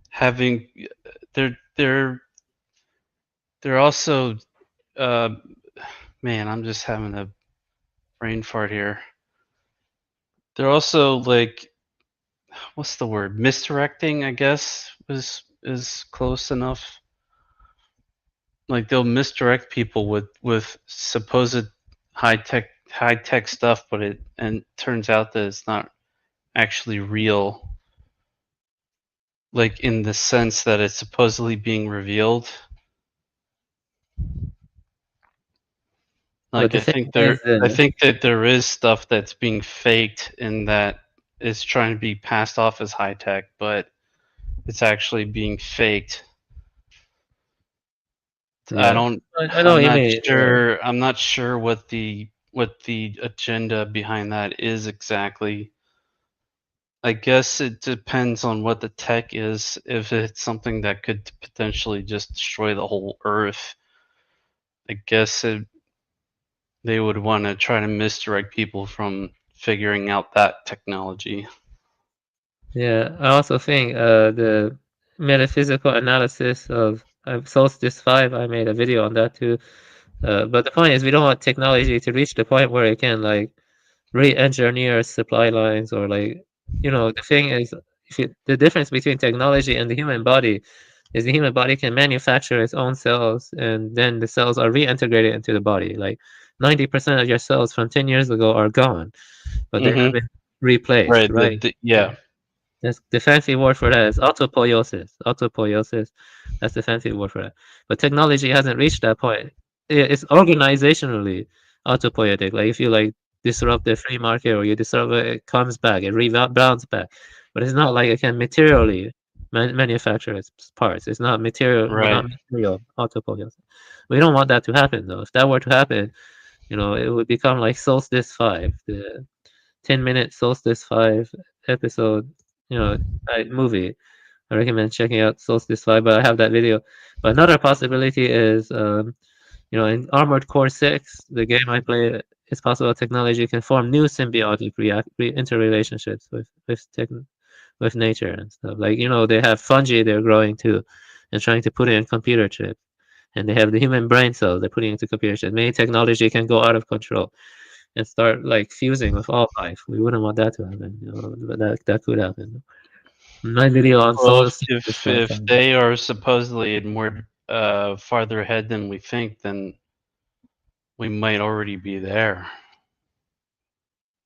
having they're also uh man, I'm just having a brain fart here. They're also like, what's the word? Misdirecting, I guess, is close enough. Like they'll misdirect people with supposed high tech stuff, but it and turns out that it's not actually real. Like in the sense that it's supposedly being revealed. But Like the thing is, I think that there is stuff that's being faked and that is trying to be passed off as high tech, but it's actually being faked. I yeah, don't I know what you mean. I'm not sure what the agenda behind that is exactly. I guess it depends on what the tech is. If it's something that could potentially just destroy the whole earth, I guess they would want to try to misdirect people from figuring out that technology. Yeah, I also think the metaphysical analysis of Solstice 5, I made a video on that too. But the point is, we don't want technology to reach the point where it can like re-engineer supply lines or like, you know, the thing is, the difference between technology and the human body is the human body can manufacture its own cells and then the cells are reintegrated into the body. Like 90% of your cells from 10 years ago are gone, but they have been replaced, Right. right? Yeah. That's the fancy word for that is autopoiesis. Autopoiesis. That's the fancy word for that. But technology hasn't reached that point. It's organizationally autopoietic. Like if you like disrupt the free market or you disrupt it, it comes back, it rebounds back. But it's not like it can materially manufacture its parts. It's not material, Right. not material autopoiesis. We don't want that to happen though. If that were to happen, it would become like Solstice 5, the 10-minute Solstice 5 episode, movie. I recommend checking out Solstice 5, but I have that video. But another possibility is, in Armored Core 6, the game I play, it's possible technology can form new symbiotic interrelationships with nature and stuff. Like, they have fungi they're growing too and trying to put it in computer chips. And they have the human brain cells they're putting into computer chips. Maybe technology can go out of control and start like fusing with all life. We wouldn't want that to happen, but that could happen. My video on Well, Solstice is if they are supposedly more farther ahead than we think, then we might already be there.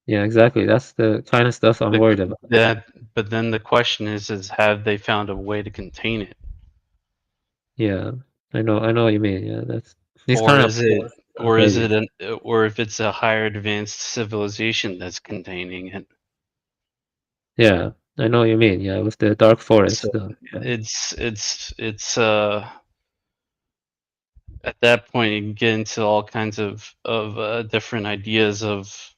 Yeah, exactly. That's the kind of stuff I'm worried about. But then the question is have they found a way to contain it? Yeah, I know what you mean. Yeah, that's these Or kind of is it, or is crazy. it, or if it's a higher advanced civilization that's containing it? Yeah, I know what you mean. Yeah, with the dark forest So stuff. Yeah. it's at that point you can get into all kinds of different ideas of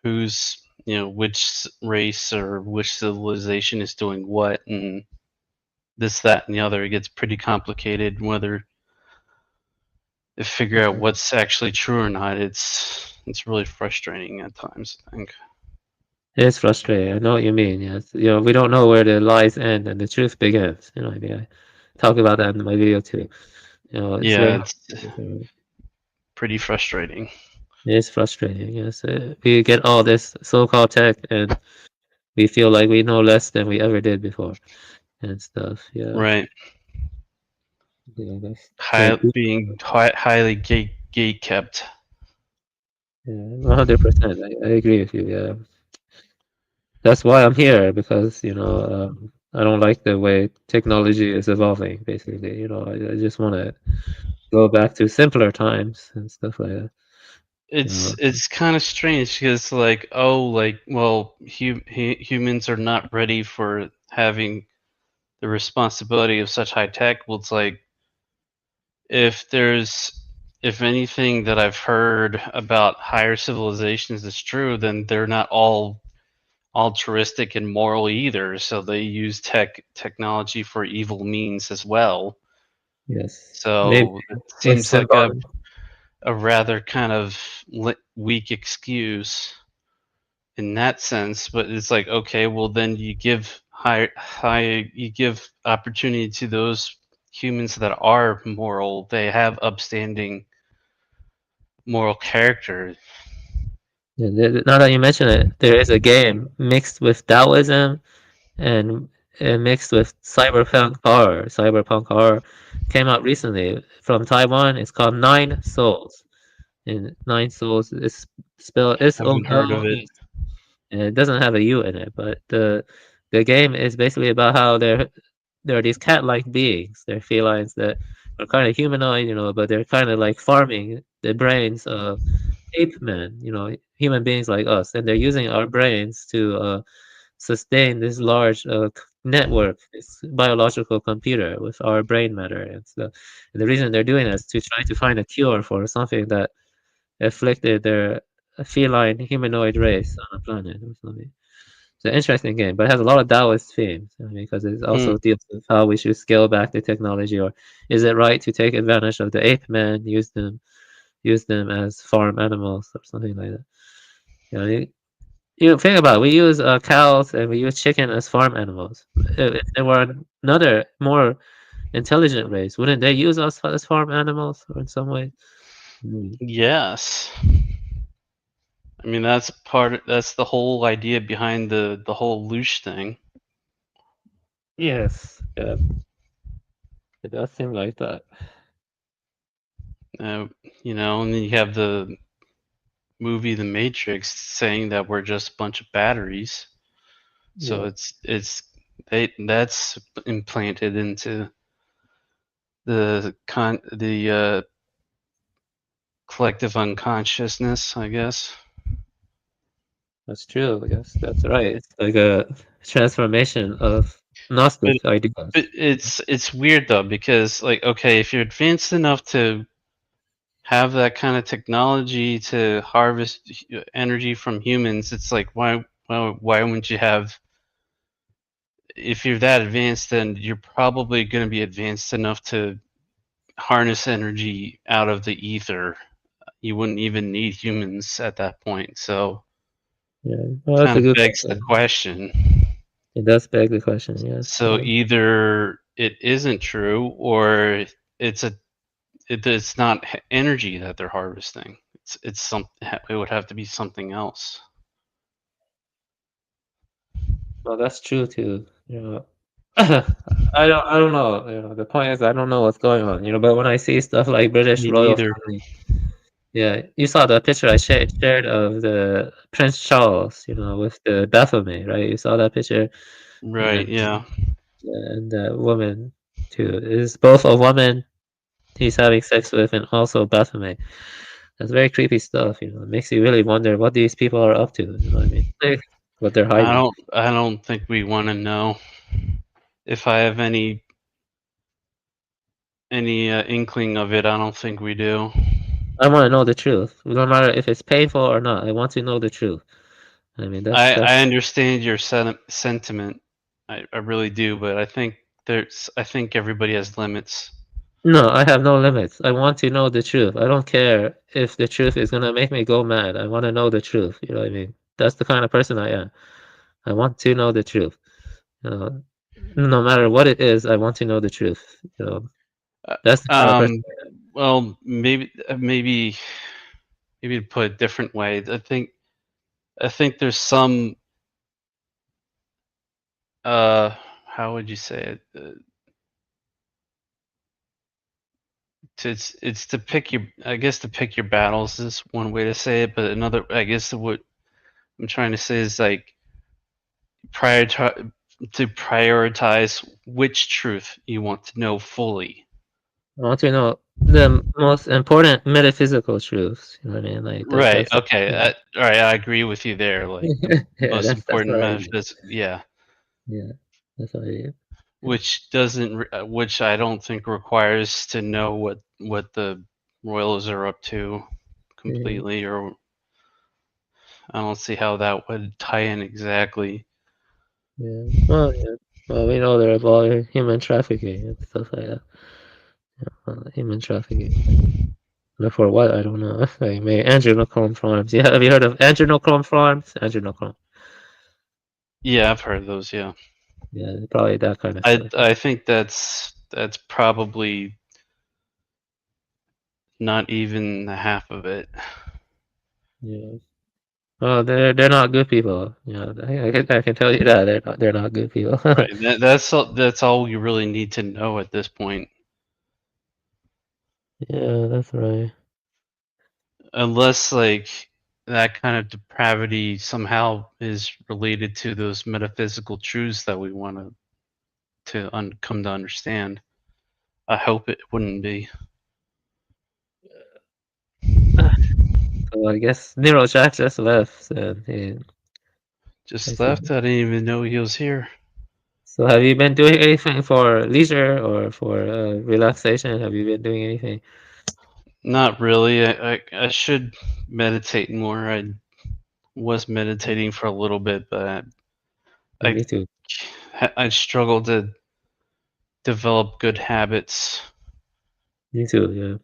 who's which race or which civilization is doing what and this, that, and the other. It gets pretty complicated whether to figure out what's actually true or not. It's really frustrating at times, I think. It is frustrating. I know what you mean. Yes, we don't know where the lies end and the truth begins. I mean, I talk about that in my video too. It's very Yeah, it's pretty frustrating. It is frustrating. Yes, we get all this so-called tech, and we feel like we know less than we ever did before, and stuff. Yeah, Right. that's Being highly gate kept. Yeah, 100%. I agree with you. Yeah, that's why I'm here because I don't like the way technology is evolving. Basically, I just want to go back to simpler times and stuff like that. It's kind of strange because well, humans are not ready for having the responsibility of such high tech. Well, it's like if anything that I've heard about higher civilizations is true, then they're not all altruistic and moral either. So they use technology for evil means as well. Yes, maybe So it with seems like symbolic. a rather kind of weak excuse in that sense. But it's like, okay, well then you give you give opportunity to those humans that are moral. They have upstanding moral character. Yeah, now that you mention it, there is a game mixed with Taoism and mixed with cyberpunk horror. Cyberpunk horror came out recently from Taiwan. It's called Nine Souls. And Nine Souls is spelled Haven't heard of it. SOLS. And it doesn't have a U in it, but the game is basically about how there are these cat-like beings. They're felines that are kind of humanoid, but they're kind of like farming the brains of ape men, human beings like us, and they're using our brains to sustain this large network, this biological computer with our brain matter and stuff. And the reason they're doing this is to try to find a cure for something that afflicted their feline humanoid race on a planet or something. It's an interesting game, but it has a lot of Taoist themes. Because it also deals with how we should scale back the technology, or is it right to take advantage of the ape men, use them as farm animals or something like that. Think about it. We use cows and we use chicken as farm animals. If there were another more intelligent race, wouldn't they use us as farm animals or in some way? Yes. I mean that's the whole idea behind the whole loosh thing. Yes. Yeah. It does seem like that. And then you have the movie The Matrix saying that we're just a bunch of batteries. So Yeah. that's implanted into the collective unconsciousness, I guess. That's true. Yes, that's right. It's like a transformation of Gnostic ideas. But it's weird though, because like, okay, if you're advanced enough to have that kind of technology to harvest energy from humans, it's like why wouldn't you have? If you're that advanced, then you're probably going to be advanced enough to harness energy out of the ether. You wouldn't even need humans at that point. So Yeah. Well, that's kind a of good begs the question. question. It does beg the question, yes. So either it isn't true, or it's not energy that they're harvesting. It's some it would have to be something else. Well, that's true too. You know, I don't know. You know, the point is I don't know what's going on. You know, but when I see stuff like British Me royal neither. family, yeah, you saw the picture I shared of the Prince Charles. You know, with the Baphomet, right? You saw that picture, Right, and yeah. and the woman too is both a woman he's having sex with and also Baphomet. That's very creepy stuff. You know, it makes you really wonder what these people are up to. You know what I mean? Like, what they're hiding. I don't think we want to know. If I have any inkling of it, I don't think we do. I want to know the truth, no matter if it's painful or not. I want to know the truth. I mean, that's I understand your sentiment. I really do, but I think everybody has limits. no. I have no limits. I want to know the truth. I don't care if the truth is gonna make me go mad. I want to know the truth. You know what I mean? That's the kind of person I am. I want to know the truth. You know, no matter what it is, I want to know the truth. You know, Uh, that's the kind of person. well, maybe to put it a different way, I think there's some how would you say it? It's to pick your I guess to pick your battles is one way to say it, but another I guess what I'm trying to say is like prioritize which truth you want to know fully. I want to know the most important metaphysical truths. You know what I mean? Like that. Right. That's Okay. yeah. All right. I agree with you there. Like the Yeah, most that's important what I mean. metaphysics. Yeah. Yeah, that's what I mean. Which doesn't. Which I don't think requires to know what the Royals are up to Yeah. completely, or I don't see how that would tie in exactly. Yeah. Well, yeah. Well, we know they're about human trafficking and stuff like that. Yeah, human trafficking. But for what? I don't know. Like maybe adrenochrome farms. Yeah, have you heard of adrenochrome farms? Adrenochrome. Yeah, I've heard those. Yeah. Yeah, probably that kind of stuff. I think that's probably not even the half of it. Yeah. Well, they're not good people. You know, I can tell you that they're not good people. Right. That's all you really need to know at this point. Yeah, that's right. Unless like that kind of depravity somehow is related to those metaphysical truths that we want come to understand. I hope it wouldn't be. So I guess Nero Jack just left, and I Just see. left. I didn't even know he was here. So have you been doing anything for leisure or for relaxation? Have you been doing anything? Not really. I should meditate more. I was meditating for a little bit, but Yeah, I me too. I struggle to develop good habits. Me too. Yeah.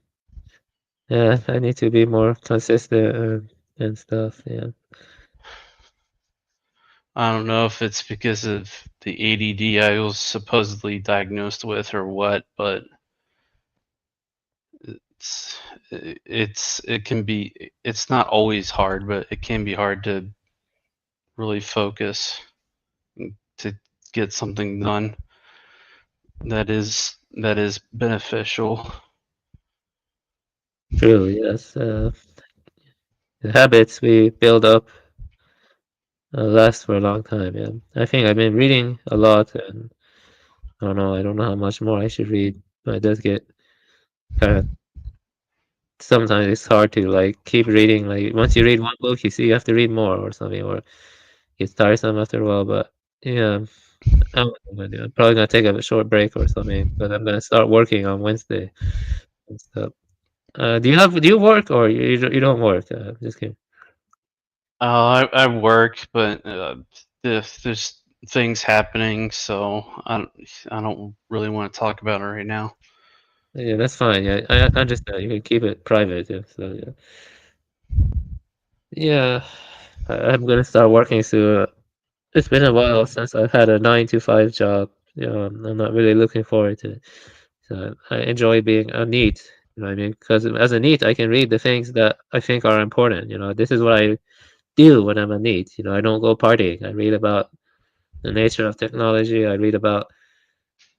Yeah, I need to be more consistent and stuff. Yeah. I don't know if it's because of the ADD I was supposedly diagnosed with or what, but it's it can be it's not always hard, but it can be hard to really focus to get something done that is beneficial. True. Yes. the habits we build up last for a long time. Yeah, I think I've been reading a lot, and I don't know how much more I should read, but it does get kind of sometimes it's hard to like keep reading. Like once you read one book, you see you have to read more or something, or it's tiresome after a while. But yeah, I don't know what I'm gonna do. I'm probably gonna take a short break or something, but I'm gonna start working on Wednesday and stuff. Do you work or you don't work? Just kidding. I work, but there's things happening, so I don't really want to talk about it right now. Yeah, that's fine. Yeah, I understand. You can keep it private. Yeah, so yeah. Yeah, I'm gonna start working soon. It's been a while since I've had a 9 to 5 job. You know, I'm not really looking forward to it. So I enjoy being a NEET. You know what I mean? Because as a NEET, I can read the things that I think are important. You know, this is what I do when I'm a NEET. You know, I don't go partying. I read about the nature of technology. I read about,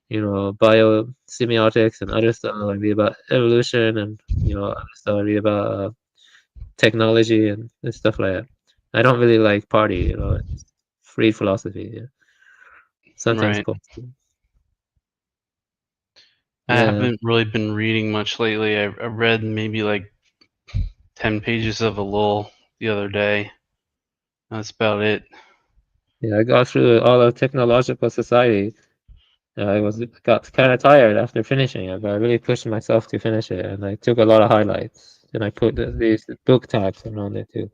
you know, biosemiotics and other stuff. I read about evolution and, you know, other stuff. I read about technology and stuff like that. I don't really like party, you know, it's free philosophy. Yeah. Sometimes Right. poetry. I Yeah, haven't really been reading much lately. I read maybe like 10 pages of a lull the other day. That's about it. yeah. I got through all of technological society. I got kind of tired after finishing it, but I really pushed myself to finish it, and I took a lot of highlights, and I put these book tags around it too.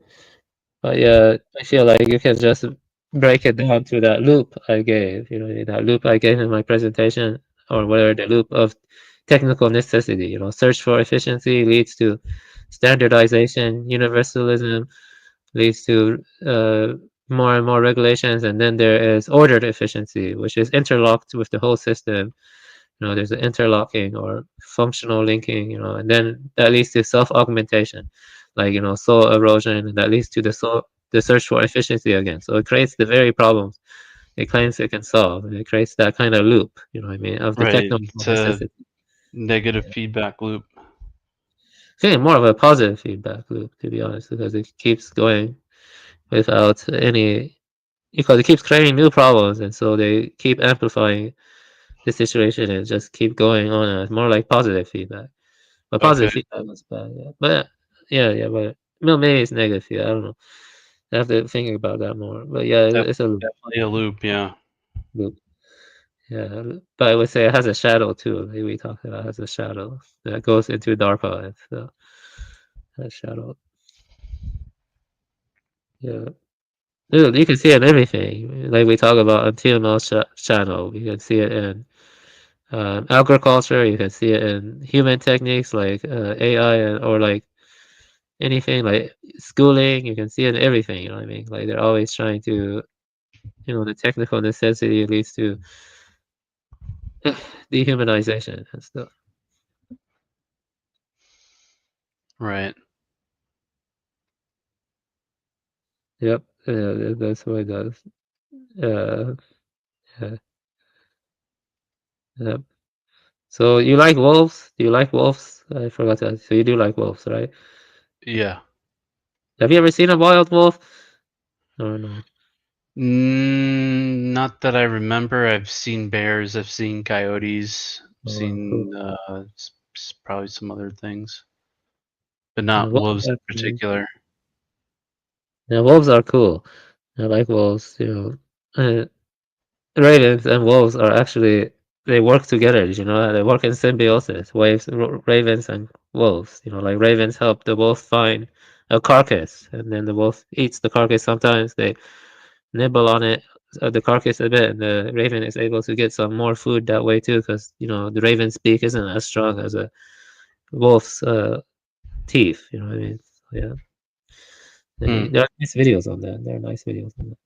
But yeah, I feel like you can just break it down to that loop I gave, you know, that loop I gave in my presentation, or whatever the loop of technical necessity, you know, search for efficiency leads to standardization, universalism leads to more and more regulations, and then there is ordered efficiency, which is interlocked with the whole system. You know, there's an interlocking or functional linking, you know, and then that leads to self-augmentation, like, you know, soul erosion, and that leads to the search for efficiency again. So it creates the very problems it claims it can solve, and it creates that kind of loop, you know what I mean, of the Right. technical It's a necessity. negative feedback loop. I think more of a positive feedback loop, to be honest, because it keeps going without any, because it keeps creating new problems, and so they keep amplifying the situation and just keep going on. And it's more like positive feedback. But Okay. positive feedback was bad, yeah. But yeah, but well, maybe it's negative. Yeah, I don't know. I have to think about that more. But yeah, it's a Definitely a loop, yeah. loop. Yeah, but I would say it has a shadow too. Like we talked about, it has a shadow that goes into DARPA. And so that shadow. Yeah, dude, you can see it in everything. Like we talk about on TML channel, you can see it in agriculture. You can see it in human techniques like AI or like anything like schooling. You can see it in everything. You know what I mean? Like they're always trying to, you know, the technical necessity leads to dehumanization and stuff. Right. Yep, that's what it does. Uh, yeah, yep. So you like wolves? Do you like wolves? I forgot to ask. So you do like wolves, right? Yeah. Have you ever seen a wild wolf? Or no? Not that I remember. I've seen bears, I've seen coyotes, I've Oh, cool. seen probably some other things, but Yeah, not wolves wolves are in cool. particular. Yeah, wolves are cool. I like wolves. You know, ravens and wolves are actually they work together. You know, they work in symbiosis. Ravens and wolves. You know, like ravens help the wolf find a carcass, and then the wolf eats the carcass. Sometimes they nibble on it, the carcass a bit, and the raven is able to get some more food that way too, because you know the raven's beak isn't as strong as a wolf's teeth. You know what I mean? So, yeah, Hmm. there are nice videos on that. There are nice videos on that.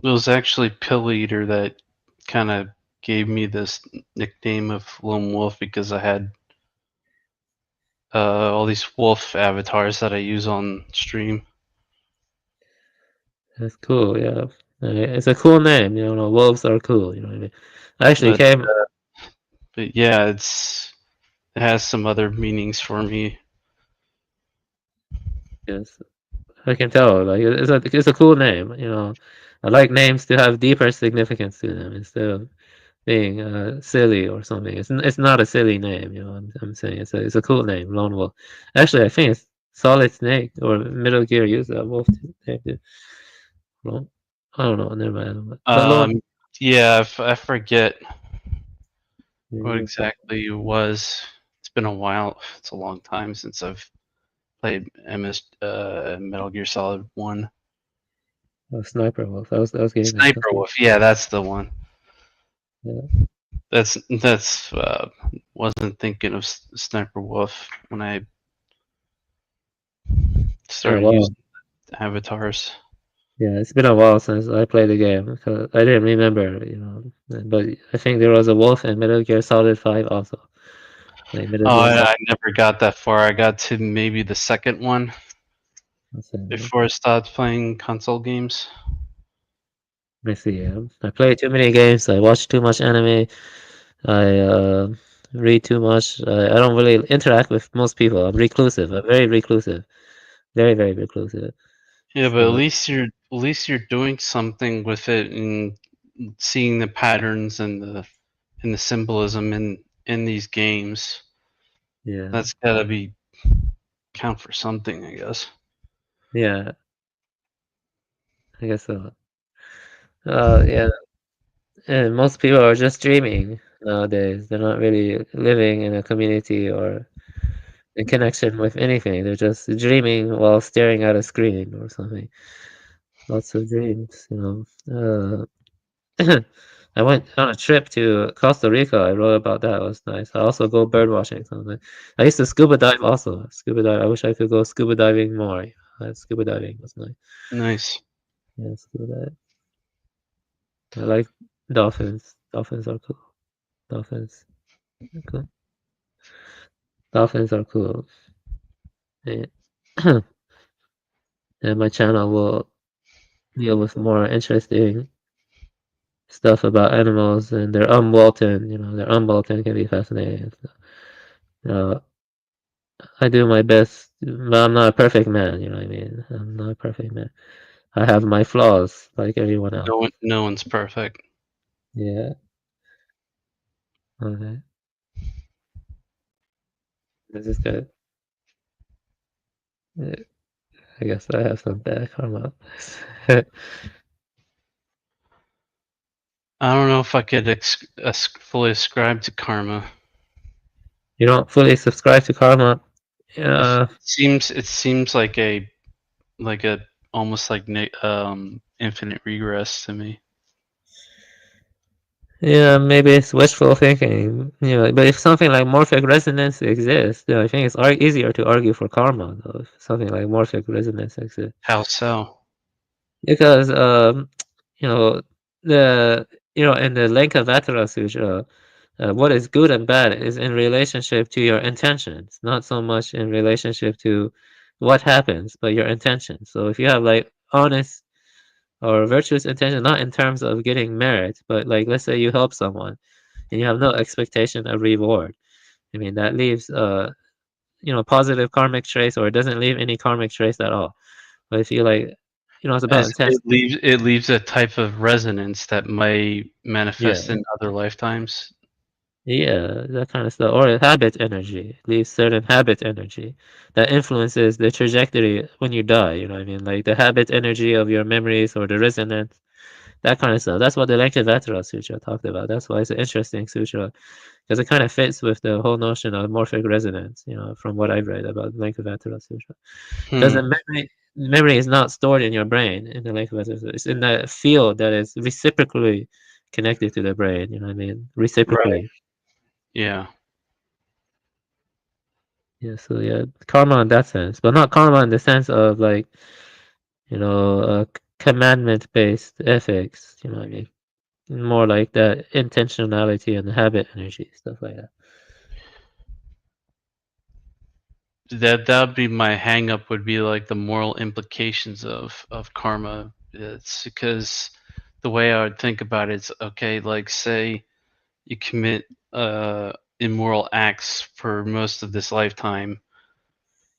It was actually Pill Eater that kind of gave me this nickname of Lone Wolf because I had all these wolf avatars that I use on stream. That's cool. Yeah. It's a cool name, you know. Wolves are cool, you know what I mean. I actually But came. but yeah, it has some other meanings for me. Yes, I can tell. Like it's a cool name, you know. I like names to have deeper significance to them instead of being silly or something. It's not a silly name, you know. I'm saying it's a cool name, Lone Wolf. Actually, I think it's Solid Snake or Metal Gear used that wolf name too. Well, I don't know. Never mind. But Lone. Yeah, I forget what Yeah, exactly it was. It's been a while. It's a long time since I've played Metal Gear Solid 1. oh, Sniper Wolf. I was getting that. Sniper Wolf. Yeah, that's the one. Yeah. That's wasn't thinking of Sniper Wolf when I It's been a started while. using avatars. Yeah, it's been a while since I played the game because I didn't remember, you know. But I think there was a wolf in Metal Gear Solid 5 also. Like Metal Oh, Gear Solid. I never got that far. I got to maybe the second one before I stopped playing console games. Let me see. I play too many games. I watch too much anime. I read too much. I don't really interact with most people. I'm reclusive. I'm very reclusive. Very, very reclusive. Yeah, but So, at least you're doing something with it and seeing the patterns and the symbolism in these games. yeah. That's gotta be count for something, I guess. Yeah, I guess so. Yeah. And most people are just dreaming nowadays. They're not really living in a community or in connection with anything. They're just dreaming while staring at a screen or something. Lots of dreams, you know. I went on a trip to Costa Rica. I wrote about that. It was nice. I also go bird watching something. I used to scuba dive also. Scuba dive. I wish I could go scuba diving more. Scuba diving was nice. Nice. Yeah, scuba dive. I like dolphins. Dolphins are cool. Dolphins are cool. Dolphins are cool. Yeah. And my channel will deal with more interesting stuff about animals and their unbolting. You know, their unbolting can be fascinating. Uh, I do my best, but I'm not a perfect man. You know what I mean? I'm not a perfect man. I have my flaws, like everyone else. No one's perfect. Yeah. Okay. This is good. Yeah, I guess I have some bad karma. I don't know if I could fully ascribe to karma. You don't fully subscribe to karma. It Yeah. seems like a almost like infinite regress to me. Yeah, maybe it's wishful thinking, you know. But if something like morphic resonance exists, you know, I think it's easier to argue for karma, though. If something like morphic resonance exists, How so? because you know, the in the Lankavatara Sutra, what is good and bad is in relationship to your intentions, not so much in relationship to what happens, but your intentions. So if you have like honest or virtuous intention, not in terms of getting merit, but like let's say you help someone and you have no expectation of reward. I mean, that leaves positive karmic trace, or it doesn't leave any karmic trace at all. But if you like, it's about As intention. it leaves a type of resonance that may Yeah, manifest in other lifetimes. yeah, that kind of stuff. Or habit energy. It leaves certain habit energy that influences the trajectory when you die. You know what I mean? Like the habit energy of your memories or the resonance, that kind of stuff. That's what the Lankavatara Sutra talked about. That's why it's an interesting sutra, because it kind of fits with the whole notion of morphic resonance, from what I've read about Lankavatara Sutra. Because the memory is not stored in your brain in the Lankavatara Sutra. It's in the field that is reciprocally connected to the brain, you know what I mean? Right. Reciprocally. Yeah. Yeah, so yeah, karma in that sense, but not karma in the sense of like, commandment-based ethics, you know what I mean? More like that intentionality and habit energy, stuff like that. That would be my hang up, would be like the moral implications of karma. It's because the way I would think about it is, okay, like say you commit immoral acts for most of this lifetime,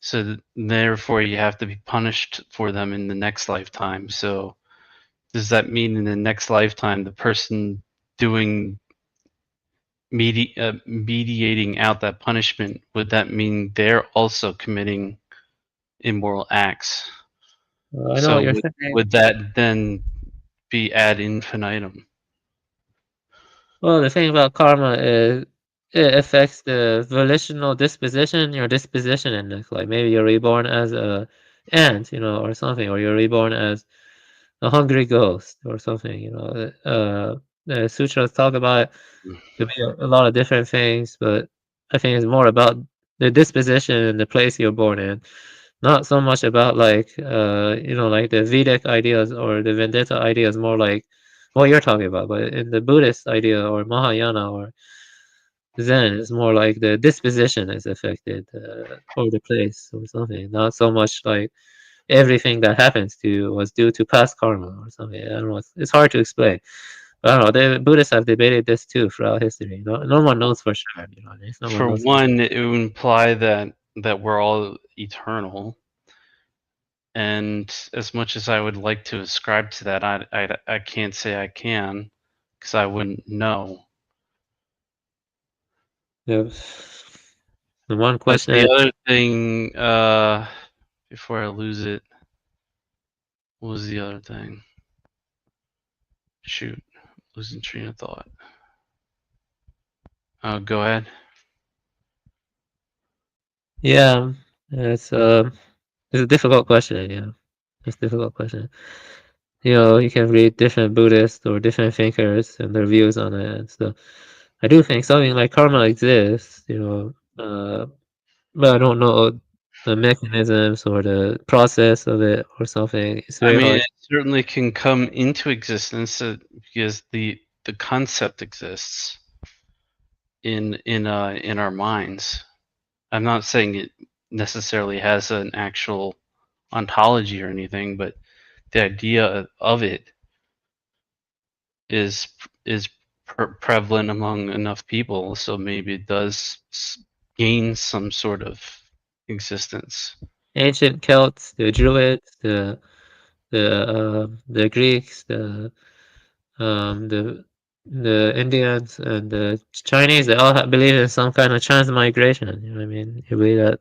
so therefore you have to be punished for them in the next lifetime. So does that mean in the next lifetime the person doing mediating out that punishment, would that mean they're also committing immoral acts? I know what So you're saying. would that then be ad infinitum? Well, the thing about karma is it affects the volitional disposition, your disposition index. Like maybe you're reborn as a ant, or something, or you're reborn as a hungry ghost or something. The sutras talk about could be a lot of different things, but I think it's more about the disposition and the place you're born in, not so much about like like the Vedic ideas or the vendetta ideas, more like what you're talking about. But in the Buddhist idea or Mahayana or Zen, it's more like the disposition is affected, or the place or something, not so much like everything that happens to you was due to past karma or something. I don't know. It's hard to explain. I don't know. The Buddhists have debated this too throughout history. No one knows for sure. No one For knows for sure. one, it would imply that we're all eternal, and as much as I would like to ascribe to that, I can't say I can, because I wouldn't know. Yeah. The one But question the is, other thing, before I lose it, what was the other thing? Shoot, losing train of thought. Go ahead. yeah, it's a difficult question. Yeah, it's a difficult question. You can read different Buddhists or different thinkers and their views on it and stuff. I do think something like karma exists, but I don't know the mechanisms or the process of it or something. It's I very mean, hard. it certainly can come into existence because the concept exists in our minds. I'm not saying it necessarily has an actual ontology or anything, but the idea of it is prevalent among enough people, so maybe it does gain some sort of existence. Ancient Celts, the Druids, the Greeks, the Indians and the Chinese, they all believe in some kind of transmigration. You know what I mean? You believe that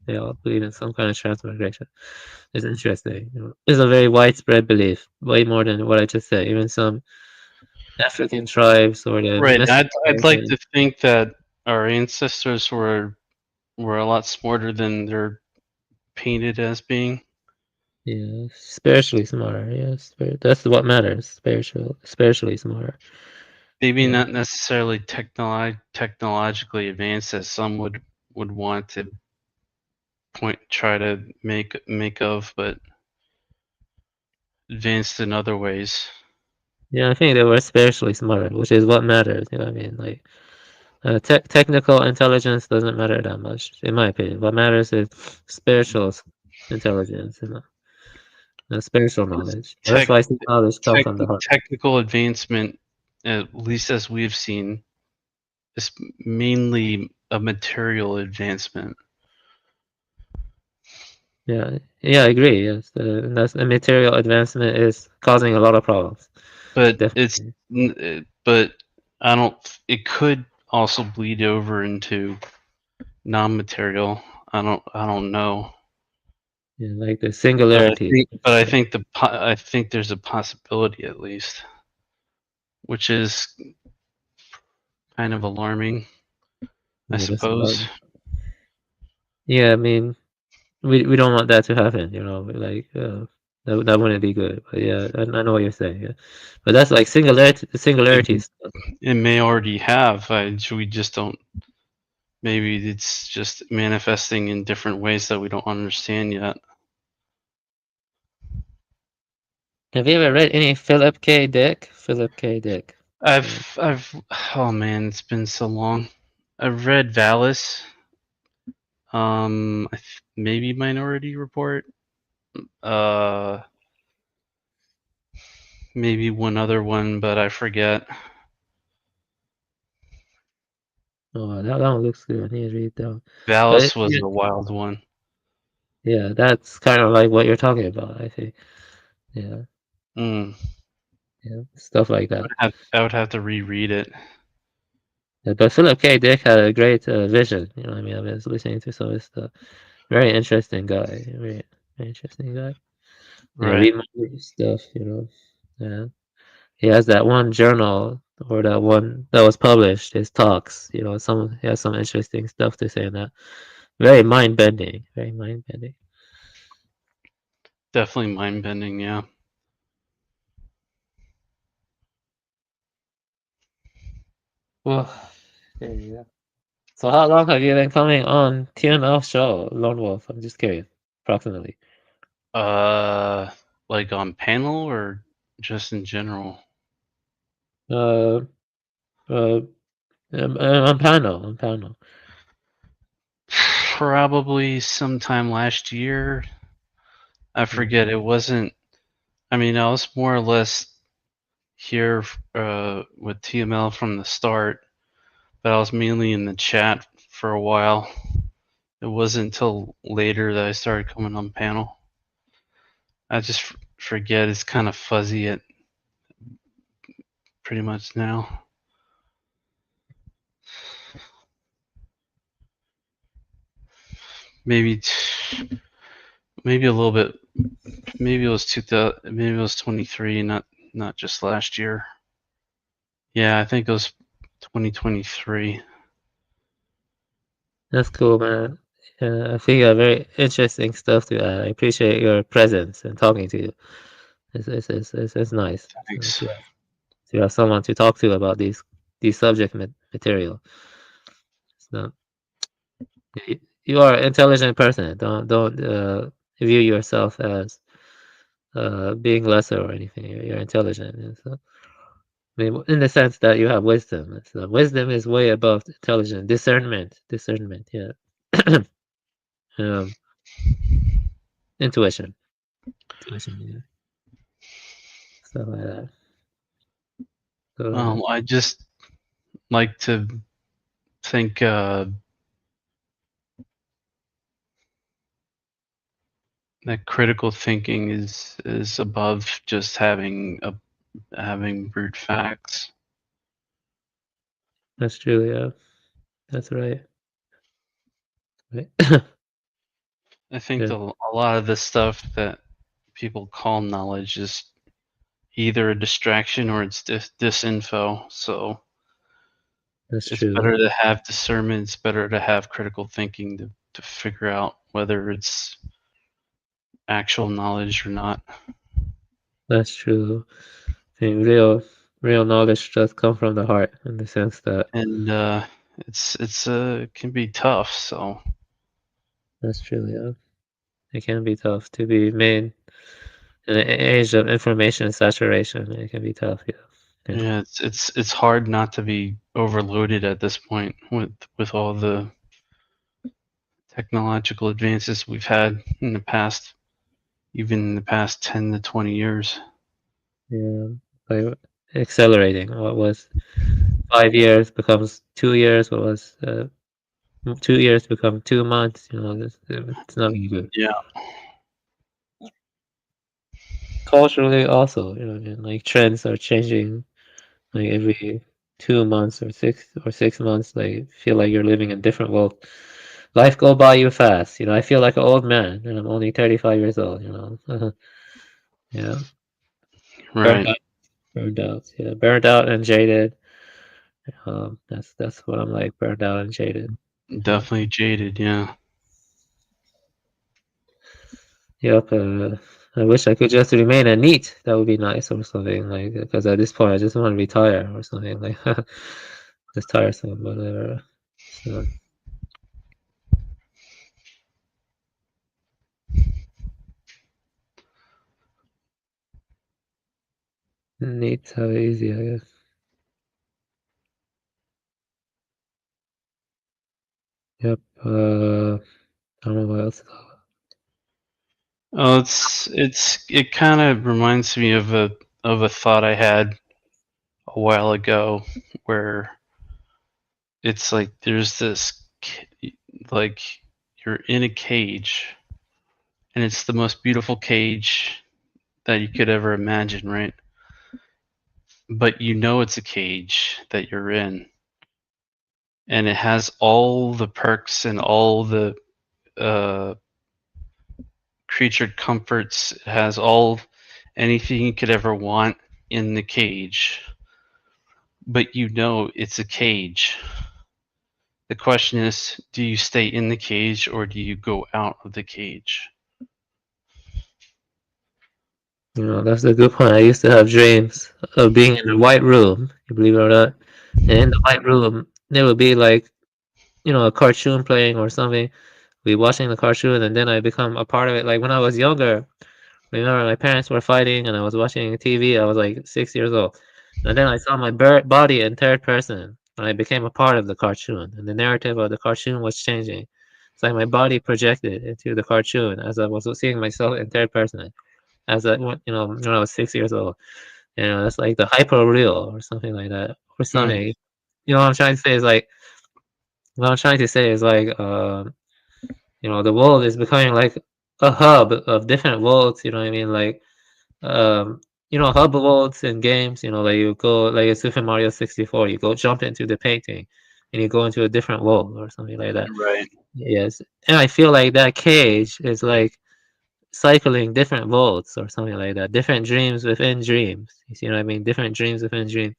they all believe in some kind of transmigration. It's interesting. It's a very widespread belief, way more than what I just said. Even some African tribes or the Right. I'd like Mesoamerican, to think that our ancestors were a lot smarter than they're painted as being. yeah, spiritually smarter. Yeah, that's what matters. Spiritually smarter. Maybe Yeah. not necessarily technologically advanced as some would want to try to make of, but advanced in other ways. Yeah, I think they were spiritually smarter, which is what matters. You know what I mean? Like, technical intelligence doesn't matter that much, in my opinion. What matters is spiritual intelligence, spiritual knowledge. That's Tech, why I see knowledge come from the heart. technical advancement, at least as we've seen, is mainly a material advancement. Yeah, yeah, I agree. Yes, that's the material advancement is causing a lot of problems. But Definitely. but I don't. It could also bleed over into non-material. I don't know. Yeah, like the singularity. But I think there's a possibility at least, which is kind of alarming, I Yeah, suppose. yeah, I mean, we don't want that to happen. Like that wouldn't be good. But yeah, I know what you're saying. Yeah, but that's like singularity It, stuff. it may already have. We just don't. Maybe it's just manifesting in different ways that we don't understand yet. Have you ever read any Philip K. Dick? Philip K. Dick. Oh man, it's been so long. I've read Valis, maybe Minority Report. Uh, maybe one other one, but I forget. Oh, that one looks good. I need to read that one. Valis was Yeah, a wild one. yeah, that's kind of like what you're talking about, I think. Yeah, Mm. yeah, stuff like that. I would have to reread it. Yeah, but Philip K. Dick had a great vision. You know what I mean? I was listening to some of his stuff. Very interesting guy. Very, very interesting guy. Yeah, Right. read more of his stuff, you know. Yeah. He has that one journal or that one that was published, his talks, you know, he has some interesting stuff to say in that. Very mind bending. Very mind bending. Definitely mind bending, yeah. Well, there you go. So how long have you been coming on TML show, Lone Wolf? I'm just curious, approximately. Like on panel or just in general? Uh, uh, on panel, on panel. Probably sometime last year. I forget. It wasn't. I mean, I was more or less here with TML from the start, but I was mainly in the chat for a while. It wasn't until later that I started coming on panel. I just forget. It's kind of fuzzy at pretty much now. Maybe maybe a little bit. Maybe it was 2000. Maybe it was 23, not just last year. Yeah, I think it was 2023. That's cool, man. I think you have very interesting stuff to add. I appreciate your presence and talking to you. It's nice. Thanks. To have someone to talk to about these subject material. So you are an intelligent person. Don't view yourself as being lesser or anything. You're intelligent. And so, I mean, in the sense that you have wisdom. So wisdom is way above intelligence. Discernment. Yeah. um, intuition. Intuition. Yeah. Stuff like that. So, I just like to think that critical thinking is above just having brute facts. that's true. Yeah. That's right. Right. I think Yeah. a lot of the stuff that people call knowledge is either a distraction or it's disinfo. So That's it's true. better to have discernment. It's better to have critical thinking to figure out whether it's actual knowledge or not. That's true. I think real knowledge does come from the heart in the sense that And it can be tough. So that's true. Yeah. It can be tough to be made in an age of information saturation. It can be tough. Yeah. Yeah. yeah, it's hard not to be overloaded at this point with all the technological advances we've had in the past, even in the past 10 to 20 years. Yeah. Like accelerating. What was 5 years becomes 2 years. What was 2 years become 2 months. You know, it's not really good. Yeah. Culturally, also, you know, and like trends are changing like every 2 months or 6 months. Like feel like you're living in a different world. Life go by you fast. You know, I feel like an old man, and I'm only 35 years old. You know, yeah, burned Right. out, burned out. Yeah, burned out and jaded. That's what I'm like, burned out and jaded. Yeah. Definitely jaded. Yeah. Yep. I wish I could just remain a neat. That would be nice or something like. Because at this point, I just want to retire or something like. Just tiresome, whatever. So neat, have it easy, I guess. Yep. I don't know what else to talk Oh, it kind of reminds me of of a thought I had a while ago, where it's like there's this, like, you're in a cage, and it's the most beautiful cage that you could ever imagine, right? But you know it's a cage that you're in, and it has all the perks and all the uh, creature comforts. It has anything you could ever want in the cage, but you know it's a cage. The question is, do you stay in the cage or do you go out of the cage? You know, that's a good point. I used to have dreams of being in a white room, you believe it or not. And in the white room, there would be like, you know, a cartoon playing or something. We watching the cartoon, and then I become a part of it. Like when I was younger, remember my parents were fighting, and I was watching TV. I was like 6 years old, and then I saw my body in third person, and I became a part of the cartoon. And the narrative of the cartoon was changing. It's like my body projected into the cartoon as I was seeing myself in third person. As I, you know, when I was 6 years old. You know, that's like the hyper real or something like that, or something. You know, what I'm trying to say is like, what I'm trying to say is like, you know, the world is becoming like a hub of different worlds. You know what I mean? Like, um, you know, hub worlds in games. You know, like you go like in Super Mario 64, you go jump into the painting, and you go into a different world or something like that. Right. Yes, and I feel like that cage is like cycling different worlds or something like that. Different dreams within dreams. You see what I mean? Different dreams within dreams.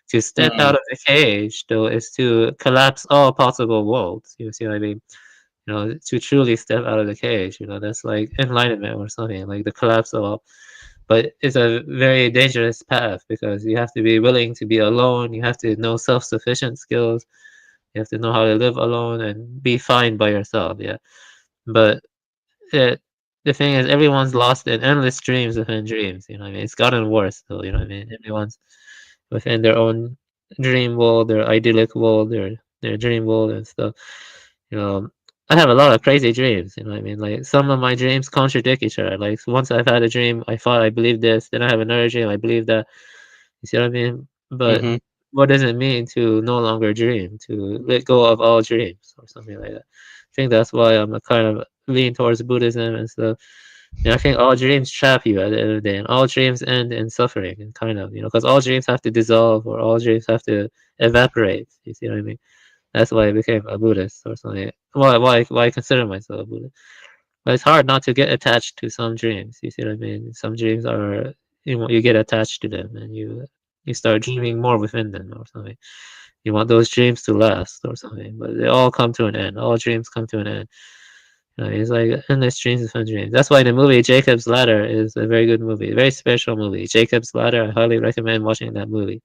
To step out of the cage, though, is to collapse all possible worlds. You see what I mean? You know, to truly step out of the cage. You know, that's like enlightenment or something, like the collapse of all. But it's a very dangerous path because you have to be willing to be alone. You have to know self-sufficient skills. You have to know how to live alone and be fine by yourself. Yeah, but it, the thing is, everyone's lost in endless dreams within dreams. You know what I mean? It's gotten worse, though. You know what I mean? Everyone's within their own dream world, their idyllic world, their dream world and stuff. You know, I have a lot of crazy dreams. You know what I mean? Like some of my dreams contradict each other. Like once I've had a dream, I thought I believe this, then I have another dream, I believe that. You see what I mean? But Mm-hmm. what does it mean to no longer dream? To let go of all dreams or something like that? I think that's why I'm a kind of lean towards Buddhism and stuff. You know, I think all dreams trap you at the end of the day, and all dreams end in suffering, and kind of, you know, because all dreams have to dissolve or all dreams have to evaporate. You see what I mean? That's why I became a Buddhist or something. Why I consider myself a Buddhist. But it's hard not to get attached to some dreams. You see what I mean? Some dreams are, you know, you get attached to them and you start dreaming more within them or something. You want those dreams to last or something, but they all come to an end. All dreams come to an end. You know, it's like endless dreams within dreams. That's why the movie Jacob's Ladder is a very good movie, a very special movie. Jacob's Ladder, I highly recommend watching that movie.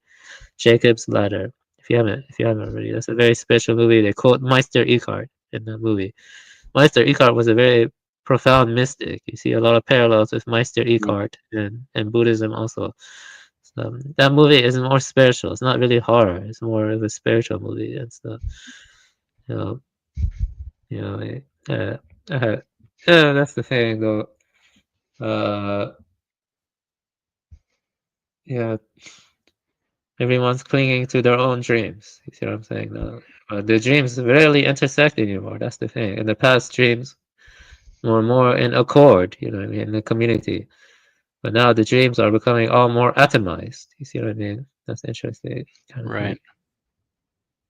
Jacob's Ladder. If you haven't already, that's a very special movie. They quote Meister Eckhart in that movie. Meister Eckhart was a very profound mystic. You see a lot of parallels with Meister Eckhart and Buddhism also. So, that movie is more spiritual. It's not really horror. It's more of a spiritual movie and stuff. You know, you know, uh, uh, yeah, that's the thing though. Uh, yeah, everyone's clinging to their own dreams. You see what I'm saying? The dreams rarely intersect anymore. That's the thing. In the past, dreams were more in accord, you know what I mean, in the community. But now the dreams are becoming all more atomized. You see what I mean? That's interesting kind of thing. Right.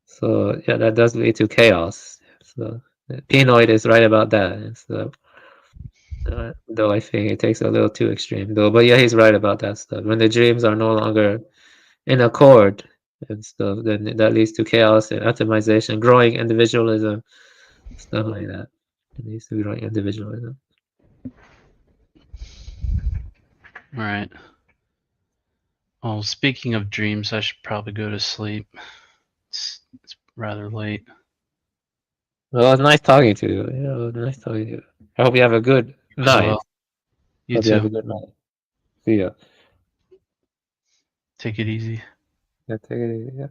So yeah, that does lead to chaos. So Pinoid is right about that. And so though I think it takes a little too extreme though. But yeah, he's right about that stuff. When the dreams are no longer in accord and stuff, then that leads to chaos and atomization, growing individualism, stuff like that. It leads to growing individualism. Right. Well, speaking of dreams, I should probably go to sleep. It's rather late. Well, it's nice talking to you. Yeah, it was nice talking to you. I hope you have a good As night. well. You Hope you have too. a good night. See ya. Take it easy. Yeah, take it easy. Yeah.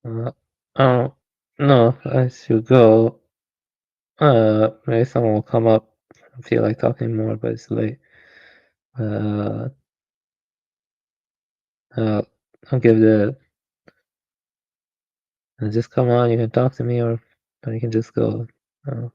Oh, no, I should go. Maybe someone will come up. I feel like talking more, but it's late. Uh, uh, I'll give the. Just come on, you can talk to me, or you can just go. Oh.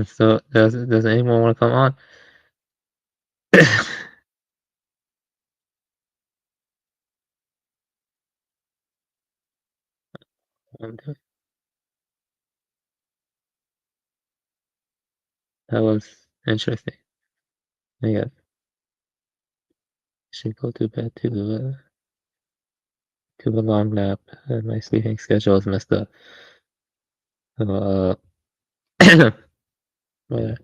So does anyone want to come on? That was interesting. I should go to bed to a long nap. My sleeping schedule is messed up. So, what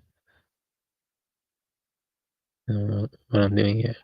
I'm doing here.